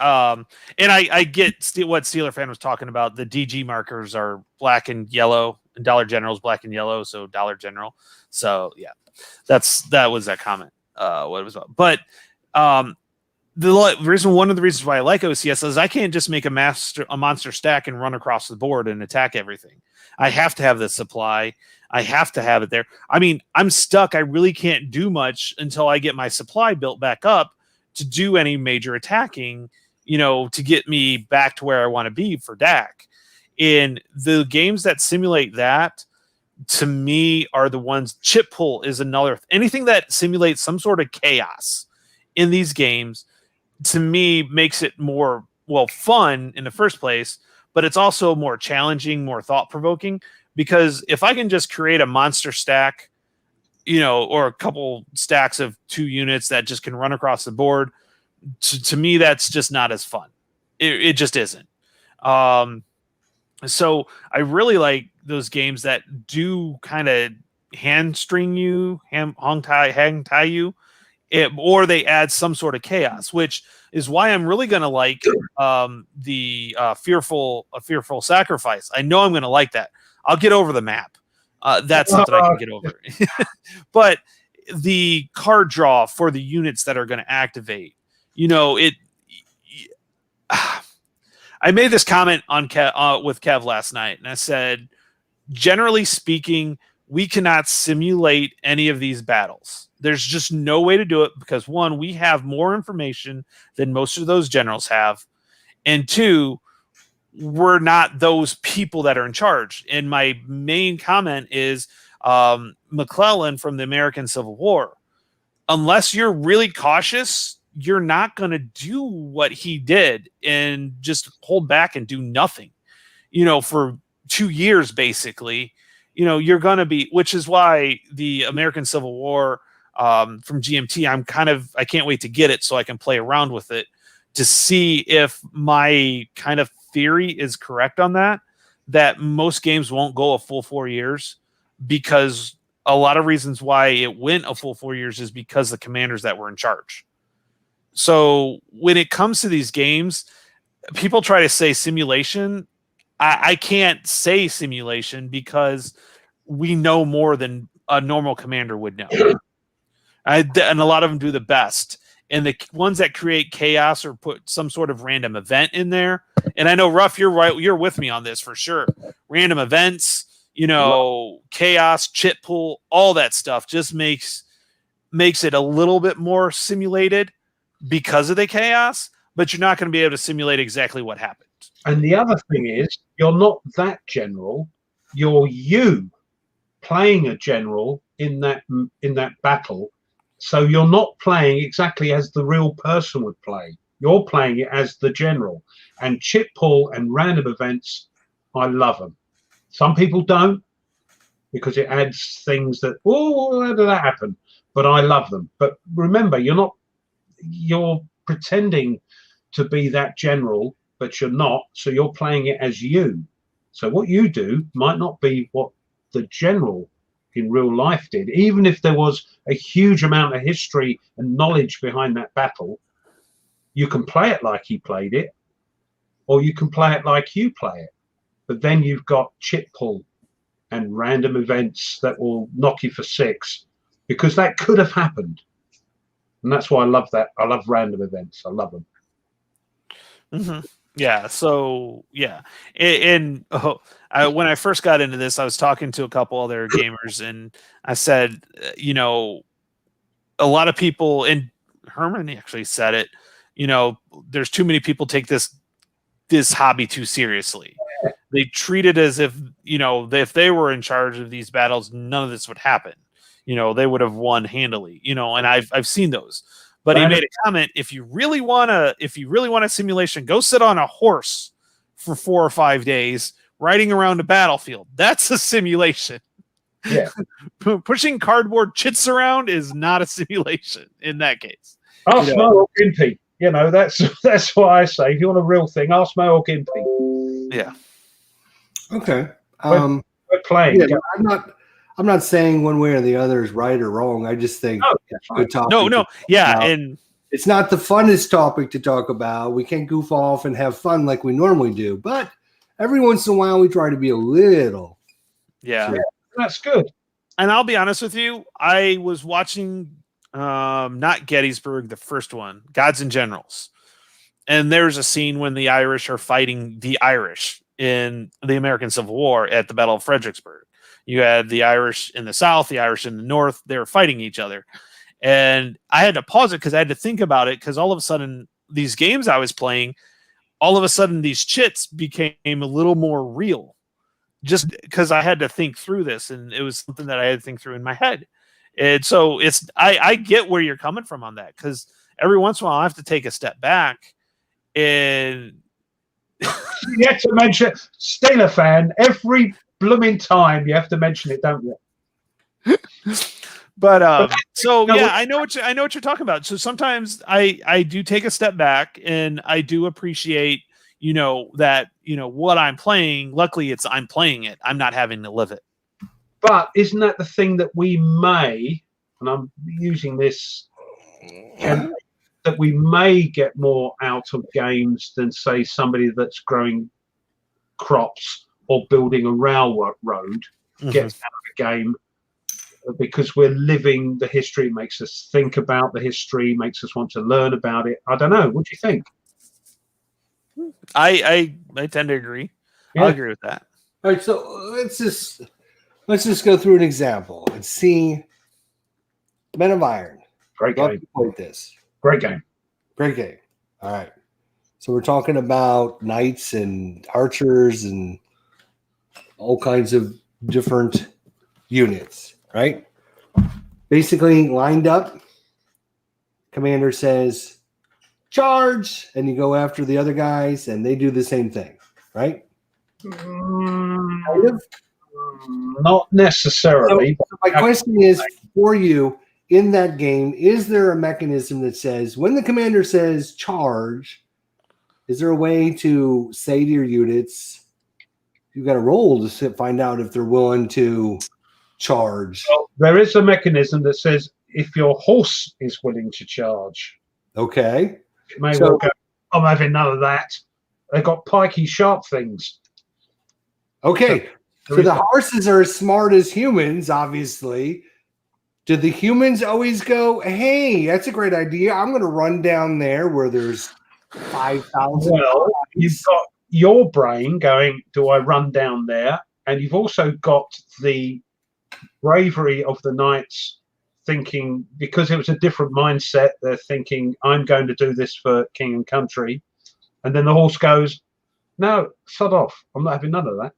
[SPEAKER 1] and I get what Steeler fan was talking about. The DG markers are black and yellow, and Dollar General is black and yellow, so Dollar General. So yeah, that was that comment. What it was about. But one of the reasons why I like OCS is I can't just make a monster stack and run across the board and attack everything. I have to have the supply. I have to have it there. I mean, I'm stuck. I really can't do much until I get my supply built back up to do any major attacking, to get me back to where I want to be for DAC. And the games that simulate that, to me, are the ones. Chip pull is another. Anything that simulates some sort of chaos in these games, to me, makes it more, fun in the first place, but it's also more challenging, more thought-provoking. Because if I can just create a monster stack, or a couple stacks of 2 units that just can run across the board, to me, that's just not as fun. It just isn't. So I really like those games that do kind of hamstring you, hang tie you, or they add some sort of chaos, which is why I'm really going to like the fearful sacrifice. I know I'm going to like that. I'll get over the map. That's something I can get over. But the card draw for the units that are going to activate, I made this comment on with Kev last night, and I said, generally speaking, we cannot simulate any of these battles. There's just no way to do it because, one, we have more information than most of those generals have, and two, we're not those people that are in charge. And my main comment is McClellan from the American Civil War. Unless you're really cautious, you're not going to do what he did and just hold back and do nothing, for 2 years, basically. You're going to be, which is why the American Civil War from GMT, I can't wait to get it so I can play around with it to see if my kind of theory is correct on that most games won't go a full 4 years, because a lot of reasons why it went a full 4 years is because the commanders that were in charge. So when it comes to these games, people try to say simulation. I can't say simulation because we know more than a normal commander would know. And a lot of them do the best. And the ones that create chaos or put some sort of random event in there. And I know, Ruff, you're right. You're with me on this for sure. Random events, chaos, chit pool, all that stuff just makes it a little bit more simulated because of the chaos, but you're not going to be able to simulate exactly what happened.
[SPEAKER 3] And the other thing is, you're not that general. You're you playing a general in that battle. So you're not playing exactly as the real person would play. You're playing it as the general. And chip pull and random events, I love them. Some people don't, because it adds things that, oh, how did that happen? But I love them. But remember, you're pretending to be that general, but you're not. So you're playing it as you. So what you do might not be what the general in real life did, even if there was a huge amount of history and knowledge behind that battle. You can play it like he played it, or you can play it like you play it. But then you've got chip pull and random events that will knock you for 6, because that could have happened. And that's why I love that. I love random events. I love them.
[SPEAKER 1] Mm-hmm. Yeah. So yeah. And when I first got into this, I was talking to a couple other gamers, and I said, a lot of people, and Herman actually said it, there's too many people take this hobby too seriously. They treat it as if, if they were in charge of these battles, none of this would happen. They would have won handily, and I've seen those. But he made a comment: if you really want a simulation, go sit on a horse for 4 or 5 days riding around a battlefield. That's a simulation.
[SPEAKER 3] Yeah.
[SPEAKER 1] Pushing cardboard chits around is not a simulation in that case.
[SPEAKER 3] Ask Mo or Gimpy. That's what I say. If you want a real thing, ask Mo or Gimpy.
[SPEAKER 1] Yeah.
[SPEAKER 2] Okay.
[SPEAKER 3] We're playing.
[SPEAKER 2] Yeah, I'm not saying one way or the other is right or wrong. I just think it's a good topic.
[SPEAKER 1] No. Yeah. And
[SPEAKER 2] it's not the funnest topic to talk about. We can't goof off and have fun like we normally do, but every once in a while we try to be a little.
[SPEAKER 1] Yeah.
[SPEAKER 3] That's good.
[SPEAKER 1] And I'll be honest with you, I was watching not Gettysburg, the first one, Gods and Generals. And there's a scene when the Irish are fighting the Irish in the American Civil War at the Battle of Fredericksburg. You had the Irish in the South, the Irish in the North. They were fighting each other. And I had to pause it because I had to think about it, because all of a sudden, these games I was playing, all of a sudden, these chits became a little more real, just because I had to think through this. And it was something that I had to think through in my head. And so I get where you're coming from on that, because every once in a while I have to take a step back. And
[SPEAKER 3] you have to mention Steeler fan every blooming time. You have to mention it, don't you?
[SPEAKER 1] But so yeah, I know what you're talking about. So sometimes I do take a step back, and I do appreciate that what I'm playing. Luckily, I'm playing it. I'm not having to live it.
[SPEAKER 3] But isn't that the thing that we may, and I'm using this, that we may get more out of games than, say, somebody that's growing crops or building a railroad gets out of a game, because we're living the history. It makes us think about the history, makes us want to learn about it. I don't know. What do you think?
[SPEAKER 1] I tend to agree.
[SPEAKER 3] Yeah.
[SPEAKER 1] I agree with that.
[SPEAKER 2] All right, so let's just go through an example and see Men of Iron.
[SPEAKER 3] Great
[SPEAKER 2] Love
[SPEAKER 3] game.
[SPEAKER 2] to play this.
[SPEAKER 3] Great game.
[SPEAKER 2] Great game. All right. So we're talking about knights and archers and all kinds of different units, right? Basically lined up. Commander says, charge, and you go after the other guys, and they do the same thing, right? Kind of.
[SPEAKER 3] Not necessarily.
[SPEAKER 2] So my question is for you, in that game, is there a mechanism that says when the commander says charge, is there a way to say to your units, you've got to roll to find out if they're willing to charge?
[SPEAKER 3] Well, there is a mechanism that says if your horse is willing to charge.
[SPEAKER 2] Okay.
[SPEAKER 3] It may well go, I'm having none of that. They've got pikey sharp things.
[SPEAKER 2] Okay. So the horses are as smart as humans, obviously. Do the humans always go, hey, that's a great idea. I'm going to run down there where there's 5,000.
[SPEAKER 3] Well, you've got your brain going, do I run down there and you've also got the bravery of the knights thinking, because it was a different mindset, they're thinking, I'm going to do this for king and country. And then the horse goes, no, sod off. I'm not having none of that.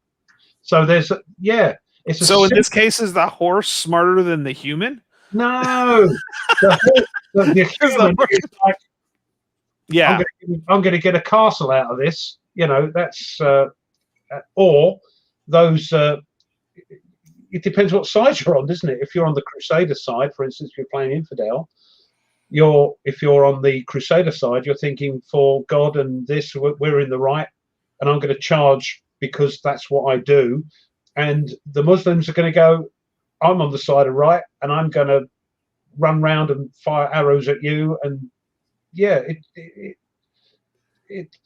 [SPEAKER 3] So there's, it's a
[SPEAKER 1] So in this case, is the horse smarter than the human?
[SPEAKER 3] No. the human is like,
[SPEAKER 1] Yeah.
[SPEAKER 3] I'm going to get a castle out of this. That's, or those, it depends what side you're on, doesn't it? If you're on the Crusader side, for instance, if you're playing Infidel, if you're on the Crusader side, you're thinking, for God and this, we're in the right, and I'm going to charge because that's what I do. And the Muslims are going to go, I'm on the side of right, and I'm going to run round and fire arrows at you. And yeah,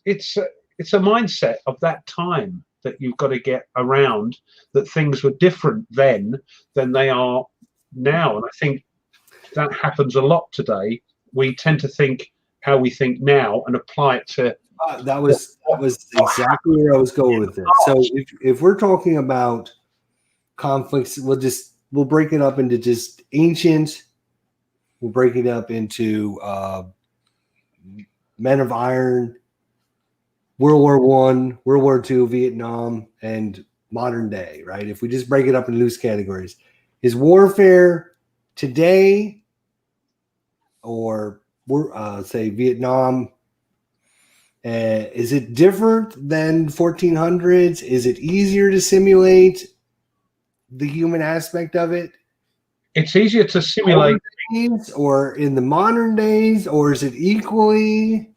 [SPEAKER 3] it's a mindset of that time that you've got to get around, that things were different then than they are now. And I think that happens a lot today. We tend to think how we think now and apply it to.
[SPEAKER 2] That was exactly where I was going with this. So if we're talking about conflicts, we'll break it up into just ancient. We'll break it up into Men of Iron, World War I, World War II, Vietnam, and modern day, right? If we just break it up in loose categories, is warfare today, or say Vietnam, is it different than 1400s? Is it easier to simulate the human aspect of it?
[SPEAKER 3] It's easier to simulate,
[SPEAKER 2] or in the modern days, or is it equally?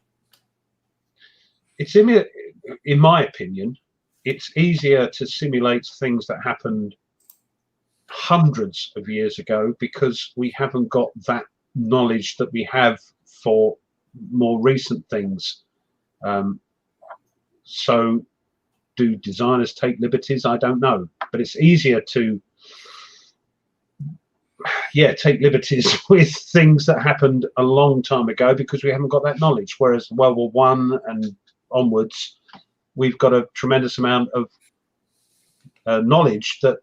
[SPEAKER 3] In my opinion, it's easier to simulate things that happened hundreds of years ago, because we haven't got that knowledge that we have for more recent things. So do designers take liberties? I don't know, but it's easier to take liberties with things that happened a long time ago, because we haven't got that knowledge. Whereas World War I and onwards, we've got a tremendous amount of knowledge that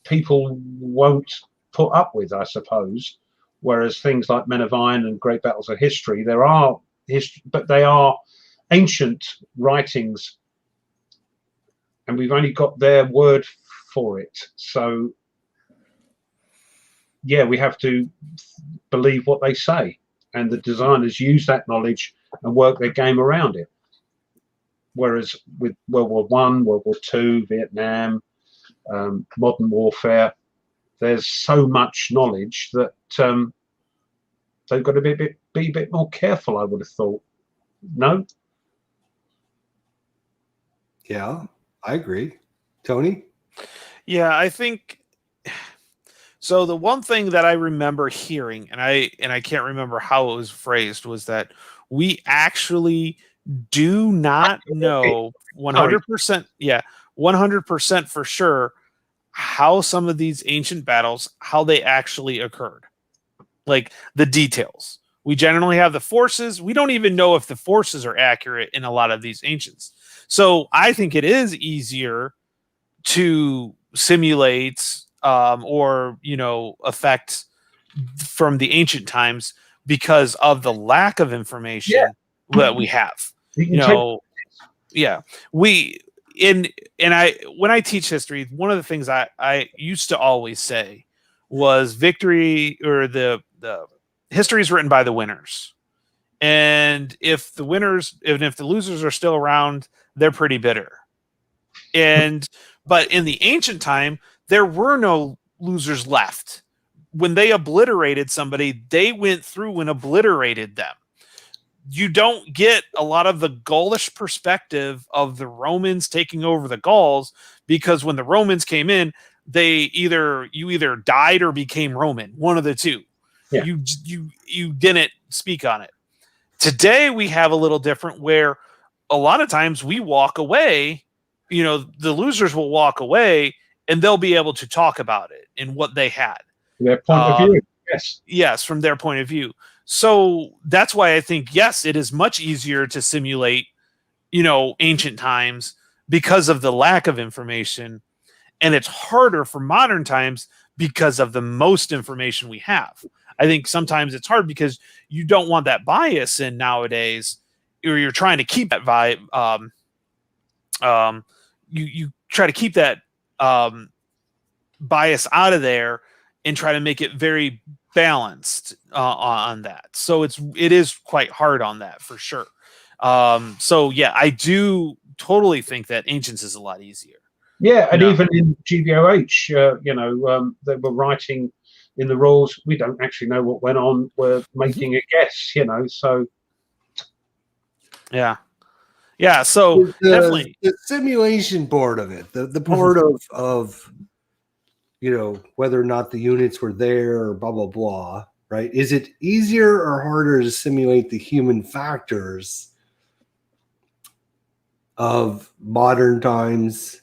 [SPEAKER 3] people won't put up with, I suppose. Whereas things like Men of Iron and Great Battles of History, but they are ancient writings, and we've only got their word for it. So yeah, we have to believe what they say, and the designers use that knowledge and work their game around it. Whereas with World War I, World War II, Vietnam, modern warfare, there's so much knowledge that they've got to be a bit more careful, I would have thought. No?
[SPEAKER 2] Yeah, I agree. Tony?
[SPEAKER 1] Yeah, I think so. The one thing that I remember hearing, and I can't remember how it was phrased, was that we actually do not know 100%. Yeah, 100% for sure how some of these ancient battles, how they actually occurred, like the details. We generally have the forces. We don't even know if the forces are accurate in a lot of these ancients. So I think it is easier to simulate or affect from the ancient times because of the lack of information that we have. When I teach history, one of the things I used to always say was victory, or the history is written by the winners. And if the losers are still around, they're pretty bitter. But in the ancient time, there were no losers left. When they obliterated somebody, they went through and obliterated them. You don't get a lot of the Gaulish perspective of the Romans taking over the Gauls, because when the Romans came in, you either died or became Roman, one of the two.
[SPEAKER 3] Yeah.
[SPEAKER 1] You didn't speak on it. Today we have a little different, where a lot of times we walk away, the losers will walk away and they'll be able to talk about it and what they had.
[SPEAKER 3] Their point of view.
[SPEAKER 1] Yes, from their point of view. So that's why I think, yes, it is much easier to simulate, ancient times, because of the lack of information, and it's harder for modern times because of the most information we have. I think sometimes it's hard because you don't want that bias in nowadays, or you're trying to keep that vibe. You try to keep that bias out of there and try to make it very balanced on that. So it is quite hard on that for sure. So yeah, I do totally think that Ancients is a lot easier.
[SPEAKER 3] Yeah, and even in GBOH, they were writing in the rules. We don't actually know what went on. We're making a guess, so.
[SPEAKER 1] Yeah. So definitely
[SPEAKER 2] the simulation part of it, the part of whether or not the units were there or blah, blah, blah, right? Is it easier or harder to simulate the human factors of modern times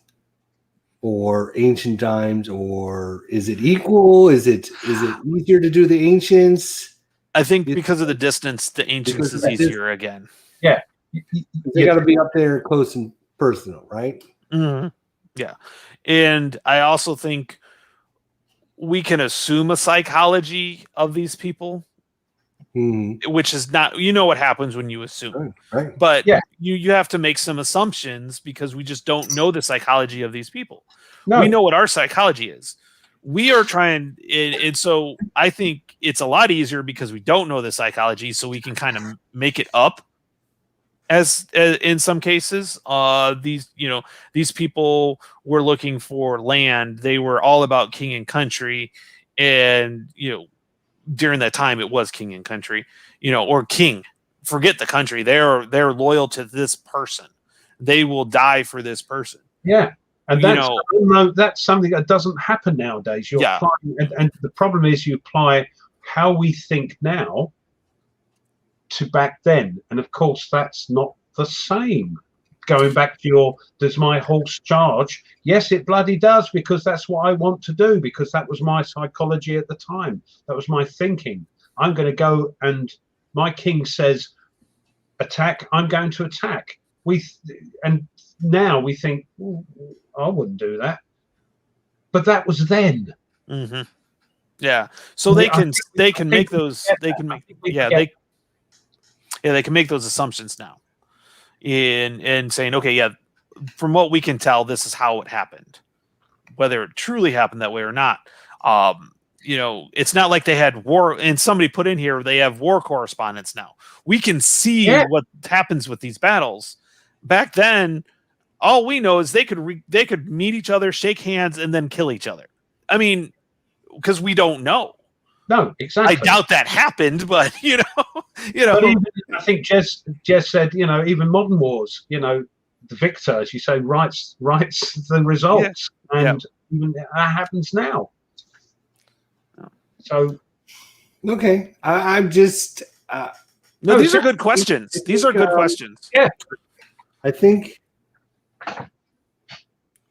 [SPEAKER 2] or ancient times, or is it equal? Is it easier to do the ancients?
[SPEAKER 1] I think because of the distance, the Ancients is easier again.
[SPEAKER 3] Yeah.
[SPEAKER 2] They got to be up there close and personal, right?
[SPEAKER 1] Mm-hmm. Yeah. And I also think we can assume a psychology of these people, which is not, what happens when you assume.
[SPEAKER 2] Right.
[SPEAKER 1] But you have to make some assumptions because we just don't know the psychology of these people. No. We know what our psychology is. We are trying, and so I think it's a lot easier because we don't know the psychology, so we can kind of make it up. As in some cases, these people were looking for land. They were all about king and country, and during that time it was king and country, or king. Forget the country. They're loyal to this person. They will die for this person.
[SPEAKER 3] Yeah, and that's something that doesn't happen nowadays. You're applying, and the problem is you apply how we think now to back then, and of course that's not the same. Going back to does my horse charge? Yes, it bloody does, because that's what I want to do, because that was my psychology at the time. That was my thinking. I'm going to go, and my king says attack, I'm going to attack. And now we think, I wouldn't do that, but that was then.
[SPEAKER 1] Mm-hmm. Yeah, so they can make those. They can make those assumptions now, in saying, okay, from what we can tell, this is how it happened. Whether it truly happened that way or not, it's not like they had war. And somebody put in here, they have war correspondents now. We can see what happens with these battles. Back then, all we know is they could meet each other, shake hands, and then kill each other. I mean, because we don't know.
[SPEAKER 3] No, exactly.
[SPEAKER 1] I doubt that happened, but
[SPEAKER 3] But even, I think Jez said, even modern wars, the victor, as you say, writes the results, and even that happens now. So,
[SPEAKER 2] okay, I'm just.
[SPEAKER 1] No, these are good questions. These are good questions.
[SPEAKER 3] Yeah,
[SPEAKER 2] I think.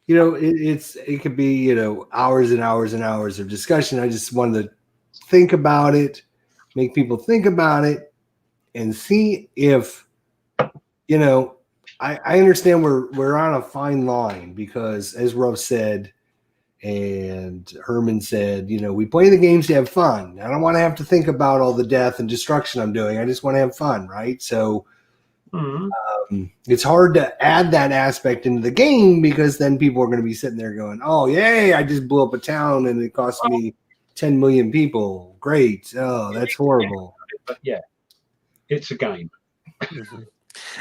[SPEAKER 2] It could be hours and hours and hours of discussion. I just wanted to think about it, make people think about it, and see if I understand we're on a fine line, because as Ruff said and Herman said, we play the games to have fun. I don't want to have to think about all the death and destruction I'm doing. I just want to have fun, right? So it's hard to add that aspect into the game, because then people are going to be sitting there going, oh, yay, I just blew up a town and it cost me 10 million people. Great. Oh, that's horrible.
[SPEAKER 3] But yeah, it's a game.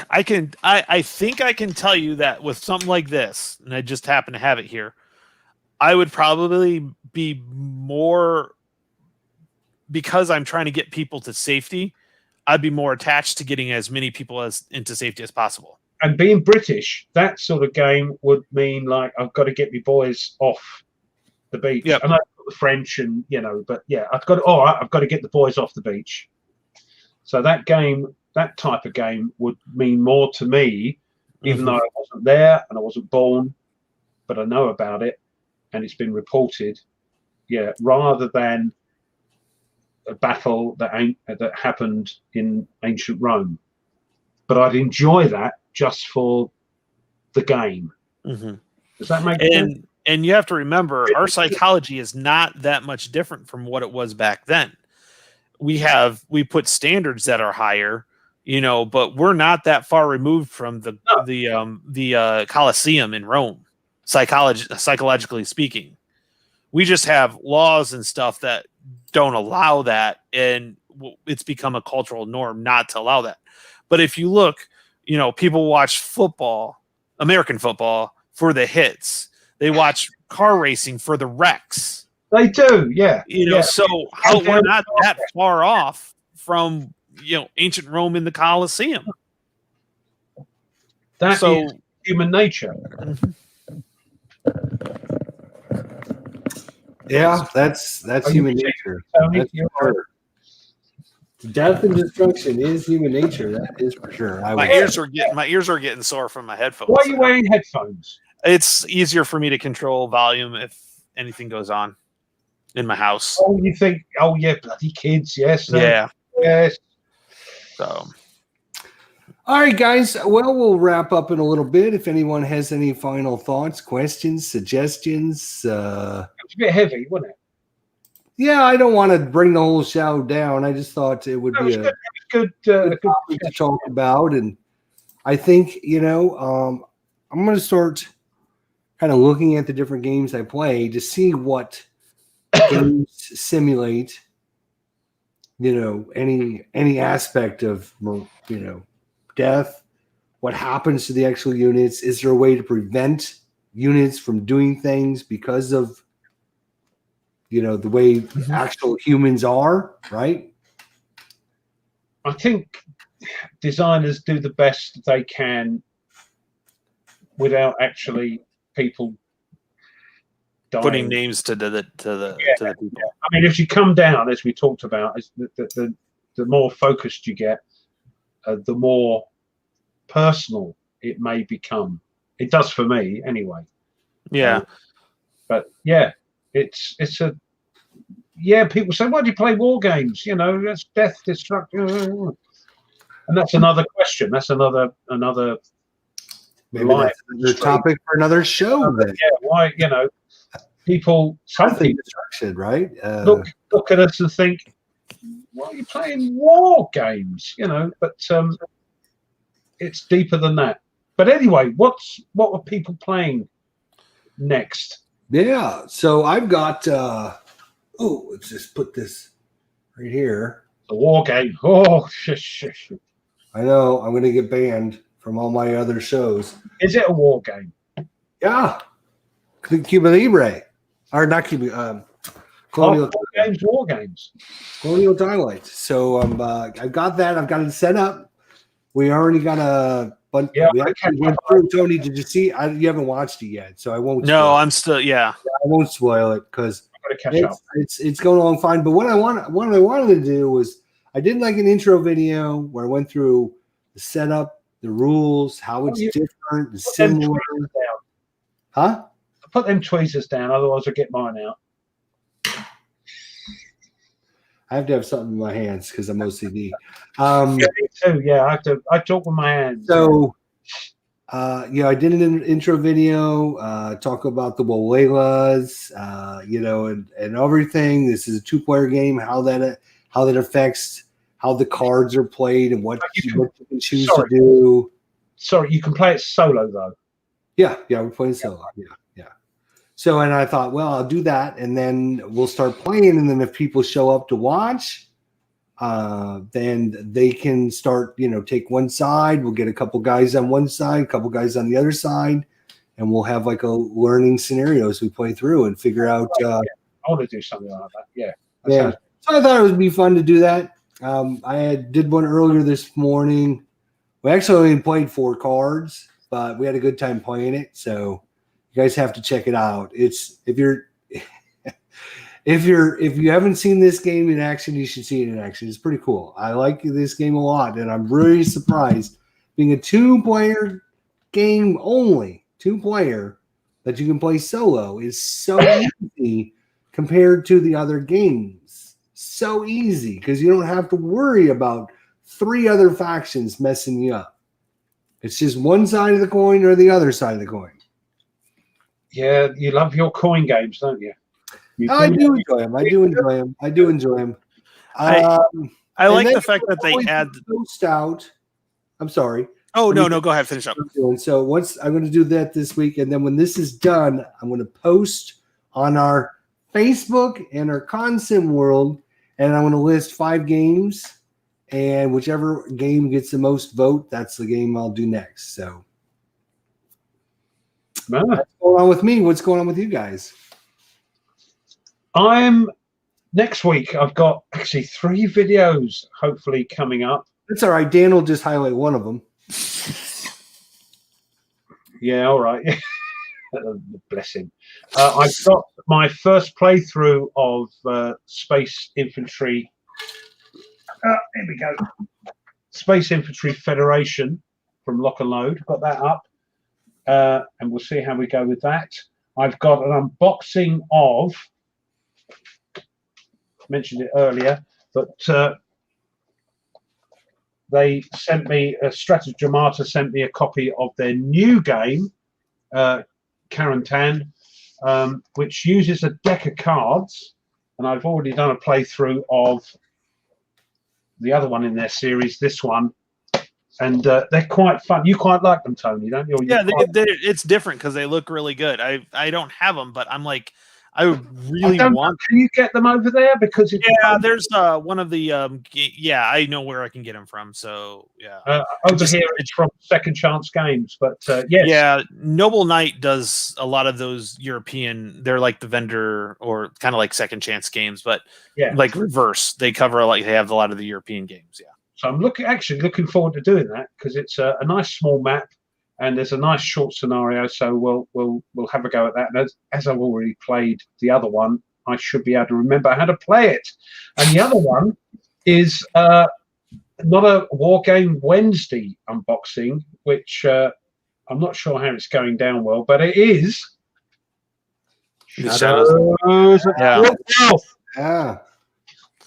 [SPEAKER 1] I think I can tell you that with something like this, and I just happen to have it here, I would probably be more, because I'm trying to get people to safety, I'd be more attached to getting as many people into safety as possible.
[SPEAKER 3] And being British, that sort of game would mean like, I've got to get my boys off the beach. Yep. I know the French and, but yeah, I've got to get the boys off the beach. So that type of game would mean more to me, even though I wasn't there and I wasn't born, but I know about it and it's been reported. Yeah, rather than a battle that happened in ancient Rome. But I'd enjoy that just for the game.
[SPEAKER 1] Mhm.
[SPEAKER 3] Does that make sense?
[SPEAKER 1] And you have to remember, our psychology is not that much different from what it was back then. We put standards that are higher, but we're not that far removed from the Colosseum in Rome, psychologically speaking. We just have laws and stuff that don't allow that, and it's become a cultural norm not to allow that. But if you look, people watch football, American football, for the hits. They watch car racing for the wrecks.
[SPEAKER 3] They do, yeah.
[SPEAKER 1] So we're not that far off from ancient Rome in the Colosseum.
[SPEAKER 3] That is human nature.
[SPEAKER 2] Yeah, that's human nature. That's for sure. Death and destruction is human nature. That is for sure.
[SPEAKER 1] My ears are getting sore from my headphones.
[SPEAKER 3] Why are you wearing headphones?
[SPEAKER 1] It's easier for me to control volume if anything goes on in my house.
[SPEAKER 3] Oh, you think? Oh, yeah, bloody kids. Yes.
[SPEAKER 1] Yeah.
[SPEAKER 3] Yes.
[SPEAKER 1] So.
[SPEAKER 2] All right, guys. Well, we'll wrap up in a little bit. If anyone has any final thoughts, questions, suggestions.
[SPEAKER 3] It's a bit heavy, wasn't it?
[SPEAKER 2] Yeah, I don't want to bring the whole show down. I just thought it would be a
[SPEAKER 3] good
[SPEAKER 2] topic to talk about. And I think, I'm going to start kind of looking at the different games I play to see what games simulate, any aspect of, death, what happens to the actual units. Is there a way to prevent units from doing things because of, the way actual humans are, right?
[SPEAKER 3] I think designers do the best they can without actually people dying.
[SPEAKER 1] Putting names to the people.
[SPEAKER 3] I mean, if you come down, as we talked about, the more focused you get, the more personal it may become. It does for me, anyway.
[SPEAKER 1] Yeah.
[SPEAKER 3] But yeah, it's a people say, why do you play war games? That's death, destruction. And that's another question. That's another
[SPEAKER 2] maybe that's another topic for another show. Then.
[SPEAKER 3] Yeah, why, people, something
[SPEAKER 2] destruction, right?
[SPEAKER 3] Look at us and think, why are you playing war games? But it's deeper than that. But anyway, what were people playing next?
[SPEAKER 2] Yeah, so I've got let's just put this right here.
[SPEAKER 3] The war game. Oh, shush.
[SPEAKER 2] I know I'm going to get banned from all my other shows.
[SPEAKER 3] Is it a war game?
[SPEAKER 2] Yeah, Cuba Libre, or not Cuba. Colonial
[SPEAKER 3] war games.
[SPEAKER 2] Colonial Twilight. So I've got that. I've got it set up. We already got a bunch.
[SPEAKER 3] Yeah,
[SPEAKER 2] we actually went through. Tony, did you see? You haven't watched it yet, so I won't.
[SPEAKER 1] No, I'm still. Yeah,
[SPEAKER 2] I won't spoil it because
[SPEAKER 3] catch up.
[SPEAKER 2] It's going along fine. But what I wanted to do was I did like an intro video where I went through the setup, the rules, how it's different, and similar. Huh?
[SPEAKER 3] Put them tweezers down, otherwise I'll get mine out.
[SPEAKER 2] I have to have something in my hands because I'm OCD.
[SPEAKER 3] Yeah, me too. Yeah, I talk with my hands.
[SPEAKER 2] So, I did an intro video, talk about the Wolelas, and everything. This is a 2-player game. How that affects how the cards are played and what you can choose to do.
[SPEAKER 3] Sorry, you can play it solo though.
[SPEAKER 2] Yeah, we're playing solo. Yeah. So, and I thought, well, I'll do that, and then we'll start playing, and then if people show up to watch, then they can start, take one side. We'll get a couple guys on one side, a couple guys on the other side, and we'll have like a learning scenario as we play through and figure out.
[SPEAKER 3] I want to do something like that. Yeah.
[SPEAKER 2] Yeah. So I thought it would be fun to do that. I did one earlier this morning. We actually only played 4 cards, but we had a good time playing it. So you guys have to check it out. It's if you haven't seen this game in action, you should see it in action. It's pretty cool. I like this game a lot, and I'm really surprised being a 2-player game only, 2-player that you can play solo is so easy compared to the other games. So easy because you don't have to worry about 3 other factions messing you up. It's just one side of the coin or the other side of the coin.
[SPEAKER 3] Yeah, you love your coin games, don't you?
[SPEAKER 2] I do enjoy them. I do enjoy them.
[SPEAKER 1] I like the fact that they
[SPEAKER 2] always
[SPEAKER 1] add.
[SPEAKER 2] post out. I'm sorry.
[SPEAKER 1] Oh no, go ahead, finish up.
[SPEAKER 2] So once I'm going to do that this week, and then when this is done, I'm going to post on our Facebook and our Consim world, and I'm going to list 5 games, and whichever game gets the most vote, that's the game I'll do next. So what's going on with me? What's going on with you guys?
[SPEAKER 3] Next week, I've got actually 3 videos hopefully coming up.
[SPEAKER 2] That's all right. Dan will just highlight one of them.
[SPEAKER 3] Yeah, all right. Bless him. I've got my first playthrough of Space Infantry. Here we go. Space Infantry Federation from Lock and Load. Got that up. And we'll see how we go with that. I've got an unboxing of, mentioned it earlier, but they sent me, Stratagramata sent me a copy of their new game, Karantan, which uses a deck of cards, and I've already done a playthrough of the other one in their series, this one, and they're quite fun. You quite like them, Tony, don't you?
[SPEAKER 1] Yeah, it's different because they look really good. I don't have them, but I'm like, I really want.
[SPEAKER 3] Can you get them over there? Because
[SPEAKER 1] there's one of the I know where I can get them from. So yeah,
[SPEAKER 3] over here it's from Second Chance Games, but yes,
[SPEAKER 1] yeah, Noble Knight does a lot of those European. They're like the vendor or kind of like Second Chance Games, but like reverse. They cover they have a lot of the European games. Yeah,
[SPEAKER 3] so I'm actually looking forward to doing that because it's a nice small map. And there's a nice short scenario, so we'll have a go at that. And as I've already played the other one, I should be able to remember how to play it. And the other one is not a Wargame Wednesday unboxing, which I'm not sure how it's going down well, but it is
[SPEAKER 1] Shadows. Yeah.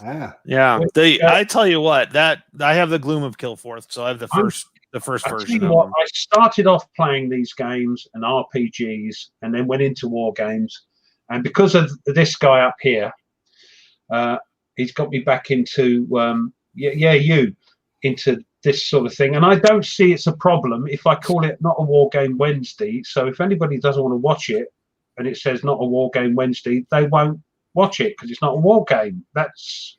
[SPEAKER 1] I tell you what, that I have the Gloom of Kilforth, so I have the first version of them.
[SPEAKER 3] I started off playing these games and RPGs, and then went into war games. And because of this guy up here, he's got me back into into this sort of thing. And I don't see it's a problem if I call it not a War Game Wednesday. So if anybody doesn't want to watch it, and it says not a War Game Wednesday, they won't watch it because it's not a war game. That's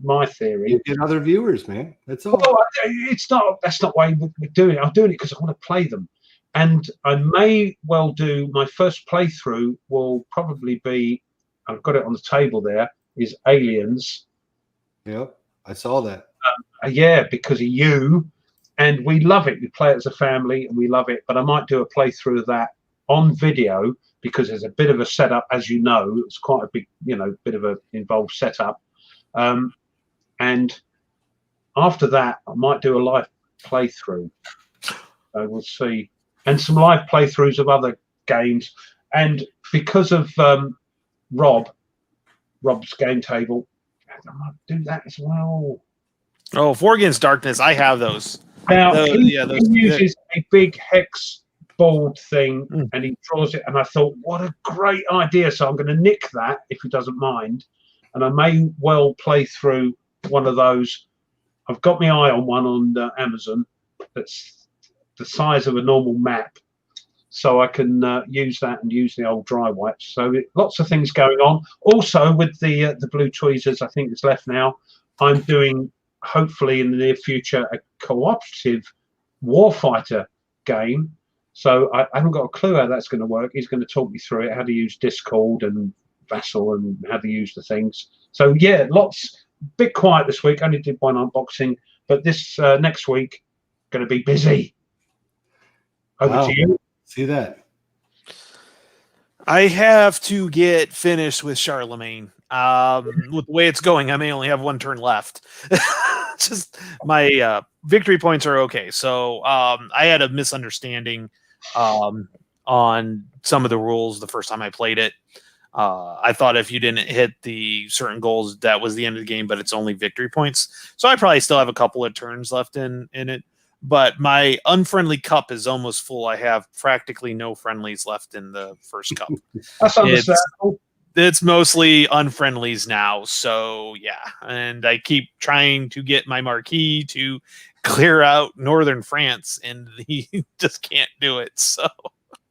[SPEAKER 3] my theory.
[SPEAKER 2] You get other viewers, man. That's all.
[SPEAKER 3] Well, it's not. That's not why we're doing it. I'm doing it because I want to play them, and I may well do my first playthrough. Will probably be. I've got it on the table. There is Aliens.
[SPEAKER 2] Yep, I saw that.
[SPEAKER 3] Yeah, because of you, and we love it. We play it as a family, and we love it. But I might do a playthrough of that on video because there's a bit of a setup, as you know. It's quite a big, bit of a involved setup. And after that, I might do a live playthrough. So we'll see. And some live playthroughs of other games. And because of Rob's game table, I might do that as well.
[SPEAKER 1] Oh, Four Against Darkness. I have those.
[SPEAKER 3] Now, he uses a big hex board thing and he draws it. And I thought, what a great idea. So I'm going to nick that if he doesn't mind. And I may well play through one of those. I've got my eye on one on Amazon that's the size of a normal map. So I can use that and use the old dry wipes. So lots of things going on. Also with the blue tweezers, I think it's left now. I'm doing, hopefully in the near future, a cooperative warfighter game. So I haven't got a clue how that's going to work. He's going to talk me through it, how to use Discord and Vassal and how to use the things. So yeah, lots. Bit quiet this week. Only did one unboxing, but this next week going to be busy. Over to you.
[SPEAKER 2] See that.
[SPEAKER 1] I have to get finished with Charlemagne. With the way it's going, I may only have one turn left. Just my victory points are okay. So I had a misunderstanding on some of the rules the first time I played it. I thought if you didn't hit the certain goals, that was the end of the game, but it's only victory points. So I probably still have a couple of turns left in it. but my unfriendly cup is almost full. I have practically no friendlies left in the first cup.
[SPEAKER 3] That's understandable.
[SPEAKER 1] It's mostly unfriendlies now. So yeah, and I keep trying to get my marquis to clear out northern France, and he just can't do it. So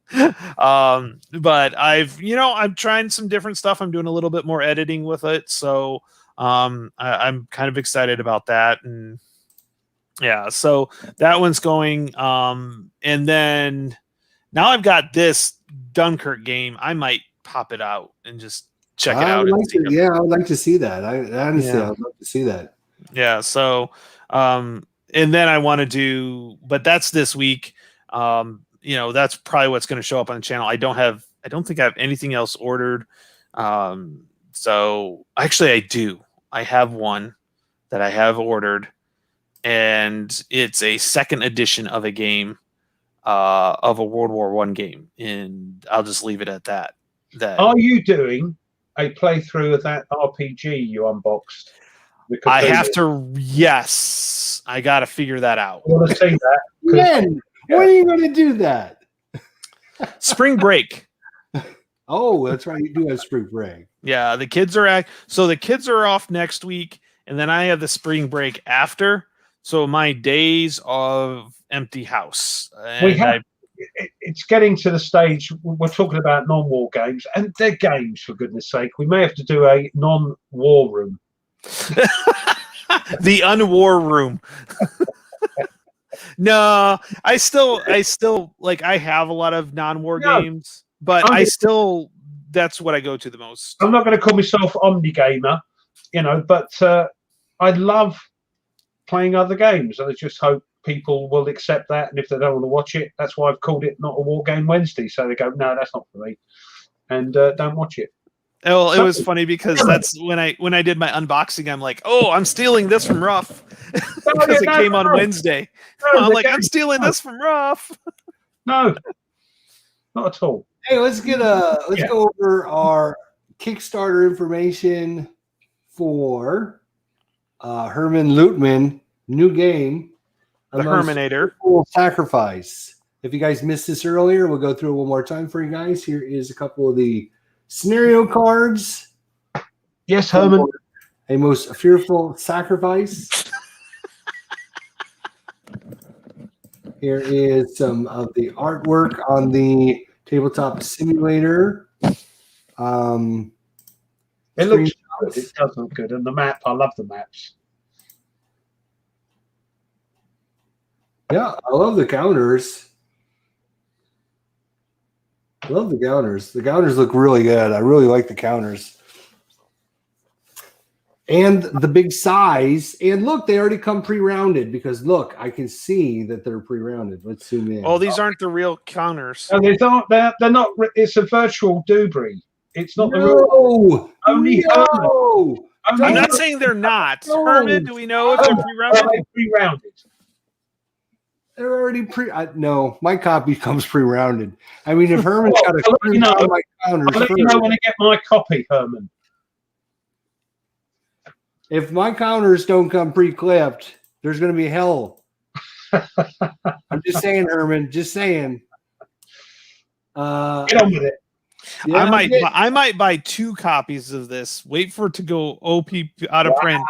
[SPEAKER 1] but I'm trying some different stuff. I'm doing a little bit more editing with it, so I'm kind of excited about that. And yeah, so that one's going. And then now I've got this Dunkirk game. I might pop it out and just check it out.
[SPEAKER 2] Yeah, I would like to see that. I honestly,
[SPEAKER 1] Yeah.
[SPEAKER 2] I'd love to see that.
[SPEAKER 1] Yeah. So, and then I want to do, but that's this week. That's probably what's going to show up on the channel. I don't think I have anything else ordered. So actually I do. I have one that I have ordered, and it's a second edition of a game, of a World War I game. And I'll just leave it at that.
[SPEAKER 3] Are you doing a playthrough of that RPG you unboxed?
[SPEAKER 1] I have to. Yes, I got to figure that out.
[SPEAKER 3] I want to see that.
[SPEAKER 2] When are you going to do that?
[SPEAKER 1] Spring break.
[SPEAKER 2] Oh, that's right. You do have spring break.
[SPEAKER 1] Yeah, the kids are off next week, and then I have the spring break after. So my days of empty house.
[SPEAKER 3] It's getting to the stage we're talking about non-war games, and they're games, for goodness sake. We may have to do a non-war room.
[SPEAKER 1] The unwar room. No, I still like, I have a lot of non-war games, but that's what I go to the most.
[SPEAKER 3] I'm not going to call myself Omni Gamer, but I love playing other games, and I just hope people will accept that. And if they don't want to watch it, that's why I've called it Not a War Game Wednesday. So they go, no, that's not for me, and don't watch it.
[SPEAKER 1] Well, it was funny because that's when I did my unboxing. I'm like, oh, I'm stealing this from Ruff because it came on Wednesday. I'm like, I'm stealing this from Ruff.
[SPEAKER 3] No, not at all.
[SPEAKER 2] Hey, let's go over our Kickstarter information for Herman Lutman new game,
[SPEAKER 1] The Herminator
[SPEAKER 2] Sacrifice. If you guys missed this earlier, we'll go through it one more time for you guys. Here is a couple of the scenario cards.
[SPEAKER 3] Yes, Herman.
[SPEAKER 2] A most fearful sacrifice. Here is some of the artwork on the tabletop simulator.
[SPEAKER 3] It looks good. It does look good. And the map, I love the maps.
[SPEAKER 2] Yeah, I love the counters. I love the counters. The counters look really good. I really like the counters. And the big size. And look, they already come pre-rounded because look, I can see that they're pre-rounded. Let's zoom in.
[SPEAKER 1] Oh, these aren't the real counters.
[SPEAKER 3] No, they're not. It's a virtual Dubry. It's not the real. Only Herman.
[SPEAKER 1] I'm not saying they're not.
[SPEAKER 2] No.
[SPEAKER 1] Herman, do we know if they're pre-rounded?
[SPEAKER 3] They're pre-rounded.
[SPEAKER 2] They're already no, my copy comes pre-rounded. I mean, if Herman's got a
[SPEAKER 3] I'll
[SPEAKER 2] my counters,
[SPEAKER 3] let you know when I get my copy, Herman.
[SPEAKER 2] if my counters don't come pre-clipped, there's going to be hell. I'm just saying, Herman. Just saying.
[SPEAKER 3] Get on with it.
[SPEAKER 2] Yeah,
[SPEAKER 1] I might buy 2 copies of this. Wait for it to go OP out of print,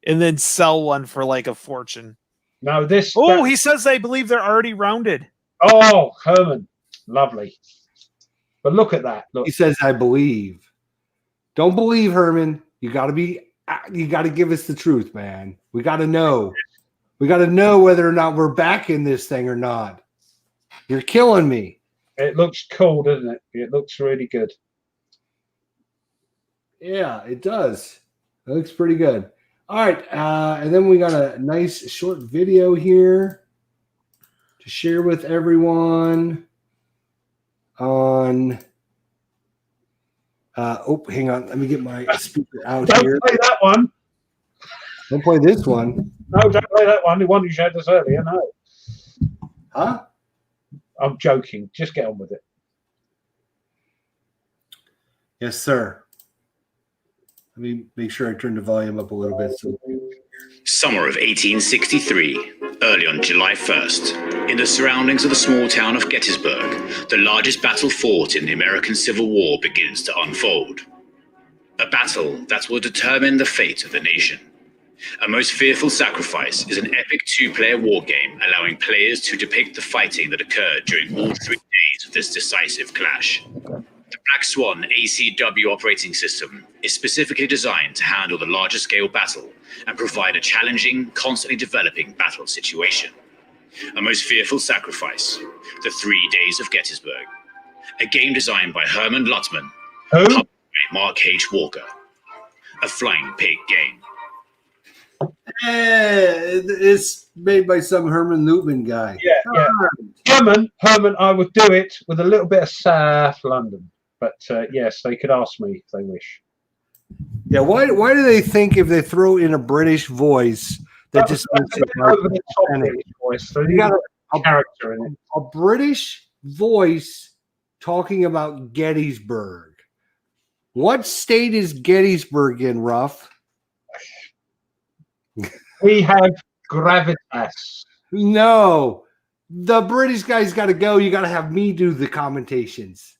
[SPEAKER 1] and then sell one for like a fortune.
[SPEAKER 3] No,
[SPEAKER 1] he says they believe they're already rounded.
[SPEAKER 3] Oh, Herman, lovely. But look at that. Look.
[SPEAKER 2] He says, "I believe." Don't believe, Herman. You got to give us the truth, man. We got to know. We got to know whether or not we're back in this thing or not. You're killing me.
[SPEAKER 3] It looks cool, doesn't it? It looks really good.
[SPEAKER 2] Yeah, it does. It looks pretty good. All right, and then we got a nice short video here to share with everyone on hang on, let me get my speaker out here.
[SPEAKER 3] Don't play that one.
[SPEAKER 2] Don't play this one.
[SPEAKER 3] No, don't play that one. The one you showed us earlier, no.
[SPEAKER 2] Huh?
[SPEAKER 3] I'm joking. Just get on with it.
[SPEAKER 2] Yes, sir. Let me make sure I turn the volume up a little bit.
[SPEAKER 4] Summer of 1863. Early on July 1st, in the surroundings of the small town of Gettysburg, the largest battle fought in the American Civil War begins to unfold. A battle that will determine the fate of the nation. A Most Fearful Sacrifice is an epic two-player war game allowing players to depict the fighting that occurred during all 3 days of this decisive clash. The Black Swan ACW operating system is specifically designed to handle the larger scale battle and provide a challenging, constantly developing battle situation. A Most Fearful Sacrifice, The 3 Days of Gettysburg. A game designed by Herman Luttman, published by Mark H. Walker. A Flying Pig game.
[SPEAKER 2] It's made by some Herman Lutman guy.
[SPEAKER 3] Yeah. Herman, I would do it with a little bit of South London. But yes, they could ask me if they wish.
[SPEAKER 2] Yeah, why do they think if they throw in a British voice that just makes it
[SPEAKER 3] over the top British voice? So you got a character in it.
[SPEAKER 2] A British voice talking about Gettysburg. What state is Gettysburg in, Ruff?
[SPEAKER 3] We have gravitas.
[SPEAKER 2] No, the British guy's got to go. You got to have me do the commentations.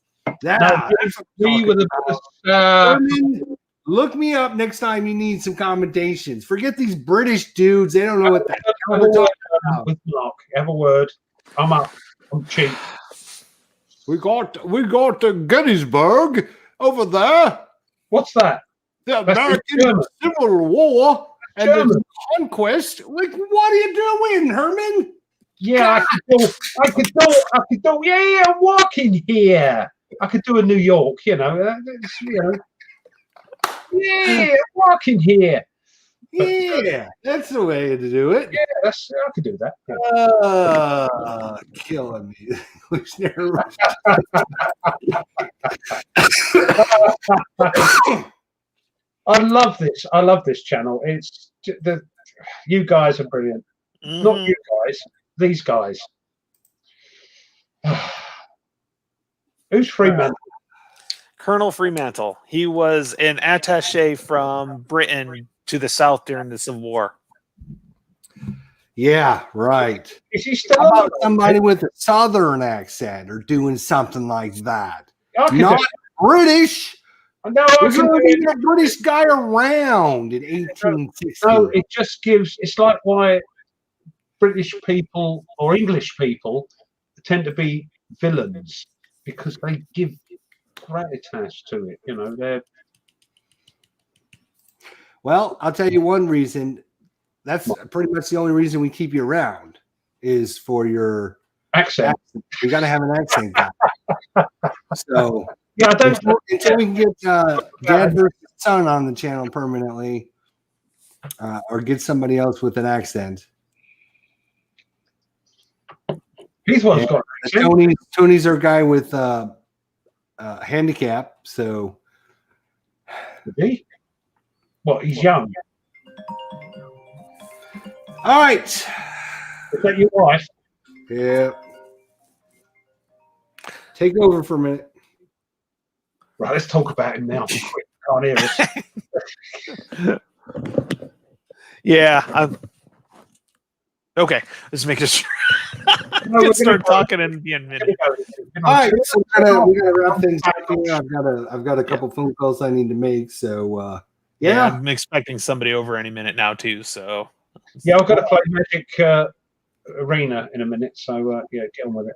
[SPEAKER 2] Look me up next time you need some commentations. Forget these British dudes. They don't know what the hell they're talking about.
[SPEAKER 3] With Mark, have a word. I'm up. I'm cheap.
[SPEAKER 2] We got Gettysburg over there.
[SPEAKER 3] What's that?
[SPEAKER 2] The American Civil War and the conquest. Like, what are you doing, Herman?
[SPEAKER 3] Yeah, I could do. Yeah, I'm walking here. I could do a New York, Yeah, I'm walking here.
[SPEAKER 2] Yeah, that's the way to do it.
[SPEAKER 3] Yeah, I could do that. Yeah.
[SPEAKER 2] Killing me.
[SPEAKER 3] I love this. I love this channel. It's you guys are brilliant.
[SPEAKER 1] Mm-hmm.
[SPEAKER 3] Not you guys. These guys. Who's Fremantle?
[SPEAKER 1] Colonel Fremantle. He was an attaché from Britain to the South during the Civil War.
[SPEAKER 2] Yeah, right.
[SPEAKER 3] Is he still
[SPEAKER 2] How about somebody with a Southern accent or doing something like that? Not British.
[SPEAKER 3] No,
[SPEAKER 2] There's only a British guy around in 1860.
[SPEAKER 3] No, it just gives. It's like why British people or English people tend to be villains because they give gravitas to it. They're.
[SPEAKER 2] Well, I'll tell you one reason. That's pretty much the only reason we keep you around is for your
[SPEAKER 3] accent.
[SPEAKER 2] You got to have an accent guy. So
[SPEAKER 3] yeah, I don't.
[SPEAKER 2] Until we can get Dad versus Son on the channel permanently, or get somebody else with an accent.
[SPEAKER 3] He's got an accent.
[SPEAKER 2] Tony's our guy with handicap. So,
[SPEAKER 3] is he? What? He's young.
[SPEAKER 2] All right.
[SPEAKER 3] Is that your wife?
[SPEAKER 2] Yeah. Take over for a minute.
[SPEAKER 3] Right, let's talk about him now. Can't hear us.
[SPEAKER 1] Yeah, I'm okay. Let's make sure. Let's start talking and be in minute.
[SPEAKER 2] All right, so we gotta wrap things up here. I've got a couple phone calls I need to make. So yeah,
[SPEAKER 1] I'm expecting somebody over any minute now too. So
[SPEAKER 3] yeah, I've got to play Magic Arena in a minute. So yeah, get on with it.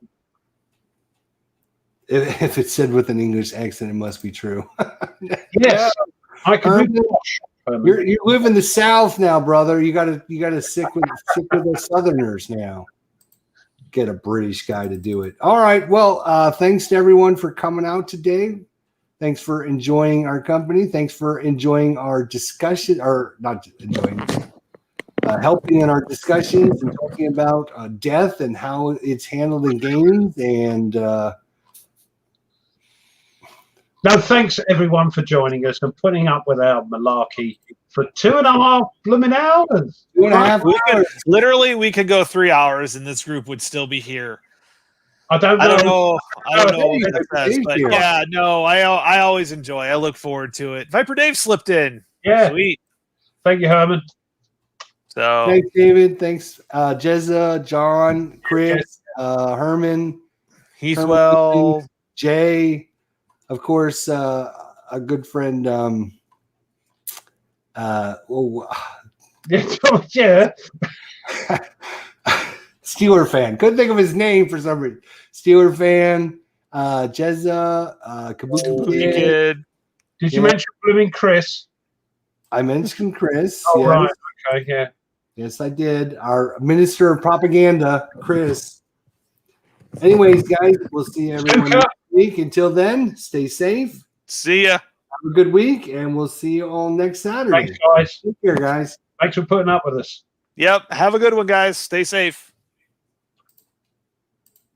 [SPEAKER 2] If it's said with an English accent, it must be true.
[SPEAKER 3] Yes, I can.
[SPEAKER 2] You live in the South now, brother. You gotta stick with the Southerners now. Get a British guy to do it. All right. Well, thanks to everyone for coming out today. Thanks for enjoying our company. Thanks for enjoying our discussion, or not enjoying, helping in our discussions and talking about death and how it's handled in games. And
[SPEAKER 3] no, thanks everyone for joining us and putting up with our malarkey for 2.5 blooming hours.
[SPEAKER 2] 2.5 hours.
[SPEAKER 1] Literally, we could go 3 hours and this group would still be here.
[SPEAKER 3] I don't know
[SPEAKER 1] what that says, but yeah, no, I always enjoy. I look forward to it. Viper Dave slipped in.
[SPEAKER 3] Yeah.
[SPEAKER 1] Sweet.
[SPEAKER 3] Thank you, Herman.
[SPEAKER 1] So
[SPEAKER 2] Thanks, David. Thanks, Jezza, John, Chris, Herman.
[SPEAKER 1] he's
[SPEAKER 2] Herman
[SPEAKER 1] well.
[SPEAKER 2] Wilkins, Jay, of course, a good friend.
[SPEAKER 3] Yeah.
[SPEAKER 2] Steeler fan. Couldn't think of his name for some reason. Steeler fan. Jezza, Kabuki Kid.
[SPEAKER 1] Kid.
[SPEAKER 3] Did you mention blooming Chris?
[SPEAKER 2] I mentioned Chris.
[SPEAKER 3] Oh,
[SPEAKER 2] yes.
[SPEAKER 3] right. Okay, yeah.
[SPEAKER 2] Yes, I did. Our minister of propaganda, Chris. Anyways, guys, we'll see everyone next week. Until then, stay safe.
[SPEAKER 1] See ya.
[SPEAKER 2] Have a good week, and we'll see you all next Saturday.
[SPEAKER 3] Thanks, guys.
[SPEAKER 2] Take care, guys.
[SPEAKER 3] Thanks for putting up with us.
[SPEAKER 1] Yep. Have a good one, guys. Stay safe.